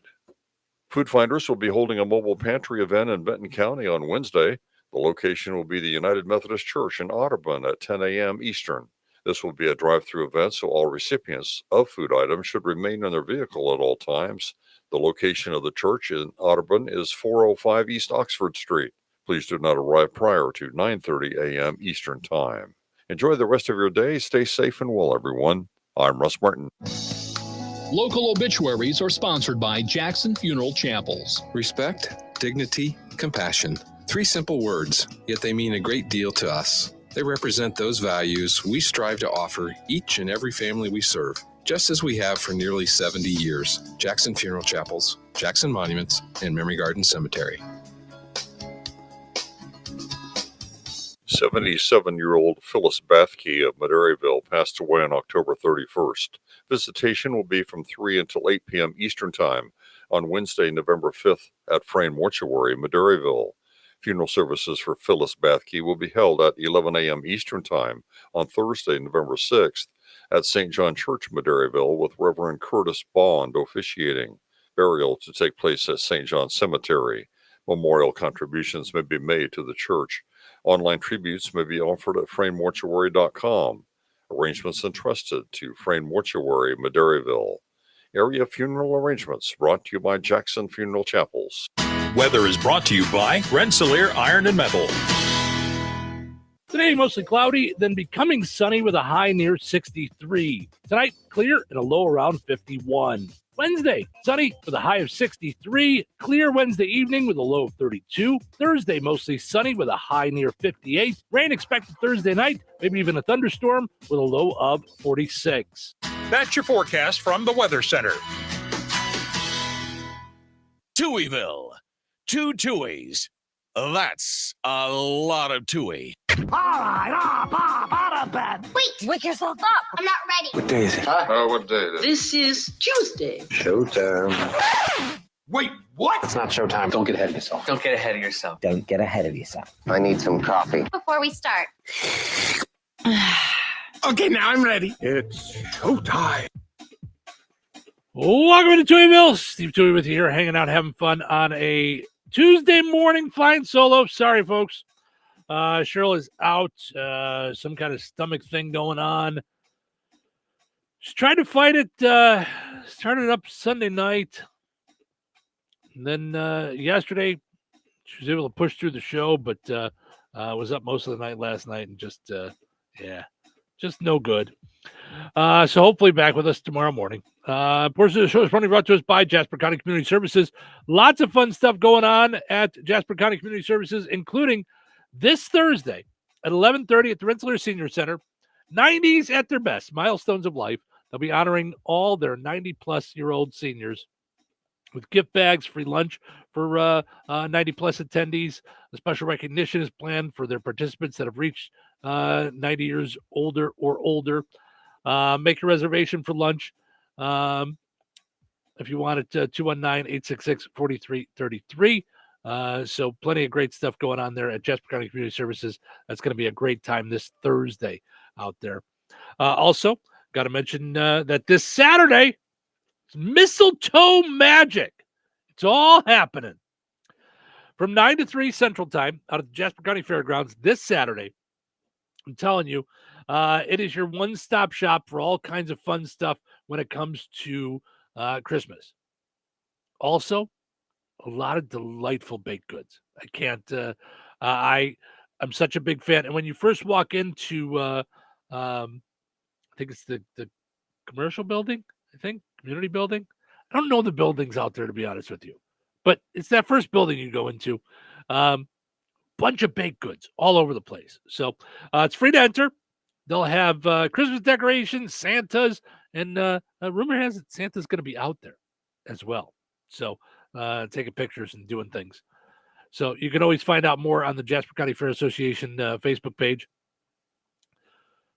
Food Finders will be holding a mobile pantry event in Benton County on Wednesday. The location will be the United Methodist Church in Audubon at 10 a.m. Eastern. This will be a drive-through event, so all recipients of food items should remain in their vehicle at all times. The location of the church in Audubon is 405 East Oxford Street. Please do not arrive prior to 9:30 a.m. Eastern Time. Enjoy the rest of your day. Stay safe and well, everyone. I'm Russ Martin. Local obituaries are sponsored by Jackson Funeral Chapels. Respect, dignity, compassion. 3 simple words, yet they mean a great deal to us. They represent those values we strive to offer each and every family we serve, just as we have for nearly 70 years. Jackson Funeral Chapels, Jackson Monuments, and Memory Garden Cemetery. 77-year-old Phyllis Bathke of Maderaeville passed away on October 31st. Visitation will be from 3 until 8 p.m. Eastern Time on Wednesday, November 5th at Frayne Mortuary, Maderaeville. Funeral services for Phyllis Bathke will be held at 11 a.m. Eastern Time on Thursday, November 6th at St. John Church, Maderaeville, with Reverend Curtis Bond officiating. Burial to take place at St. John Cemetery. Memorial contributions may be made to the church. Online tributes may be offered at fraynemortuary.com. Arrangements entrusted to Frayne Mortuary, Maderaeville. Area funeral arrangements brought to you by Jackson Funeral Chapels. Weather is brought to you by Rensselaer Iron and Metal. Today, mostly cloudy, then becoming sunny with a high near 63. Tonight, clear and a low around 51. Wednesday, sunny with a high of 63. Clear Wednesday evening with a low of 32. Thursday, mostly sunny with a high near 58. Rain expected Thursday night, maybe even a thunderstorm with a low of 46. That's your forecast from the Weather Center. Touhyville. 2 Touhies. That's a lot of Touhy. All right, up, out of bed. Wait, wake yourself up. I'm not ready. What day is it? What day is it? This is Tuesday. Showtime. Wait, what? It's not showtime. Don't get ahead of yourself. Don't get ahead of yourself. Don't get ahead of yourself. I need some coffee. Before we start. Okay, now I'm ready. It's showtime. Welcome to Touhyville. Steve Touhy with you here, hanging out, having fun on a Tuesday morning, flying solo. Sorry, folks. Cheryl is out. Some kind of stomach thing going on. She's tried to fight it. Started up Sunday night. And then yesterday, she was able to push through the show, but was up most of the night last night and just no good. So hopefully back with us tomorrow morning. Portion of the show is brought to us by Jasper County Community Services. Lots of fun stuff going on at Jasper County Community Services, including this Thursday at 11:30 at the Rensselaer Senior Center. 90s at their best, milestones of life. They'll be honoring all their 90-plus-year-old seniors with gift bags, free lunch for 90 plus attendees. A special recognition is planned for their participants that have reached 90 years older or older. Make a reservation for lunch. If you want it, 219-866-4333. So plenty of great stuff going on there at Jasper County Community Services. That's going to be a great time this Thursday out there. Also, got to mention that this Saturday, Mistletoe Magic. It's all happening. From 9 to 3 Central Time out at the Jasper County Fairgrounds this Saturday. I'm telling you, it is your one-stop shop for all kinds of fun stuff when it comes to Christmas. Also, a lot of delightful baked goods. I can't. I'm such a big fan. And when you first walk into, I think it's the commercial building. I think community building. I don't know the buildings out there, to be honest with you, but it's that first building you go into. Bunch of baked goods all over the place. So it's free to enter. They'll have Christmas decorations, Santas, and rumor has it Santa's going to be out there as well. So taking pictures and doing things. So you can always find out more on the Jasper County Fair Association Facebook page.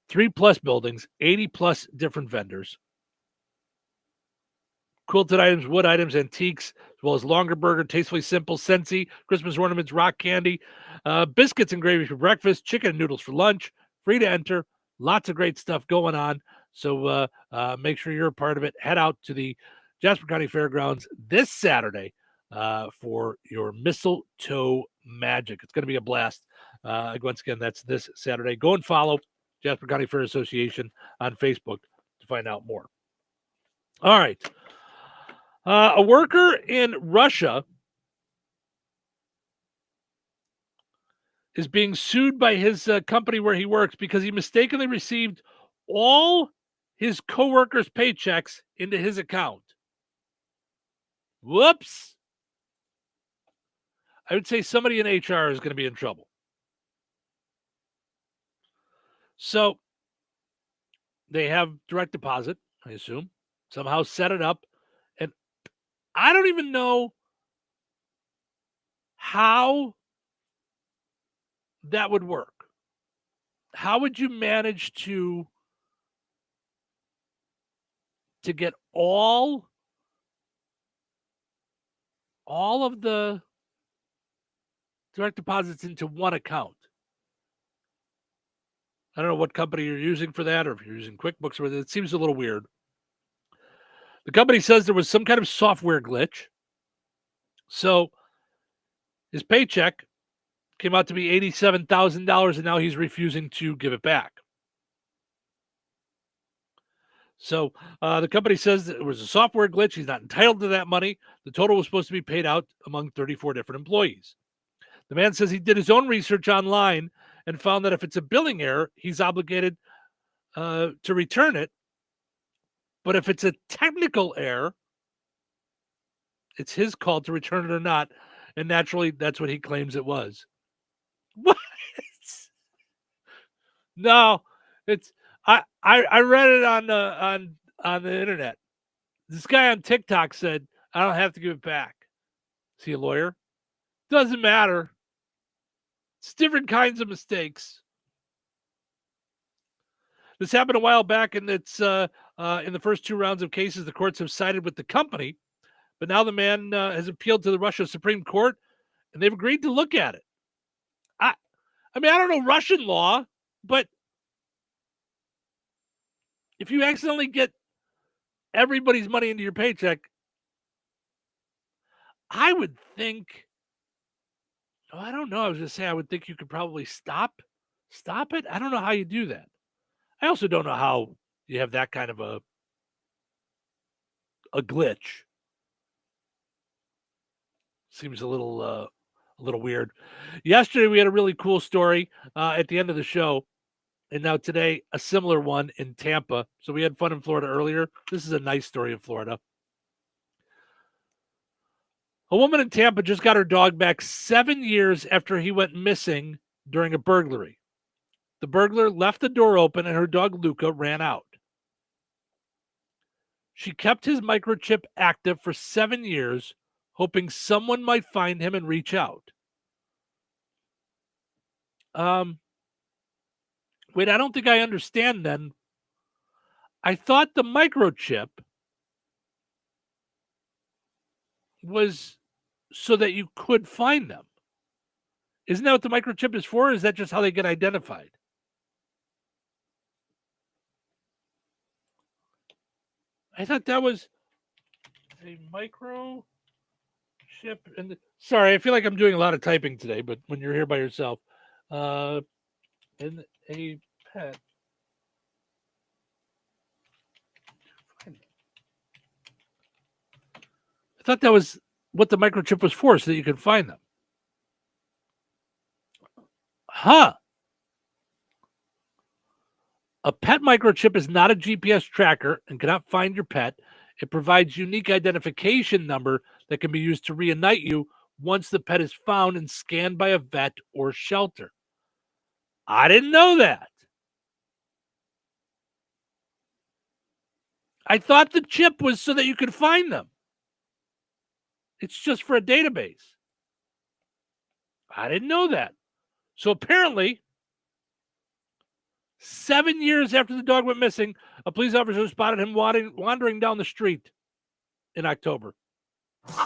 3+ buildings, 80+ different vendors. Quilted items, wood items, antiques, as well as longer burger, tastefully simple, Scentsy, Christmas ornaments, rock candy, biscuits and gravy for breakfast, chicken and noodles for lunch, free to enter. Lots of great stuff going on. So make sure you're a part of it. Head out to the Jasper County Fairgrounds this Saturday for your Mistletoe Magic. It's going to be a blast. Once again, that's this Saturday. Go and follow Jasper County Fair Association on Facebook to find out more. All right. A worker in Russia is being sued by his company where he works because he mistakenly received all his coworkers' paychecks into his account. Whoops. I would say somebody in HR is going to be in trouble. So they have direct deposit, I assume, somehow set it up. And I don't even know how that would work. How would you manage to get all of the direct deposits into one account? I don't know what company you're using for that, or if you're using QuickBooks or it seems a little weird. The company says there was some kind of software glitch. So his paycheck came out to be $87,000, and now he's refusing to give it back. So the company says that it was a software glitch. He's not entitled to that money. The total was supposed to be paid out among 34 different employees. The man says he did his own research online and found that if it's a billing error, he's obligated to return it. But if it's a technical error, it's his call to return it or not. And naturally, that's what he claims it was. What? No, it's I read it on the internet. This guy on TikTok said, I don't have to give it back. Is he a lawyer? Doesn't matter. It's different kinds of mistakes. This happened a while back, and it's in the first 2 rounds of cases, the courts have sided with the company. But now the man has appealed to the Russia Supreme Court, and they've agreed to look at it. I mean, I don't know Russian law, but if you accidentally get everybody's money into your paycheck, I would think, I don't know. I was going to say, I would think you could probably stop it. I don't know how you do that. I also don't know how you have that kind of a glitch. Seems a little weird. Yesterday, we had a really cool story at the end of the show. And now today, a similar one in Tampa. So we had fun in Florida earlier. This is a nice story in Florida. A woman in Tampa just got her dog back 7 years after he went missing during a burglary. The burglar left the door open and her dog Luca ran out. She kept his microchip active for 7 years, hoping someone might find him and reach out. Wait, I don't think I understand then. I thought the microchip was so that you could find them. Isn't that what the microchip is for? Or is that just how they get identified? I thought that was a microchip. Sorry, I feel like I'm doing a lot of typing today, but when you're here by yourself, in a pet. I thought that was what the microchip was for, so that you could find them. Huh. A pet microchip is not a GPS tracker and cannot find your pet. It provides unique identification number that can be used to reunite you once the pet is found and scanned by a vet or shelter. I didn't know that. I thought the chip was so that you could find them. It's just for a database. I didn't know that. So apparently, 7 years after the dog went missing, a police officer spotted him wandering down the street in October.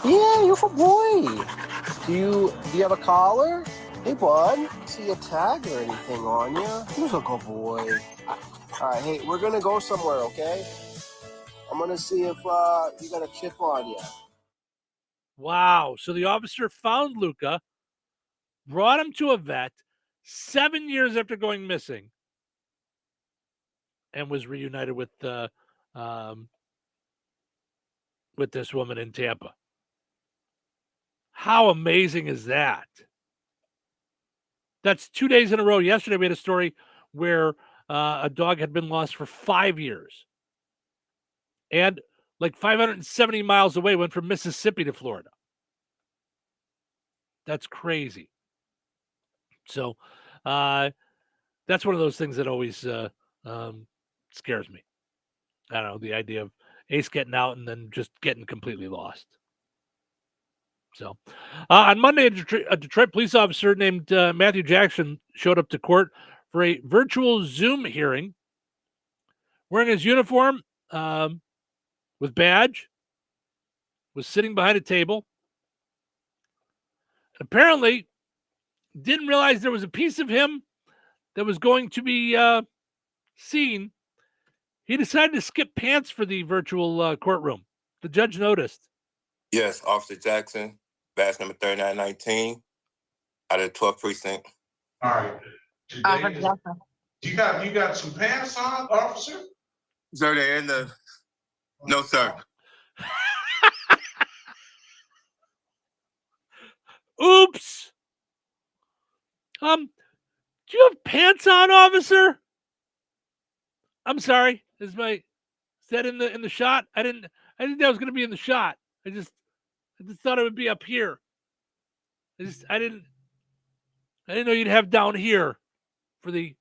Yeah, you're a boy. Do you have a collar? Hey, bud. See a tag or anything on you? You're a good boy. All right, hey, we're gonna go somewhere, okay? I'm gonna see if you got a chip on you. Wow. So the officer found Luca, brought him to a vet 7 years after going missing, and was reunited with this woman in Tampa. How amazing is that? That's 2 days in a row. Yesterday we had a story where a dog had been lost for 5 years. And like 570 miles away, went from Mississippi to Florida. That's crazy. So that's one of those things that always scares me. I don't know, the idea of Ace getting out and then just getting completely lost. So on Monday, a Detroit police officer named Matthew Jackson showed up to court for a virtual Zoom hearing, wearing his uniform with badge, was sitting behind a table, and apparently didn't realize there was a piece of him that was going to be seen. He decided to skip pants for the virtual courtroom. The judge noticed. Yes, Officer Jackson, badge number 3919, out of the 12th precinct. All right. Today, you got some pants on, officer? Sir, they're in the... No, sir. Oops. Do you have pants on, officer? I'm sorry. Is that in the shot? I didn't think that was going to be in the shot. I just thought it would be up here. I didn't know you'd have down here for the.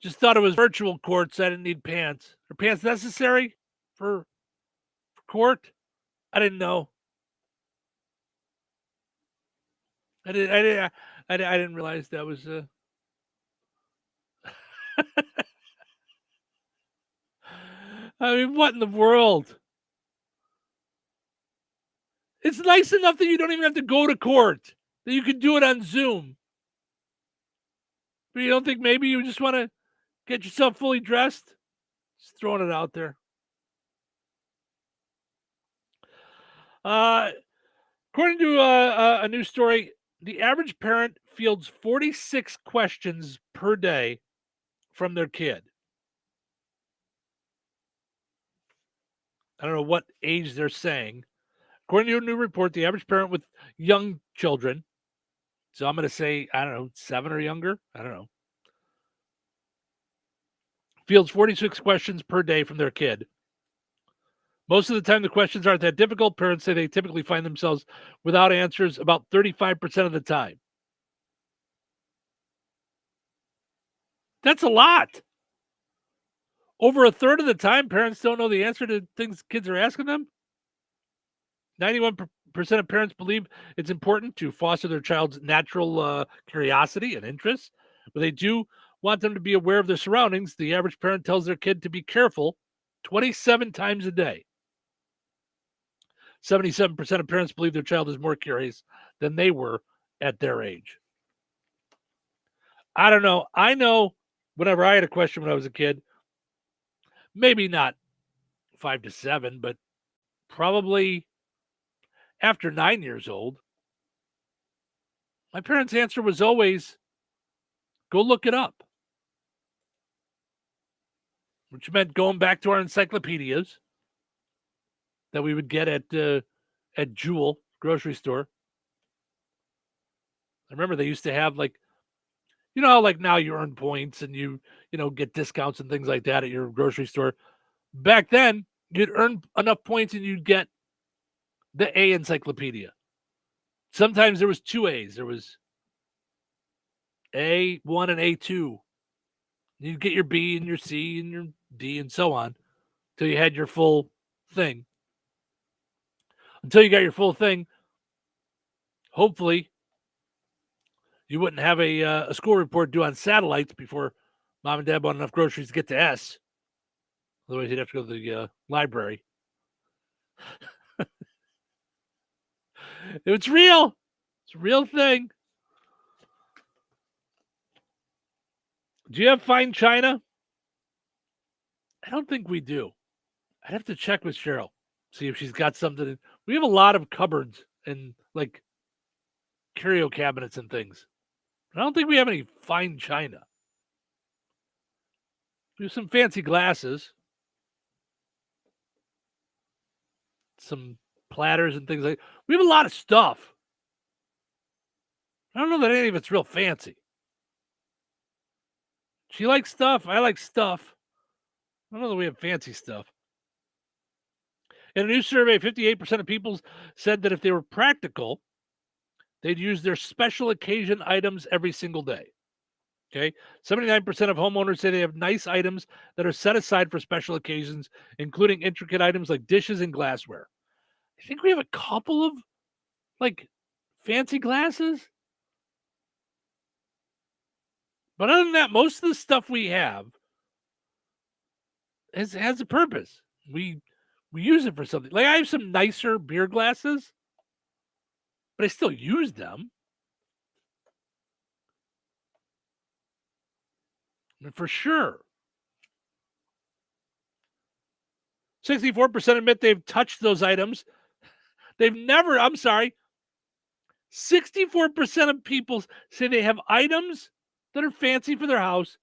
Just thought it was virtual court, so I didn't need pants. Are pants necessary for court? I didn't know. I didn't realize that was. I mean, what in the world? It's nice enough that you don't even have to go to court, that you can do it on Zoom. But you don't think maybe you just want to get yourself fully dressed? Just throwing it out there. According to a new story, the average parent fields 46 questions per day from their kid. I don't know what age they're saying. According to a new report, the average parent with young children, so I'm going to say, I don't know, 7 or younger, I don't know, fields 46 questions per day from their kid. Most of the time, the questions aren't that difficult. Parents say they typically find themselves without answers about 35% of the time. That's a lot. Over a third of the time, parents don't know the answer to things kids are asking them. 91% of parents believe it's important to foster their child's natural curiosity and interest, but they do want them to be aware of their surroundings. The average parent tells their kid to be careful 27 times a day. 77% of parents believe their child is more curious than they were at their age. I don't know. I know whenever I had a question when I was a kid, maybe not 5 to 7, but probably after 9 years old, my parents' answer was always, go look it up. Which meant going back to our encyclopedias that we would get at Jewel grocery store. I remember they used to have like, you know how like now you earn points and you get discounts and things like that at your grocery store. Back then, you'd earn enough points and you'd get the A encyclopedia. Sometimes there was 2 A's. There was A1 and A2. You'd get your B and your C and your D and so on until you had your full thing. Until you got your full thing, hopefully you wouldn't have a school report due on satellites before mom and dad bought enough groceries to get to S. Otherwise, you'd have to go to the library. It's real. It's a real thing. Do you have fine china? I don't think we do. I'd have to check with Cheryl, see if she's got something. We have a lot of cupboards and like curio cabinets and things. I don't think we have any fine china. We have some fancy glasses, some platters and things like that. We have a lot of stuff. I don't know that any of it's real fancy. She likes stuff. I like stuff. I don't know that we have fancy stuff. In a new survey, 58% of people said that if they were practical, they'd use their special occasion items every single day. Okay. 79% of homeowners say they have nice items that are set aside for special occasions, including intricate items like dishes and glassware. I think we have a couple of like fancy glasses. But other than that, most of the stuff we have has a purpose. We use it for something. Like I have some nicer beer glasses, but I still use them. For sure. 64% admit they've touched those items. They've never, 64% of people say they have items that are fancy for their house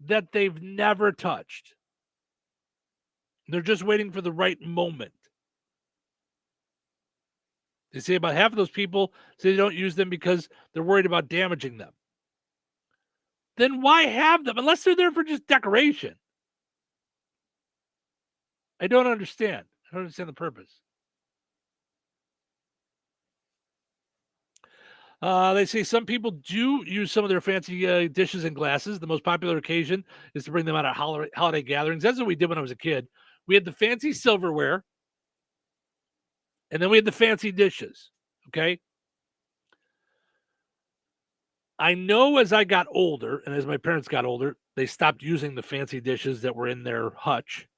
that they've never touched. They're just waiting for the right moment. They say about half of those people say they don't use them because they're worried about damaging them. Then why have them unless they're there for just decoration? I don't understand. I don't understand the purpose. They say some people do use some of their fancy dishes and glasses. The most popular occasion is to bring them out at holiday gatherings. That's what we did when I was a kid. We had the fancy silverware, and then we had the fancy dishes, okay? I know as I got older, and as my parents got older, they stopped using the fancy dishes that were in their hutch.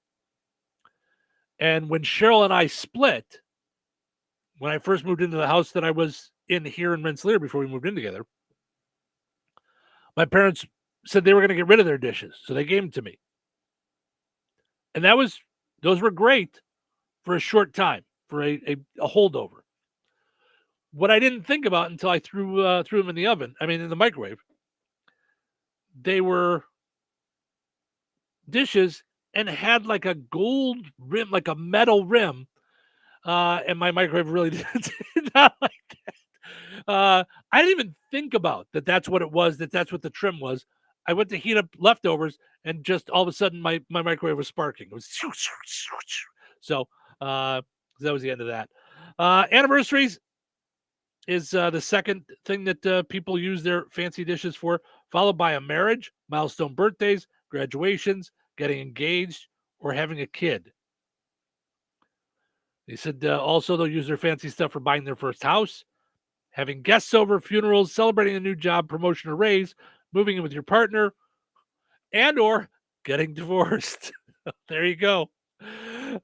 And when Cheryl and I split, when I first moved into the house that I was in here in Rensselaer before we moved in together, my parents said they were going to get rid of their dishes, so they gave them to me. And those were great for a short time, for a holdover. What I didn't think about until I threw them in the microwave, they were dishes and had like a gold rim, like a metal rim. And my microwave really did not like that. I didn't even think about that. That's what it was. That's what the trim was. I went to heat up leftovers, and just all of a sudden, my microwave was sparking. It was so. That was the end of that. Anniversaries is the second thing that people use their fancy dishes for, followed by a marriage, milestone birthdays, graduations, getting engaged, or having a kid. They said also they'll use their fancy stuff for buying their first house, having guests over, funerals, celebrating a new job, promotion, or raise, moving in with your partner, and or getting divorced. There you go.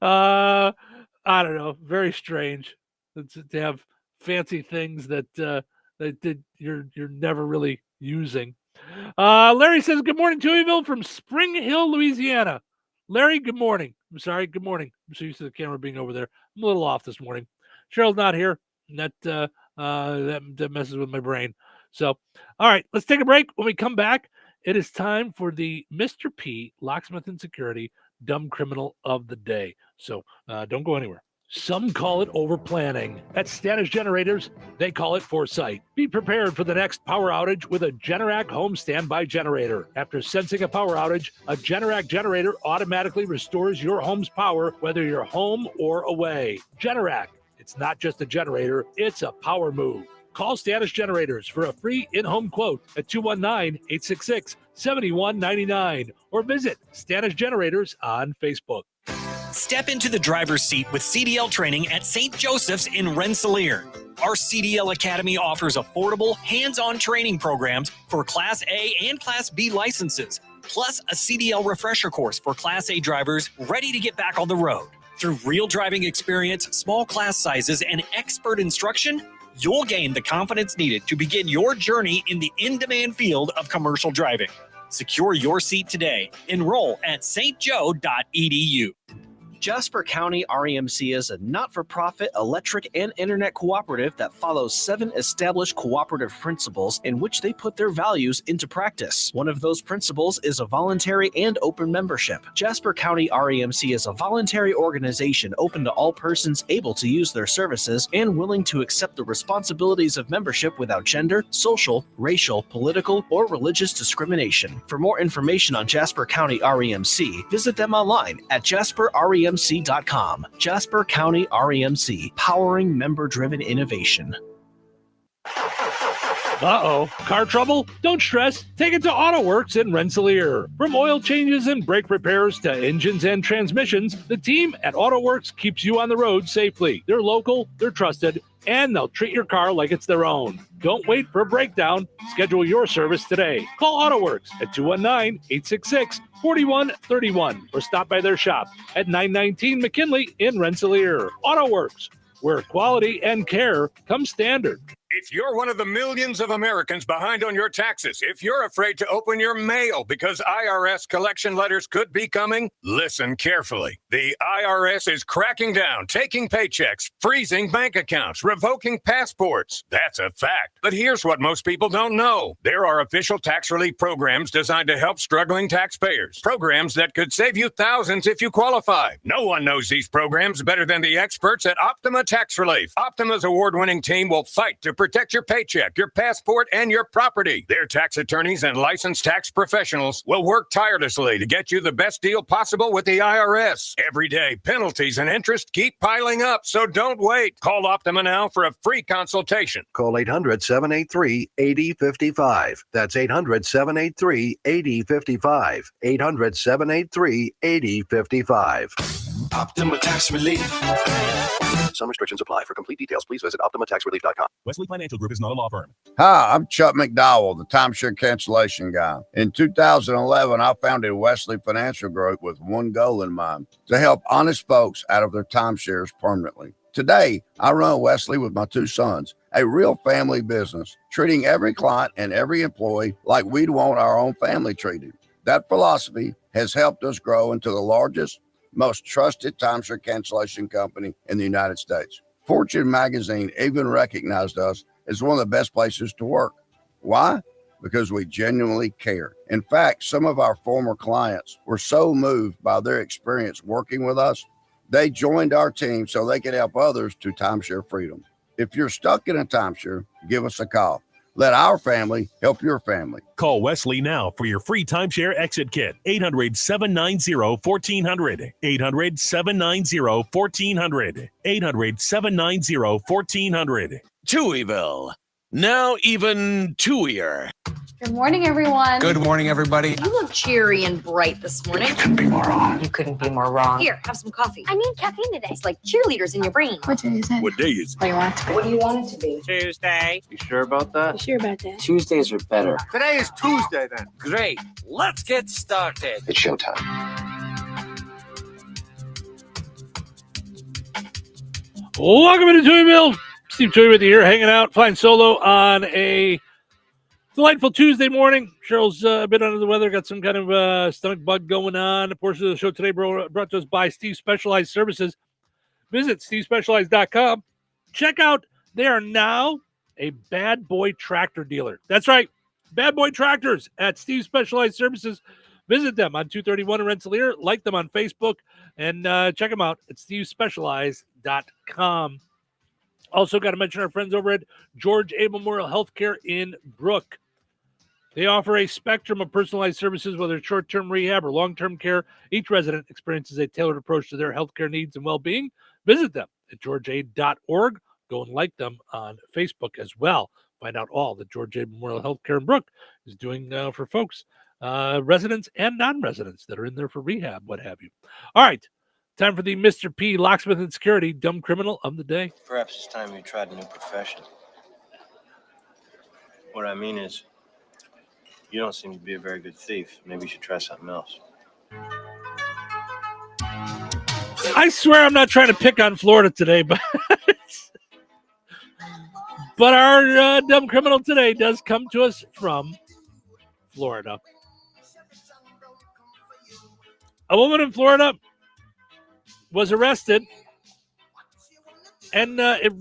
I don't know. Very strange to have fancy things that you're never really using. Larry says, good morning, Touhyville from Spring Hill, Louisiana. Larry, good morning. I'm sorry, good morning. I'm so used to the camera being over there. I'm a little off this morning. Cheryl's not here. And that messes with my brain. So, all right, let's take a break. When we come back, it is time for the Mr. P, Locksmith and Security, Dumb Criminal of the Day. So don't go anywhere. Some call it over-planning. At Standish Generators, they call it foresight. Be prepared for the next power outage with a Generac home standby generator. After sensing a power outage, a Generac generator automatically restores your home's power, whether you're home or away. Generac, it's not just a generator, it's a power move. Call Standish Generators for a free in-home quote at 219-866-7199 or visit Standish Generators on Facebook. Step into the driver's seat with CDL training at St. Joseph's in Rensselaer. Our CDL Academy offers affordable, hands-on training programs for Class A and Class B licenses, plus a CDL refresher course for Class A drivers ready to get back on the road. Through real driving experience, small class sizes, and expert instruction, you'll gain the confidence needed to begin your journey in the in-demand field of commercial driving. Secure your seat today. Enroll at stjoe.edu. Jasper County REMC is a not-for-profit electric and internet cooperative that follows 7 established cooperative principles in which they put their values into practice. One of those principles is a voluntary and open membership. Jasper County REMC is a voluntary organization open to all persons able to use their services and willing to accept the responsibilities of membership without gender, social, racial, political, or religious discrimination. For more information on Jasper County REMC, visit them online at jasperremc.com. Jasper County REMC, powering member-driven innovation. Uh-oh. Car trouble? Don't stress. Take it to AutoWorks in Rensselaer. From oil changes and brake repairs to engines and transmissions, the team at AutoWorks keeps you on the road safely. They're local, they're trusted, and they'll treat your car like it's their own. Don't wait for a breakdown. Schedule your service today. Call AutoWorks at 219-866-4131 or stop by their shop at 919 McKinley in Rensselaer. AutoWorks, where quality and care come standard. If you're one of the millions of Americans behind on your taxes, if you're afraid to open your mail because IRS collection letters could be coming, listen carefully. The IRS is cracking down, taking paychecks, freezing bank accounts, revoking passports. That's a fact. But here's what most people don't know. There are official tax relief programs designed to help struggling taxpayers. Programs that could save you thousands if you qualify. No one knows these programs better than the experts at Optima Tax Relief. Optima's award-winning team will fight to protect your paycheck, your passport, and your property. Their tax attorneys and licensed tax professionals will work tirelessly to get you the best deal possible with the IRS. Every day, penalties and interest keep piling up, so don't wait. Call Optima now for a free consultation. Call 800-783-8055. That's 800-783-8055. 800-783-8055. Optima Tax Relief. Some restrictions apply. For complete details, please visit OptimaTaxRelief.com. Wesley Financial Group is not a law firm. Hi, I'm Chuck McDowell, the timeshare cancellation guy. In 2011, I founded Wesley Financial Group with one goal in mind: to help honest folks out of their timeshares permanently. Today, I run Wesley with my 2 sons, a real family business, treating every client and every employee like we'd want our own family treated. That philosophy has helped us grow into the largest, most trusted timeshare cancellation company in the United States. Fortune magazine even recognized us as one of the best places to work. Why? Because we genuinely care. In fact, some of our former clients were so moved by their experience working with us, they joined our team so they could help others to timeshare freedom. If you're stuck in a timeshare, give us a call. Let our family help your family. Call Wesley now for your free timeshare exit kit. 800-790-1400. 800-790-1400. 800-790-1400. Touhyville. Now even Touhier. Good morning, everyone. Good morning, everybody. You look cheery and bright this morning. Couldn't be more wrong. You couldn't be more wrong. Here, have some coffee. I need caffeine today. It's like cheerleaders in your brain. What day is it? What day is it? What do you want it to be? Tuesday. You sure about that? You sure about that? Tuesdays are better. Today is Tuesday, then. Great. Let's get started. It's showtime. Welcome to Touhyville. Steve Touhy with you here, hanging out, flying solo on a delightful Tuesday morning. Cheryl's a bit under the weather, got some kind of stomach bug going on. A portion of the show today brought to us by Steve Specialized Services. Visit stevespecialized.com. Check out, they are now a Bad Boy Tractor dealer. That's right, Bad Boy Tractors at Steve Specialized Services. Visit them on 231 in Rensselaer. Like them on Facebook and check them out at stevespecialized.com. Also, got to mention our friends over at George A. Memorial Healthcare in Brook. They offer a spectrum of personalized services, whether it's short-term rehab or long-term care. Each resident experiences a tailored approach to their healthcare needs and well-being. Visit them at georgea.org. Go and like them on Facebook as well. Find out all that George A. Memorial Healthcare in Brook is doing for folks, residents and non-residents that are in there for rehab, what have you. All right. Time for the Mr. P. Locksmith and Security Dumb Criminal of the Day. Perhaps it's time you tried a new profession. What I mean is, you don't seem to be a very good thief. Maybe you should try something else. I swear I'm not trying to pick on Florida today, but our dumb criminal today does come to us from Florida. A woman in Florida was arrested, and it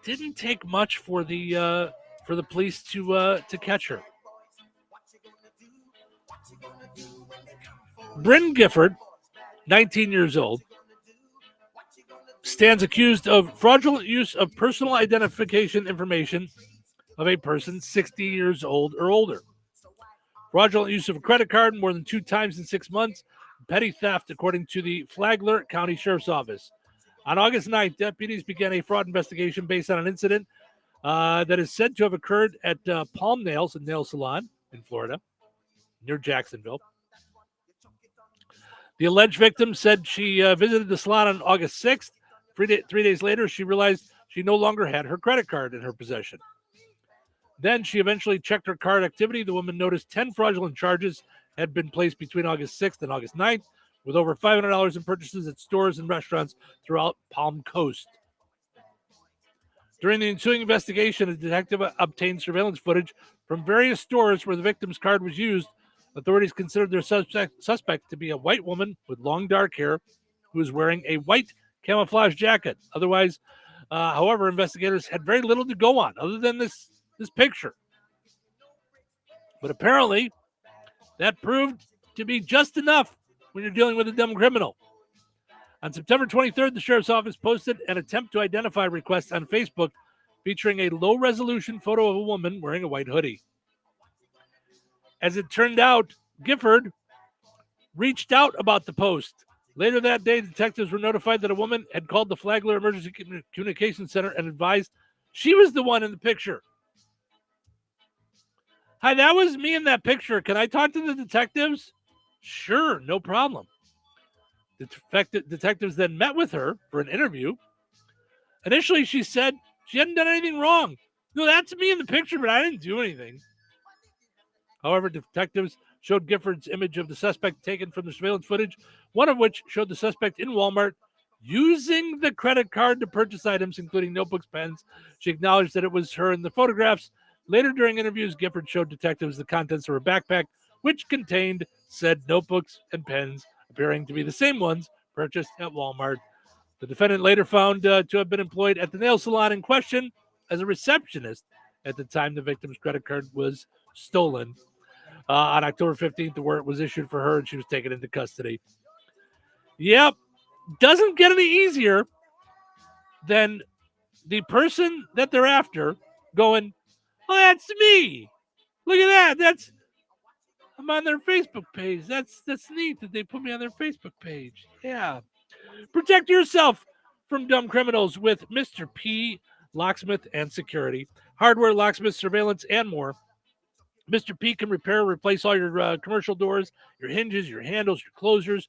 didn't take much for the police to catch her. Bryn Gifford, 19 years old, stands accused of fraudulent use of personal identification information of a person 60 years old or older, fraudulent use of a credit card more than 2 times in 6 months, petty theft, according to the Flagler County Sheriff's Office. On August 9th, deputies began a fraud investigation based on an incident that is said to have occurred at Palm Nails, a nail salon in Florida, near Jacksonville. The alleged victim said she visited the salon on August 6th. 3 days later, she realized she no longer had her credit card in her possession. Then she eventually checked her card activity. The woman noticed 10 fraudulent charges had been placed between August 6th and August 9th, with over $500 in purchases at stores and restaurants throughout Palm Coast. During the ensuing investigation, a detective obtained surveillance footage from various stores where the victim's card was used. Authorities considered their suspect to be a white woman with long dark hair who was wearing a white camouflage jacket. However, investigators had very little to go on other than this picture. But apparently, that proved to be just enough when you're dealing with a dumb criminal. On September 23rd, the Sheriff's Office posted an attempt to identify request on Facebook featuring a low-resolution photo of a woman wearing a white hoodie. As it turned out, Gifford reached out about the post. Later that day, detectives were notified that a woman had called the Flagler Emergency Communications Center and advised she was the one in the picture. Hi, that was me in that picture. Can I talk to the detectives? Sure, no problem. Detectives then met with her for an interview. Initially, she said she hadn't done anything wrong. No, that's me in the picture, but I didn't do anything. However, detectives showed Gifford's image of the suspect taken from the surveillance footage, one of which showed the suspect in Walmart using the credit card to purchase items, including notebooks, pens. She acknowledged that it was her in the photographs. Later during interviews, Gifford showed detectives the contents of her backpack, which contained said notebooks and pens, appearing to be the same ones purchased at Walmart. The defendant later found to have been employed at the nail salon in question as a receptionist at the time the victim's credit card was stolen. On October 15th, the warrant was issued for her and she was taken into custody. Yep, doesn't get any easier than the person that they're after going, oh, that's me. Look at that. I'm on their Facebook page. That's neat that they put me on their Facebook page. Yeah. Protect yourself from dumb criminals with Mr. P. Locksmith and Security. Hardware, locksmith, surveillance, and more. Mr. P can repair, replace all your commercial doors, your hinges, your handles, your closers.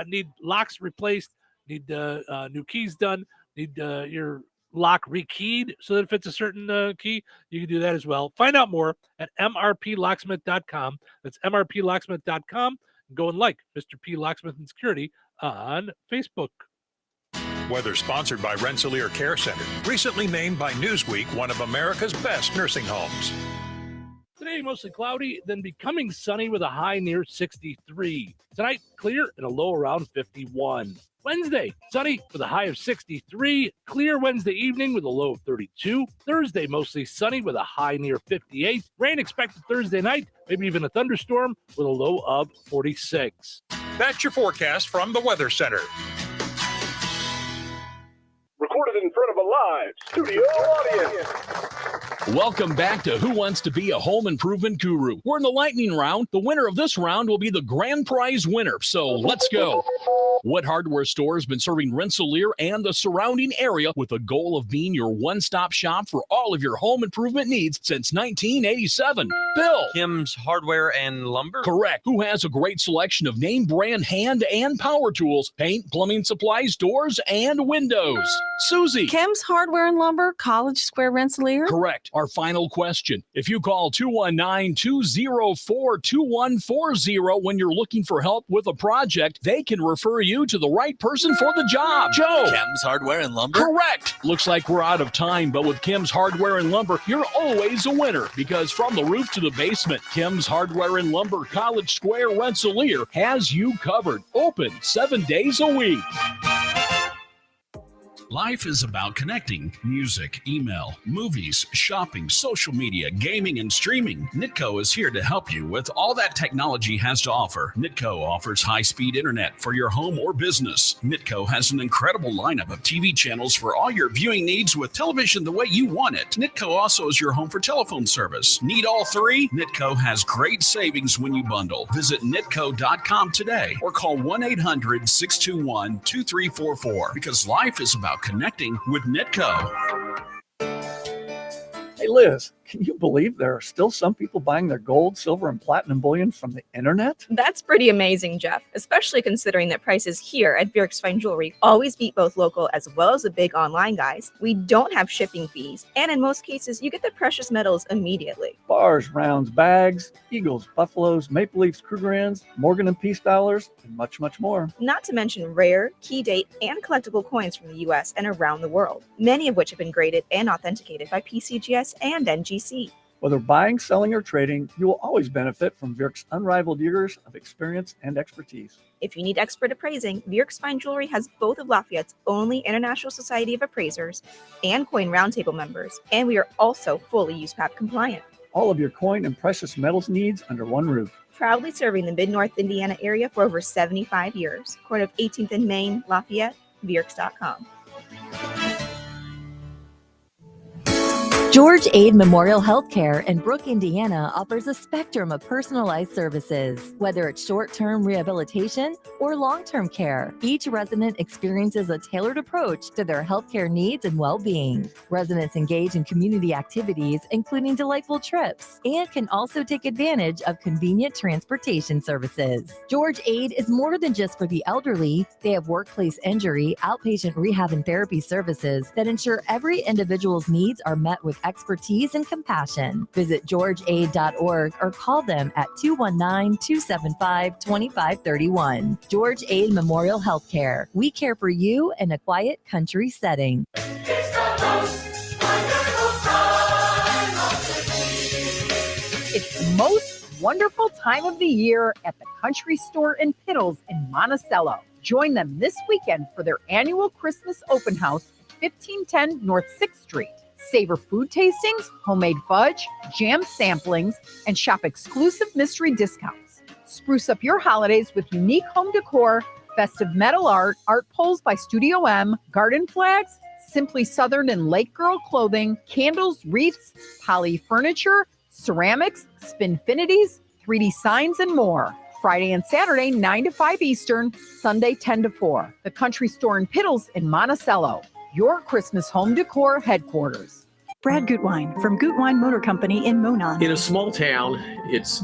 Need locks replaced, need new keys done, need your lock rekeyed so that it fits a certain key. You can do that as well. Find out more at mrplocksmith.com. That's mrplocksmith.com. Go and like Mr. P Locksmith and Security on Facebook. Weather sponsored by Rensselaer Care Center, recently named by Newsweek one of America's best nursing homes. Today, mostly cloudy, then becoming sunny with a high near 63. Tonight, clear and a low around 51. Wednesday, sunny with a high of 63. Clear Wednesday evening with a low of 32. Thursday, mostly sunny with a high near 58. Rain expected Thursday night, maybe even a thunderstorm with a low of 46. That's your forecast from the Weather Center. Recorded in front of a live studio audience. Welcome back to Who Wants to Be a Home Improvement Guru. We're in the lightning round. The winner of this round will be the grand prize winner. So let's go. What hardware store has been serving Rensselaer and the surrounding area with the goal of being your one-stop shop for all of your home improvement needs since 1987? Bill. Kim's Hardware and Lumber? Correct. Who has a great selection of name brand hand and power tools, paint, plumbing supplies, doors, and windows? Susie. Kim's Hardware and Lumber, College Square, Rensselaer? Correct. Our final question. If you call 219-204-2140 when you're looking for help with a project, they can refer you to the right person for the job. Joe. Kim's Hardware and Lumber? Correct. Looks like we're out of time, but with Kim's Hardware and Lumber, you're always a winner because from the roof to the basement, Kim's Hardware and Lumber, College Square, Rensselaer has you covered. Open 7 days a week. Life is about connecting. Music, email, movies, shopping, social media, gaming, and streaming. Nitco is here to help you with all that technology has to offer. Nitco offers high-speed internet for your home or business. Nitco has an incredible lineup of TV channels for all your viewing needs with television the way you want it. Nitco also is your home for telephone service. Need all three? Nitco has great savings when you bundle. Visit nitco.com today or call 1-800-621-2344 because life is about connecting with Nitco. Hey Liz, can you believe there are still some people buying their gold, silver, and platinum bullion from the internet? That's pretty amazing, Jeff, especially considering that prices here at Vierk's Fine Jewelry always beat both local as well as the big online guys. We don't have shipping fees, and in most cases, you get the precious metals immediately. Bars, rounds, bags, eagles, buffaloes, maple leafs, Krugerrands, Morgan and Peace dollars, and much, much more. Not to mention rare, key date, and collectible coins from the U.S. and around the world, many of which have been graded and authenticated by PCGS and NGC. Whether buying, selling, or trading, you will always benefit from Vierk's unrivaled years of experience and expertise. If you need expert appraising, Vierk's Fine Jewelry has both of Lafayette's only International Society of Appraisers and Coin Roundtable members, and we are also fully USPAP compliant. All of your coin and precious metals needs under one roof. Proudly serving the Mid-North Indiana area for over 75 years. Corner of 18th and Main, Lafayette, Vierks.com. George Aid Memorial Healthcare in Brook, Indiana offers a spectrum of personalized services. Whether it's short-term rehabilitation or long-term care, each resident experiences a tailored approach to their healthcare needs and well-being. Residents engage in community activities, including delightful trips, and can also take advantage of convenient transportation services. George Aid is more than just for the elderly. They have workplace injury, outpatient rehab, and therapy services that ensure every individual's needs are met with expertise and compassion. Visit georgeaid.org or call them at 219-275-2531. George Aid Memorial Healthcare. We care for you in a quiet country setting. It's the most wonderful time of the year at the Country Store in Piddles in Monticello. Join them this weekend for their annual Christmas open house at 1510 North 6th Street. Savor food tastings, homemade fudge, jam samplings, and shop exclusive mystery discounts. Spruce up your holidays with unique home decor, festive metal art, art poles by Studio M, garden flags, Simply Southern and Lake Girl clothing, candles, wreaths, poly furniture, ceramics, spinfinities, 3D signs, and more. Friday and Saturday, 9 to 5 Eastern, Sunday, 10 to 4. The Country Store in Piddles in Monticello. Your Christmas home decor headquarters. Brad Gutwein from Gutwein Motor Company in Monon. In a small town, it's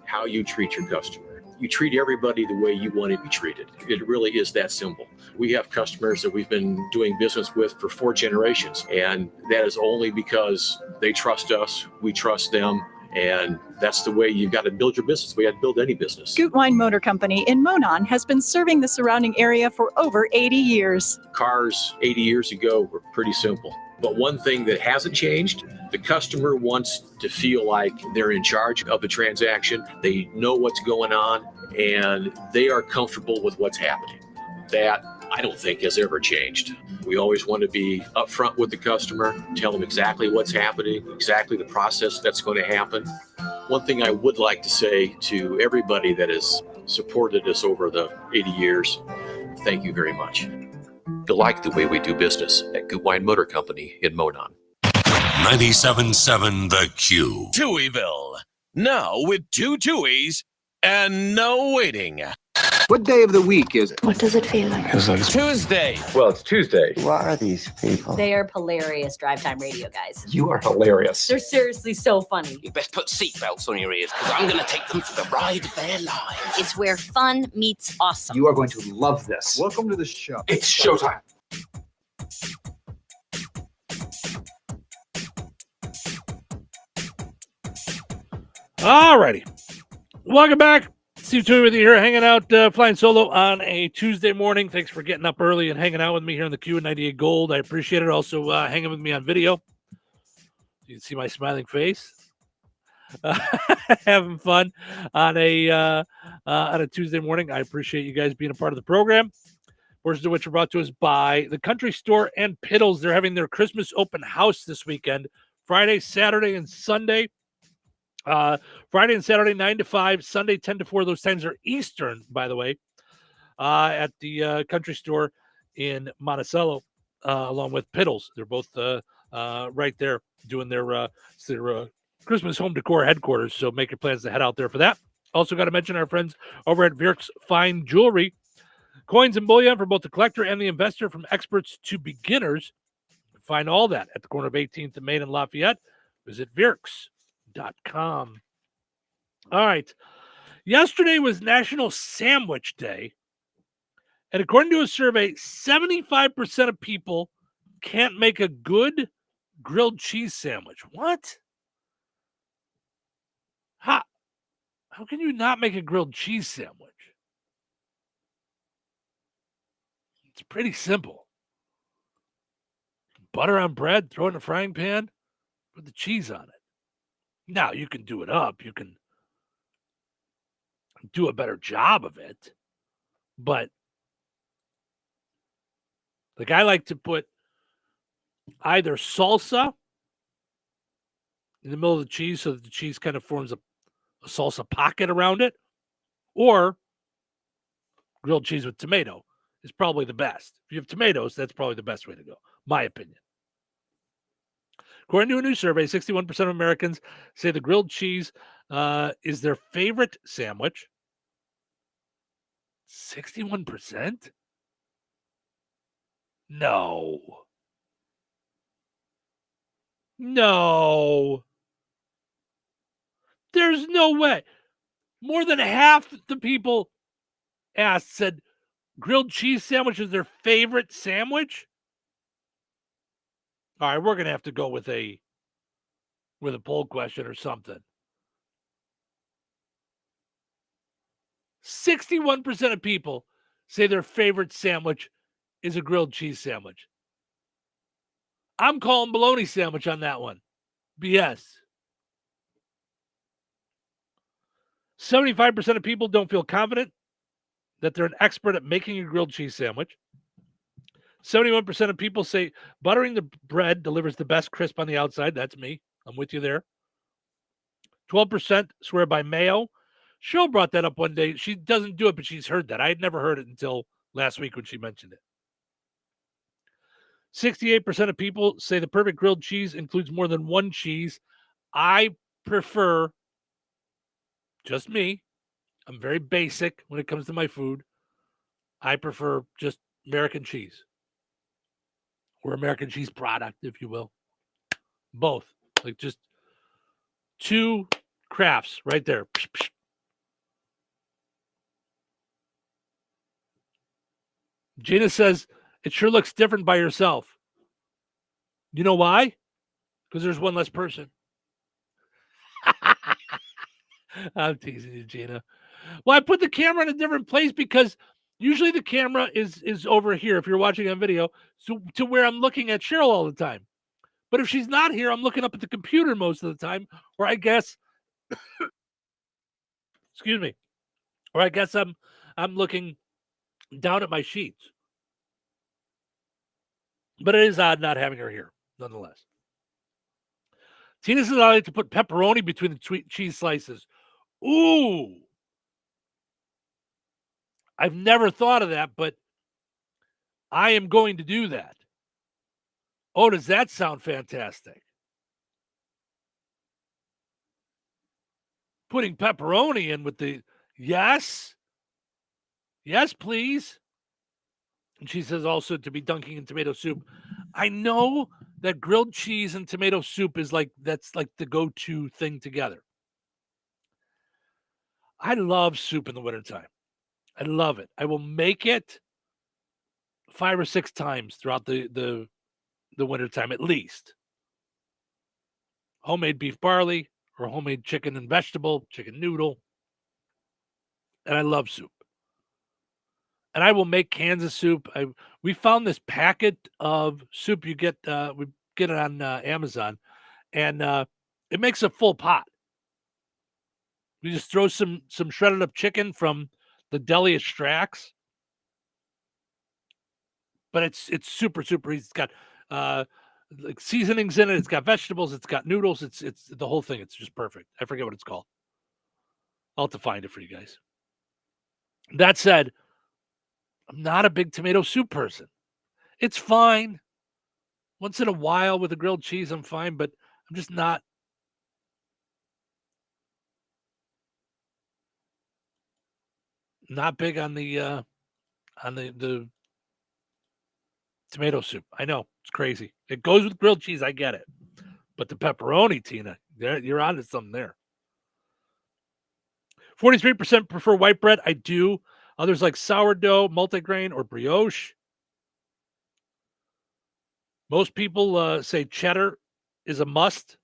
how you treat your customer. You treat everybody the way you want to be treated. It really is that simple. We have customers that we've been doing business with for 4 generations, and that is only because they trust us, we trust them, and that's the way you've got to build your business. We got to build any business. Gutwein Motor Company in Monon has been serving the surrounding area for over 80 years. Cars 80 years ago were pretty simple. But one thing that hasn't changed, the customer wants to feel like they're in charge of the transaction. They know what's going on, and they are comfortable with what's happening. That, I don't think, has ever changed. We always want to be upfront with the customer, tell them exactly what's happening, exactly the process that's going to happen. One thing I would like to say to everybody that has supported us over the 80 years, thank you very much. You'll like the way we do business at Gutwein Motor Company in Monon. 97.7 The Q. Touhyville. Now with 2 Touhies and no waiting. What day of the week is it? What does it feel like? Feels like Tuesday. Well, it's Tuesday. Who are these people? They are hilarious drive time radio guys. You are hilarious. They're seriously so funny. You best put seatbelts on your ears, because I'm going to take them for the ride of their lives. It's where fun meets awesome. You are going to love this. Welcome to the show. It's showtime. All righty. Welcome back. Steve Touhy with you here, hanging out, flying solo on a Tuesday morning. Thanks for getting up early and hanging out with me here in the Q at 98 Gold. I appreciate it. Also, hanging with me on video. You can see my smiling face. Having fun on a Tuesday morning. I appreciate you guys being a part of the program. Portions of which are brought to us by the Country Store and Piddles. They're having their Christmas open house this weekend, Friday, Saturday, and Sunday. Friday and Saturday, 9 to 5, Sunday, 10 to 4. Those times are Eastern, by the way, at the Country Store in Monticello, along with Piddles. They're both right there doing their Christmas home decor headquarters, so make your plans to head out there for that. Also got to mention our friends over at Virk's Fine Jewelry. Coins and bullion for both the collector and the investor, from experts to beginners. Find all that at the corner of 18th and Main and Lafayette. Visit Virks.com. All right. Yesterday was National Sandwich Day. And according to a survey, 75% of people can't make a good grilled cheese sandwich. What? How can you not make a grilled cheese sandwich? It's pretty simple. Butter on bread, throw it in a frying pan, put the cheese on it. Now, you can do it up. You can do a better job of it. But like, I like to put either salsa in the middle of the cheese so that the cheese kind of forms a salsa pocket around it, or grilled cheese with tomato is probably the best. If you have tomatoes, that's probably the best way to go, my opinion. According to a new survey, 61% of Americans say the grilled cheese is their favorite sandwich. 61%? No. There's no way. More than half the people asked said grilled cheese sandwich is their favorite sandwich. All right, we're going to have to go with a poll question or something. 61% of people say their favorite sandwich is a grilled cheese sandwich. I'm calling bologna sandwich on that one. BS. 75% of people don't feel confident that they're an expert at making a grilled cheese sandwich. 71% of people say buttering the bread delivers the best crisp on the outside. That's me. I'm with you there. 12% swear by mayo. Cheryl brought that up one day. She doesn't do it, but she's heard that. I had never heard it until last week when she mentioned it. 68% of people say the perfect grilled cheese includes more than one cheese. I prefer, just me, I'm very basic when it comes to my food. I prefer just American cheese, or American cheese product, if you will. Both. Like just two crafts right there. Psh, psh. Gina says, it sure looks different by yourself. You know why? Because there's one less person. I'm teasing you, Gina. Well, I put the camera in a different place because usually the camera is over here if you're watching on video, so to where I'm looking at Cheryl all the time. But if she's not here, I'm looking up at the computer most of the time, or I guess excuse me. Or I guess I'm looking down at my sheets. But it is odd not having her here, nonetheless. Tina says I like to put pepperoni between the sweet cheese slices. Ooh. I've never thought of that, but I am going to do that. Oh, does that sound fantastic? Putting pepperoni in with the, yes. Yes, please. And she says also to be dunking in tomato soup. I know that grilled cheese and tomato soup is that's like the go-to thing together. I love soup in the wintertime. I love it. I will make it 5 or 6 times throughout the wintertime at least. Homemade beef barley or homemade chicken and vegetable, chicken noodle. And I love soup. And I will make cans of soup. We found this packet of soup we get it on Amazon, and it makes a full pot. You just throw some shredded up chicken from the deli at Strax, but it's super easy. It's got like seasonings in it. It's got vegetables. It's got noodles. It's the whole thing. It's just perfect. I forget what it's called. I'll have to find it for you guys. That said, I'm not a big tomato soup person. It's fine. Once in a while with a grilled cheese, I'm fine, but I'm just not. Not big on the tomato soup. I know it's crazy. It goes with grilled cheese. I get it, but the pepperoni, Tina, you're onto something there. 43% prefer white bread. I do. Others like sourdough, multigrain, or brioche. Most people say cheddar is a must.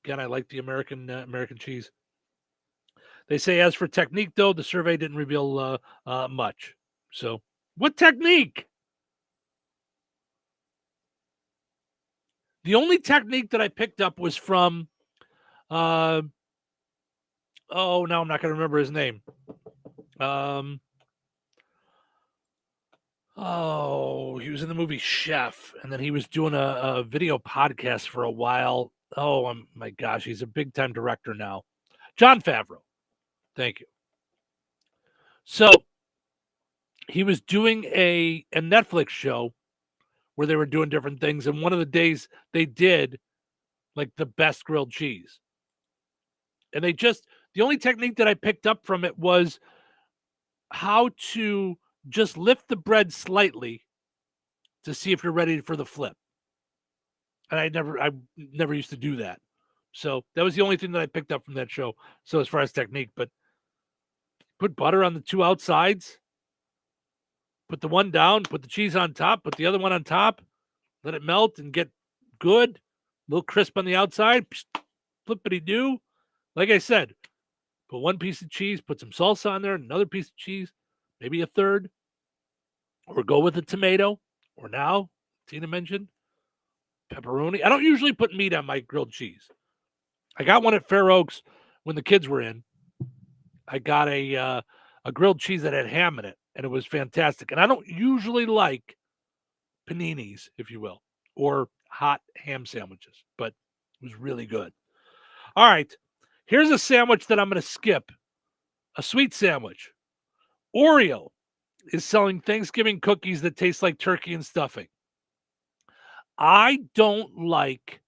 Again, I like the American cheese. They say, as for technique, though, the survey didn't reveal much. So, what technique? The only technique that I picked up was from, now I'm not going to remember his name. He was in the movie Chef, and then he was doing a video podcast for a while. Oh, my gosh, he's a big-time director now. Jon Favreau. Thank you. So he was doing a Netflix show where they were doing different things. And one of the days they did like the best grilled cheese. And the only technique that I picked up from it was how to just lift the bread slightly to see if you're ready for the flip. And I never used to do that. So that was the only thing that I picked up from that show. So as far as technique, but put butter on the 2 outsides, put the one down, put the cheese on top, put the other one on top, let it melt and get good, a little crisp on the outside, flippity-doo. Like I said, put 1 piece of cheese, put some salsa on there, another piece of cheese, maybe a third, or go with a tomato, or now, Tina mentioned, pepperoni. I don't usually put meat on my grilled cheese. I got one at Fair Oaks when the kids were in. I got a grilled cheese that had ham in it, and it was fantastic. And I don't usually like paninis, if you will, or hot ham sandwiches, but it was really good. All right, here's a sandwich that I'm going to skip, a sweet sandwich. Oreo is selling Thanksgiving cookies that taste like turkey and stuffing. I don't like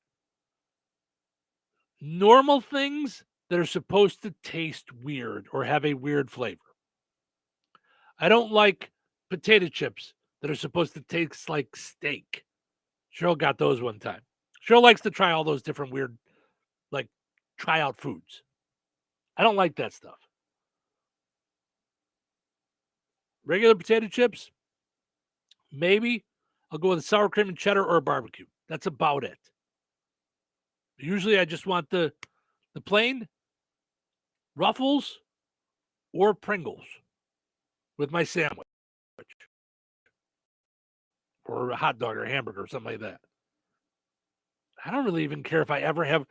normal things that are supposed to taste weird or have a weird flavor. I don't like potato chips that are supposed to taste like steak. Cheryl got those one time. Cheryl likes to try all those different weird, like, try-out foods. I don't like that stuff. Regular potato chips, maybe. I'll go with a sour cream and cheddar or a barbecue. That's about it. Usually I just want the plain Ruffles or Pringles with my sandwich. Or a hot dog or a hamburger or something like that. I don't really even care if I ever have.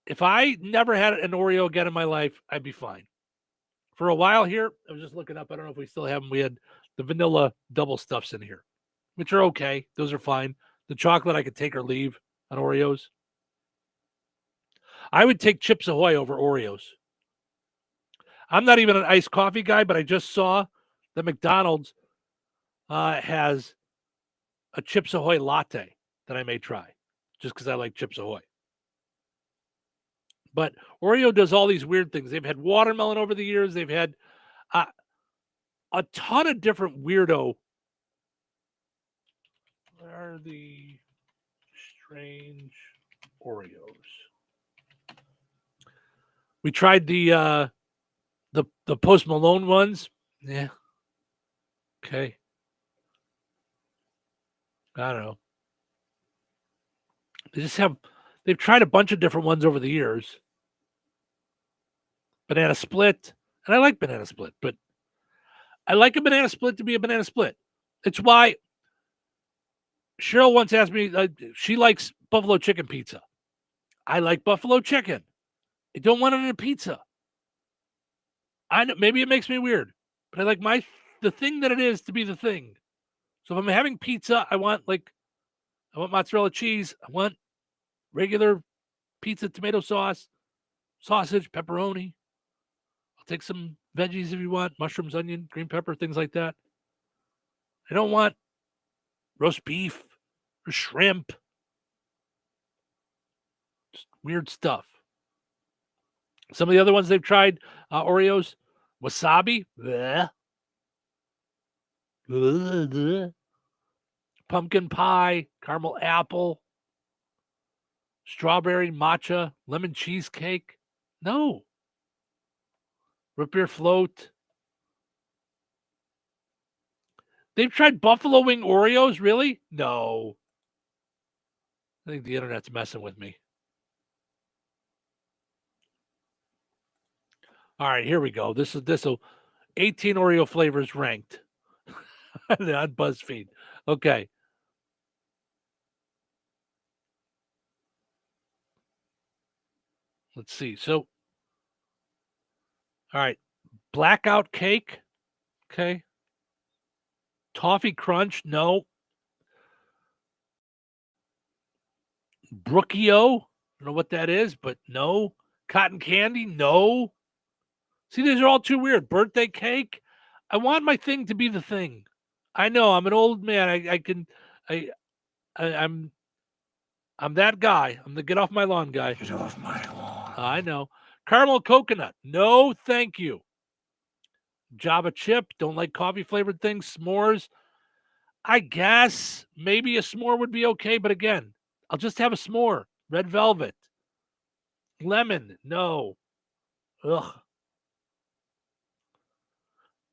If I never had an Oreo again in my life, I'd be fine. For a while here, I was just looking up. I don't know if we still have them. We had the vanilla double stuffs in here, which are okay. Those are fine. The chocolate I could take or leave on Oreos. I would take Chips Ahoy over Oreos. I'm not even an iced coffee guy, but I just saw that McDonald's has a Chips Ahoy latte that I may try just because I like Chips Ahoy. But Oreo does all these weird things. They've had watermelon over the years. They've had a ton of different weirdo. Where are the strange Oreos? We tried the Post Malone ones. Yeah. Okay. I don't know. They've tried a bunch of different ones over the years. Banana split. And I like banana split, but I like a banana split to be a banana split. It's why Cheryl once asked me, she likes buffalo chicken pizza. I like buffalo chicken. I don't want it in a pizza. I know maybe it makes me weird, but I like the thing that it is to be the thing. So if I'm having pizza, I want mozzarella cheese. I want regular pizza, tomato sauce, sausage, pepperoni. I'll take some veggies if you want, mushrooms, onion, green pepper, things like that. I don't want roast beef or shrimp. Just weird stuff. Some of the other ones they've tried, Oreos, wasabi, bleh. Bleh, bleh. Pumpkin pie, caramel apple, strawberry matcha, lemon cheesecake. No. Root beer float. They've tried buffalo wing Oreos, really? No. I think the internet's messing with me. All right, here we go. This will 18 Oreo flavors ranked on BuzzFeed. Okay. Let's see. So, all right. Blackout cake. Okay. Toffee crunch. No. Brookio. I don't know what that is, but no. Cotton candy. No. See, these are all too weird. Birthday cake. I want my thing to be the thing. I know I'm an old man. I'm that guy. I'm the get off my lawn guy. Get off my lawn. I know. Caramel coconut. No, thank you. Java chip. Don't like coffee flavored things. S'mores. I guess maybe a s'more would be okay, but again, I'll just have a s'more. Red velvet. Lemon. No. Ugh.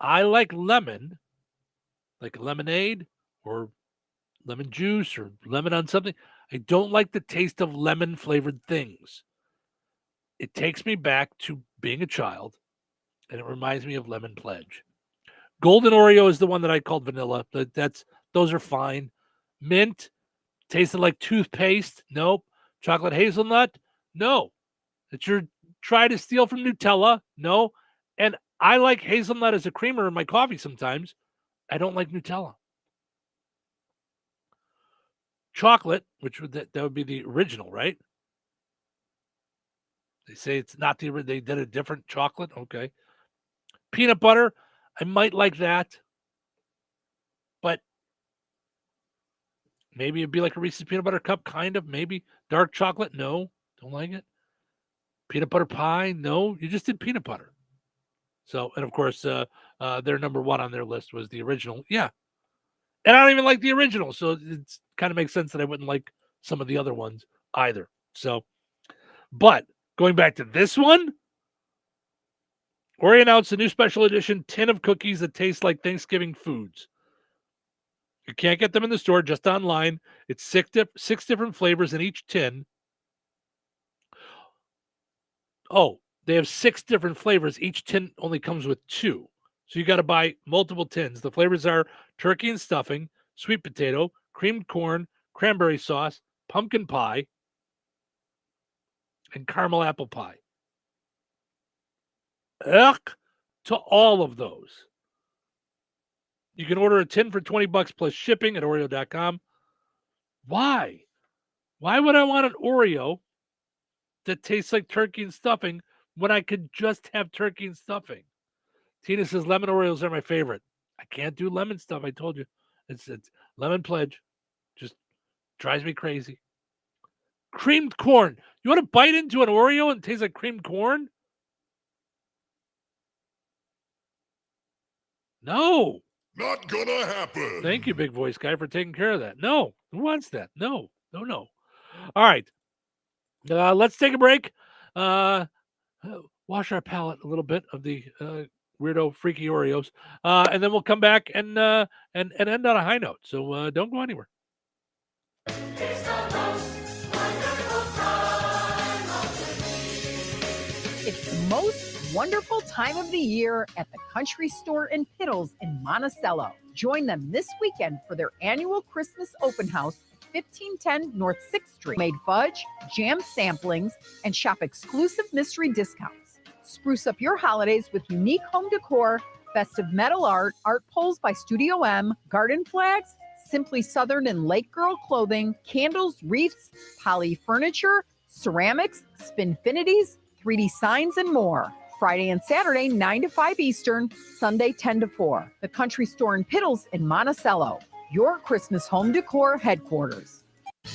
I like lemon, like lemonade or lemon juice or lemon on something. I don't like the taste of lemon flavored things. It takes me back to being a child, and it reminds me of Lemon Pledge. Golden Oreo is the one that I called vanilla. Those are fine. Mint tasted like toothpaste. Nope. Chocolate hazelnut. No. It's your try to steal from Nutella. No. And I like hazelnut as a creamer in my coffee sometimes. I don't like Nutella. Chocolate, which that would be the original, right? They say it's not the original. They did a different chocolate. Okay. Peanut butter, I might like that. But maybe it'd be like a Reese's peanut butter cup, kind of. Maybe. Dark chocolate, no. Don't like it. Peanut butter pie, no. You just did peanut butter. So, and of course, their number one on their list was the original. Yeah. And I don't even like the original. So it kind of makes sense that I wouldn't like some of the other ones either. So, but going back to this one, Oreo announced a new special edition tin of cookies that taste like Thanksgiving foods. You can't get them in the store, just online. It's six different flavors in each tin. Oh, they have 6 different flavors. Each tin only comes with 2. So you got to buy multiple tins. The flavors are turkey and stuffing, sweet potato, creamed corn, cranberry sauce, pumpkin pie, and caramel apple pie. Ugh, to all of those. You can order a tin for $20 plus shipping at Oreo.com. Why? Why would I want an Oreo that tastes like turkey and stuffing when I could just have turkey and stuffing? Tina says lemon Oreos are my favorite. I can't do lemon stuff. I told you. It's lemon pledge. Just drives me crazy. Creamed corn. You want to bite into an Oreo and taste like creamed corn? No. Not gonna happen. Thank you, big voice guy, for taking care of that. No. Who wants that? No. All right. Let's take a break. Wash our palate a little bit of the weirdo, freaky Oreos, and then we'll come back and end on a high note. So don't go anywhere. It's the most wonderful time of the year at the Country Store in Piddles in Monticello. Join them this weekend for their annual Christmas open house at 1510 North 6th Street. Made fudge, jam samplings, and shop exclusive mystery discounts. Spruce up your holidays with unique home decor, festive metal art, art poles by Studio M, garden flags, Simply Southern and Lake Girl clothing, candles, wreaths, poly furniture, ceramics, spinfinities, 3D signs, and more. Friday and Saturday, 9 to 5 Eastern, Sunday, 10 to 4. The Country Store in Piddles in Monticello, your Christmas home decor headquarters.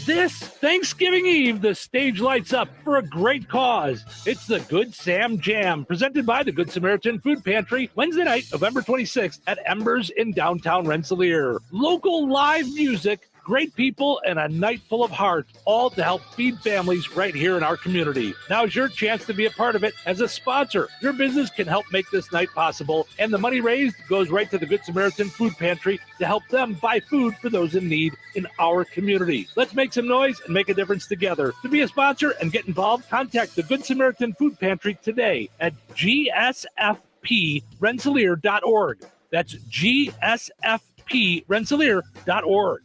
This Thanksgiving Eve, the stage lights up for a great cause. It's the Good Sam Jam, presented by the Good Samaritan Food Pantry, Wednesday night, November 26th at Embers in downtown Rensselaer. Local live music, great people, and a night full of heart, all to help feed families right here in our community. Now's your chance to be a part of it as a sponsor. Your business can help make this night possible, and the money raised goes right to the Good Samaritan Food Pantry to help them buy food for those in need in our community. Let's make some noise and make a difference together. To be a sponsor and get involved, contact the Good Samaritan Food Pantry today at gsfprensselaer.org. That's gsfprensselaer.org.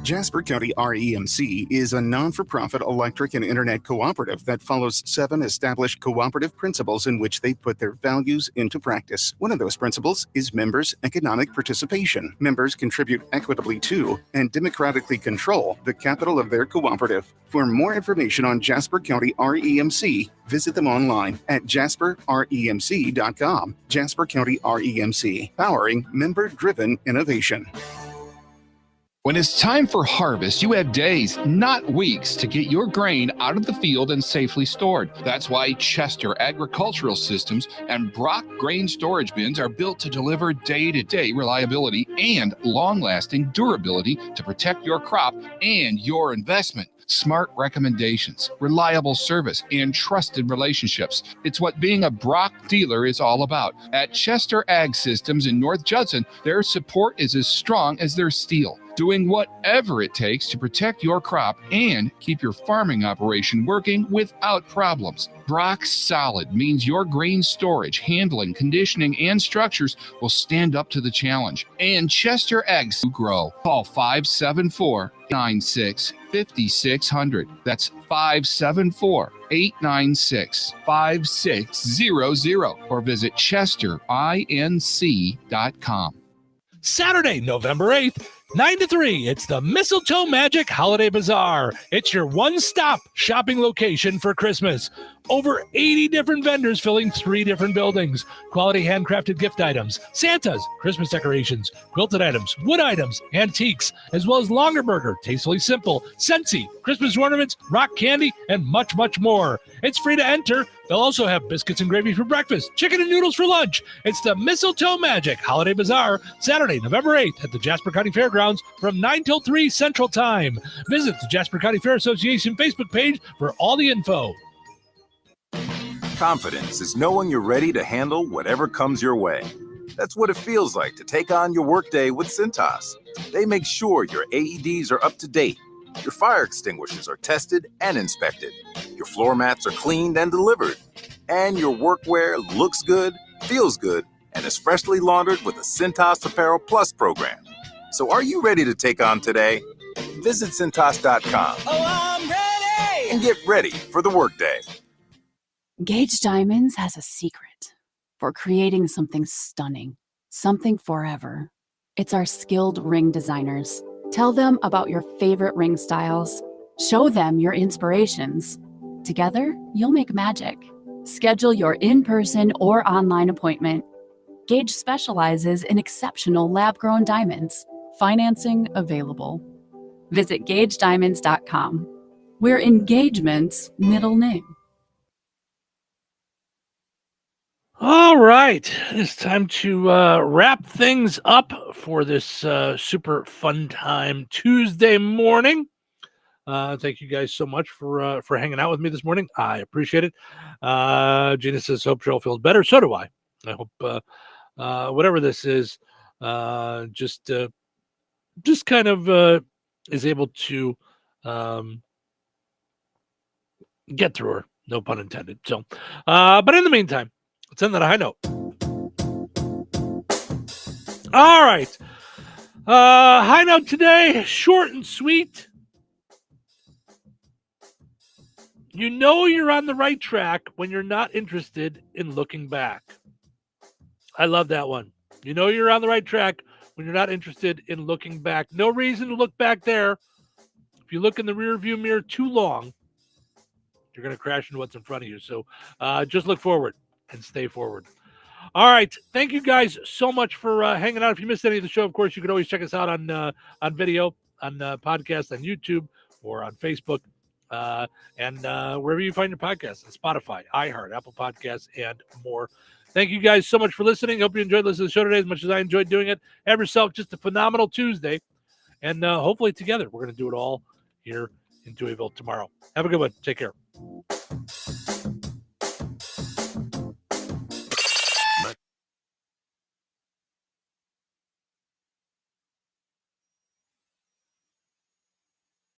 Jasper County REMC is a non-for-profit electric and internet cooperative that follows 7 established cooperative principles in which they put their values into practice. One of those principles is members' economic participation. Members contribute equitably to and democratically control the capital of their cooperative. For more information on Jasper County REMC, visit them online at jasperremc.com. Jasper County REMC, powering member-driven innovation. When it's time for harvest, you have days, not weeks, to get your grain out of the field and safely stored. That's why Chester Agricultural Systems and Brock Grain Storage Bins are built to deliver day-to-day reliability and long-lasting durability to protect your crop and your investment. Smart recommendations, reliable service, and trusted relationships. It's what being a Brock dealer is all about. At Chester Ag Systems in North Judson, their support is as strong as their steel, doing whatever it takes to protect your crop and keep your farming operation working without problems. Brock Solid means your grain storage, handling, conditioning, and structures will stand up to the challenge. And Chester Eggs grow. Call 574-96-5600. That's 574-896-5600. Or visit chesterinc.com. Saturday, November 8th, 9 to 3, it's the Mistletoe Magic Holiday Bazaar. It's your one-stop shopping location for Christmas. Over 80 different vendors filling 3 different buildings. Quality handcrafted gift items, Santas, Christmas decorations, quilted items, wood items, antiques, as well as Longerburger, Tastefully Simple, Scentsy, Christmas ornaments, rock candy, and much, much more. It's free to enter. They'll also have biscuits and gravy for breakfast, chicken and noodles for lunch. It's the Mistletoe Magic Holiday Bazaar, Saturday, November 8th at the Jasper County Fairgrounds from 9 till 3 Central Time. Visit the Jasper County Fair Association Facebook page for all the info. Confidence is knowing you're ready to handle whatever comes your way. That's what it feels like to take on your workday with Cintas. They make sure your AEDs are up to date, your fire extinguishers are tested and inspected, your floor mats are cleaned and delivered, and your workwear looks good, feels good, and is freshly laundered with the Cintas Apparel Plus program. So are you ready to take on today? Visit Cintas.com. Oh, I'm ready! And get ready for the workday. Gage Diamonds has a secret for creating something stunning, something forever. It's our skilled ring designers. Tell them about your favorite ring styles. Show them your inspirations. Together, you'll make magic. Schedule your in-person or online appointment. Gage specializes in exceptional lab-grown diamonds. Financing available. Visit GageDiamonds.com. We're engagement's middle name. All right, it's time to wrap things up for this super fun time Tuesday morning. Thank you guys so much for hanging out with me this morning. I appreciate it. Gina says, hope Joel feels better. So do I. I hope whatever this is, just kind of is able to get through her. No pun intended. So, but in the meantime, let's end on a high note. All right. High note today, short and sweet. You know you're on the right track when you're not interested in looking back. I love that one. You know you're on the right track when you're not interested in looking back. No reason to look back there. If you look in the rearview mirror too long, you're going to crash into what's in front of you. So just look forward and stay forward. All right. Thank you guys so much for hanging out. If you missed any of the show, of course, you can always check us out on video, on podcast, on YouTube, or on Facebook, and wherever you find your podcasts, on Spotify, iHeart, Apple Podcasts, and more. Thank you guys so much for listening. Hope you enjoyed listening to the show today as much as I enjoyed doing it. Have yourself just a phenomenal Tuesday, and hopefully together we're going to do it all here in Touhyville tomorrow. Have a good one. Take care.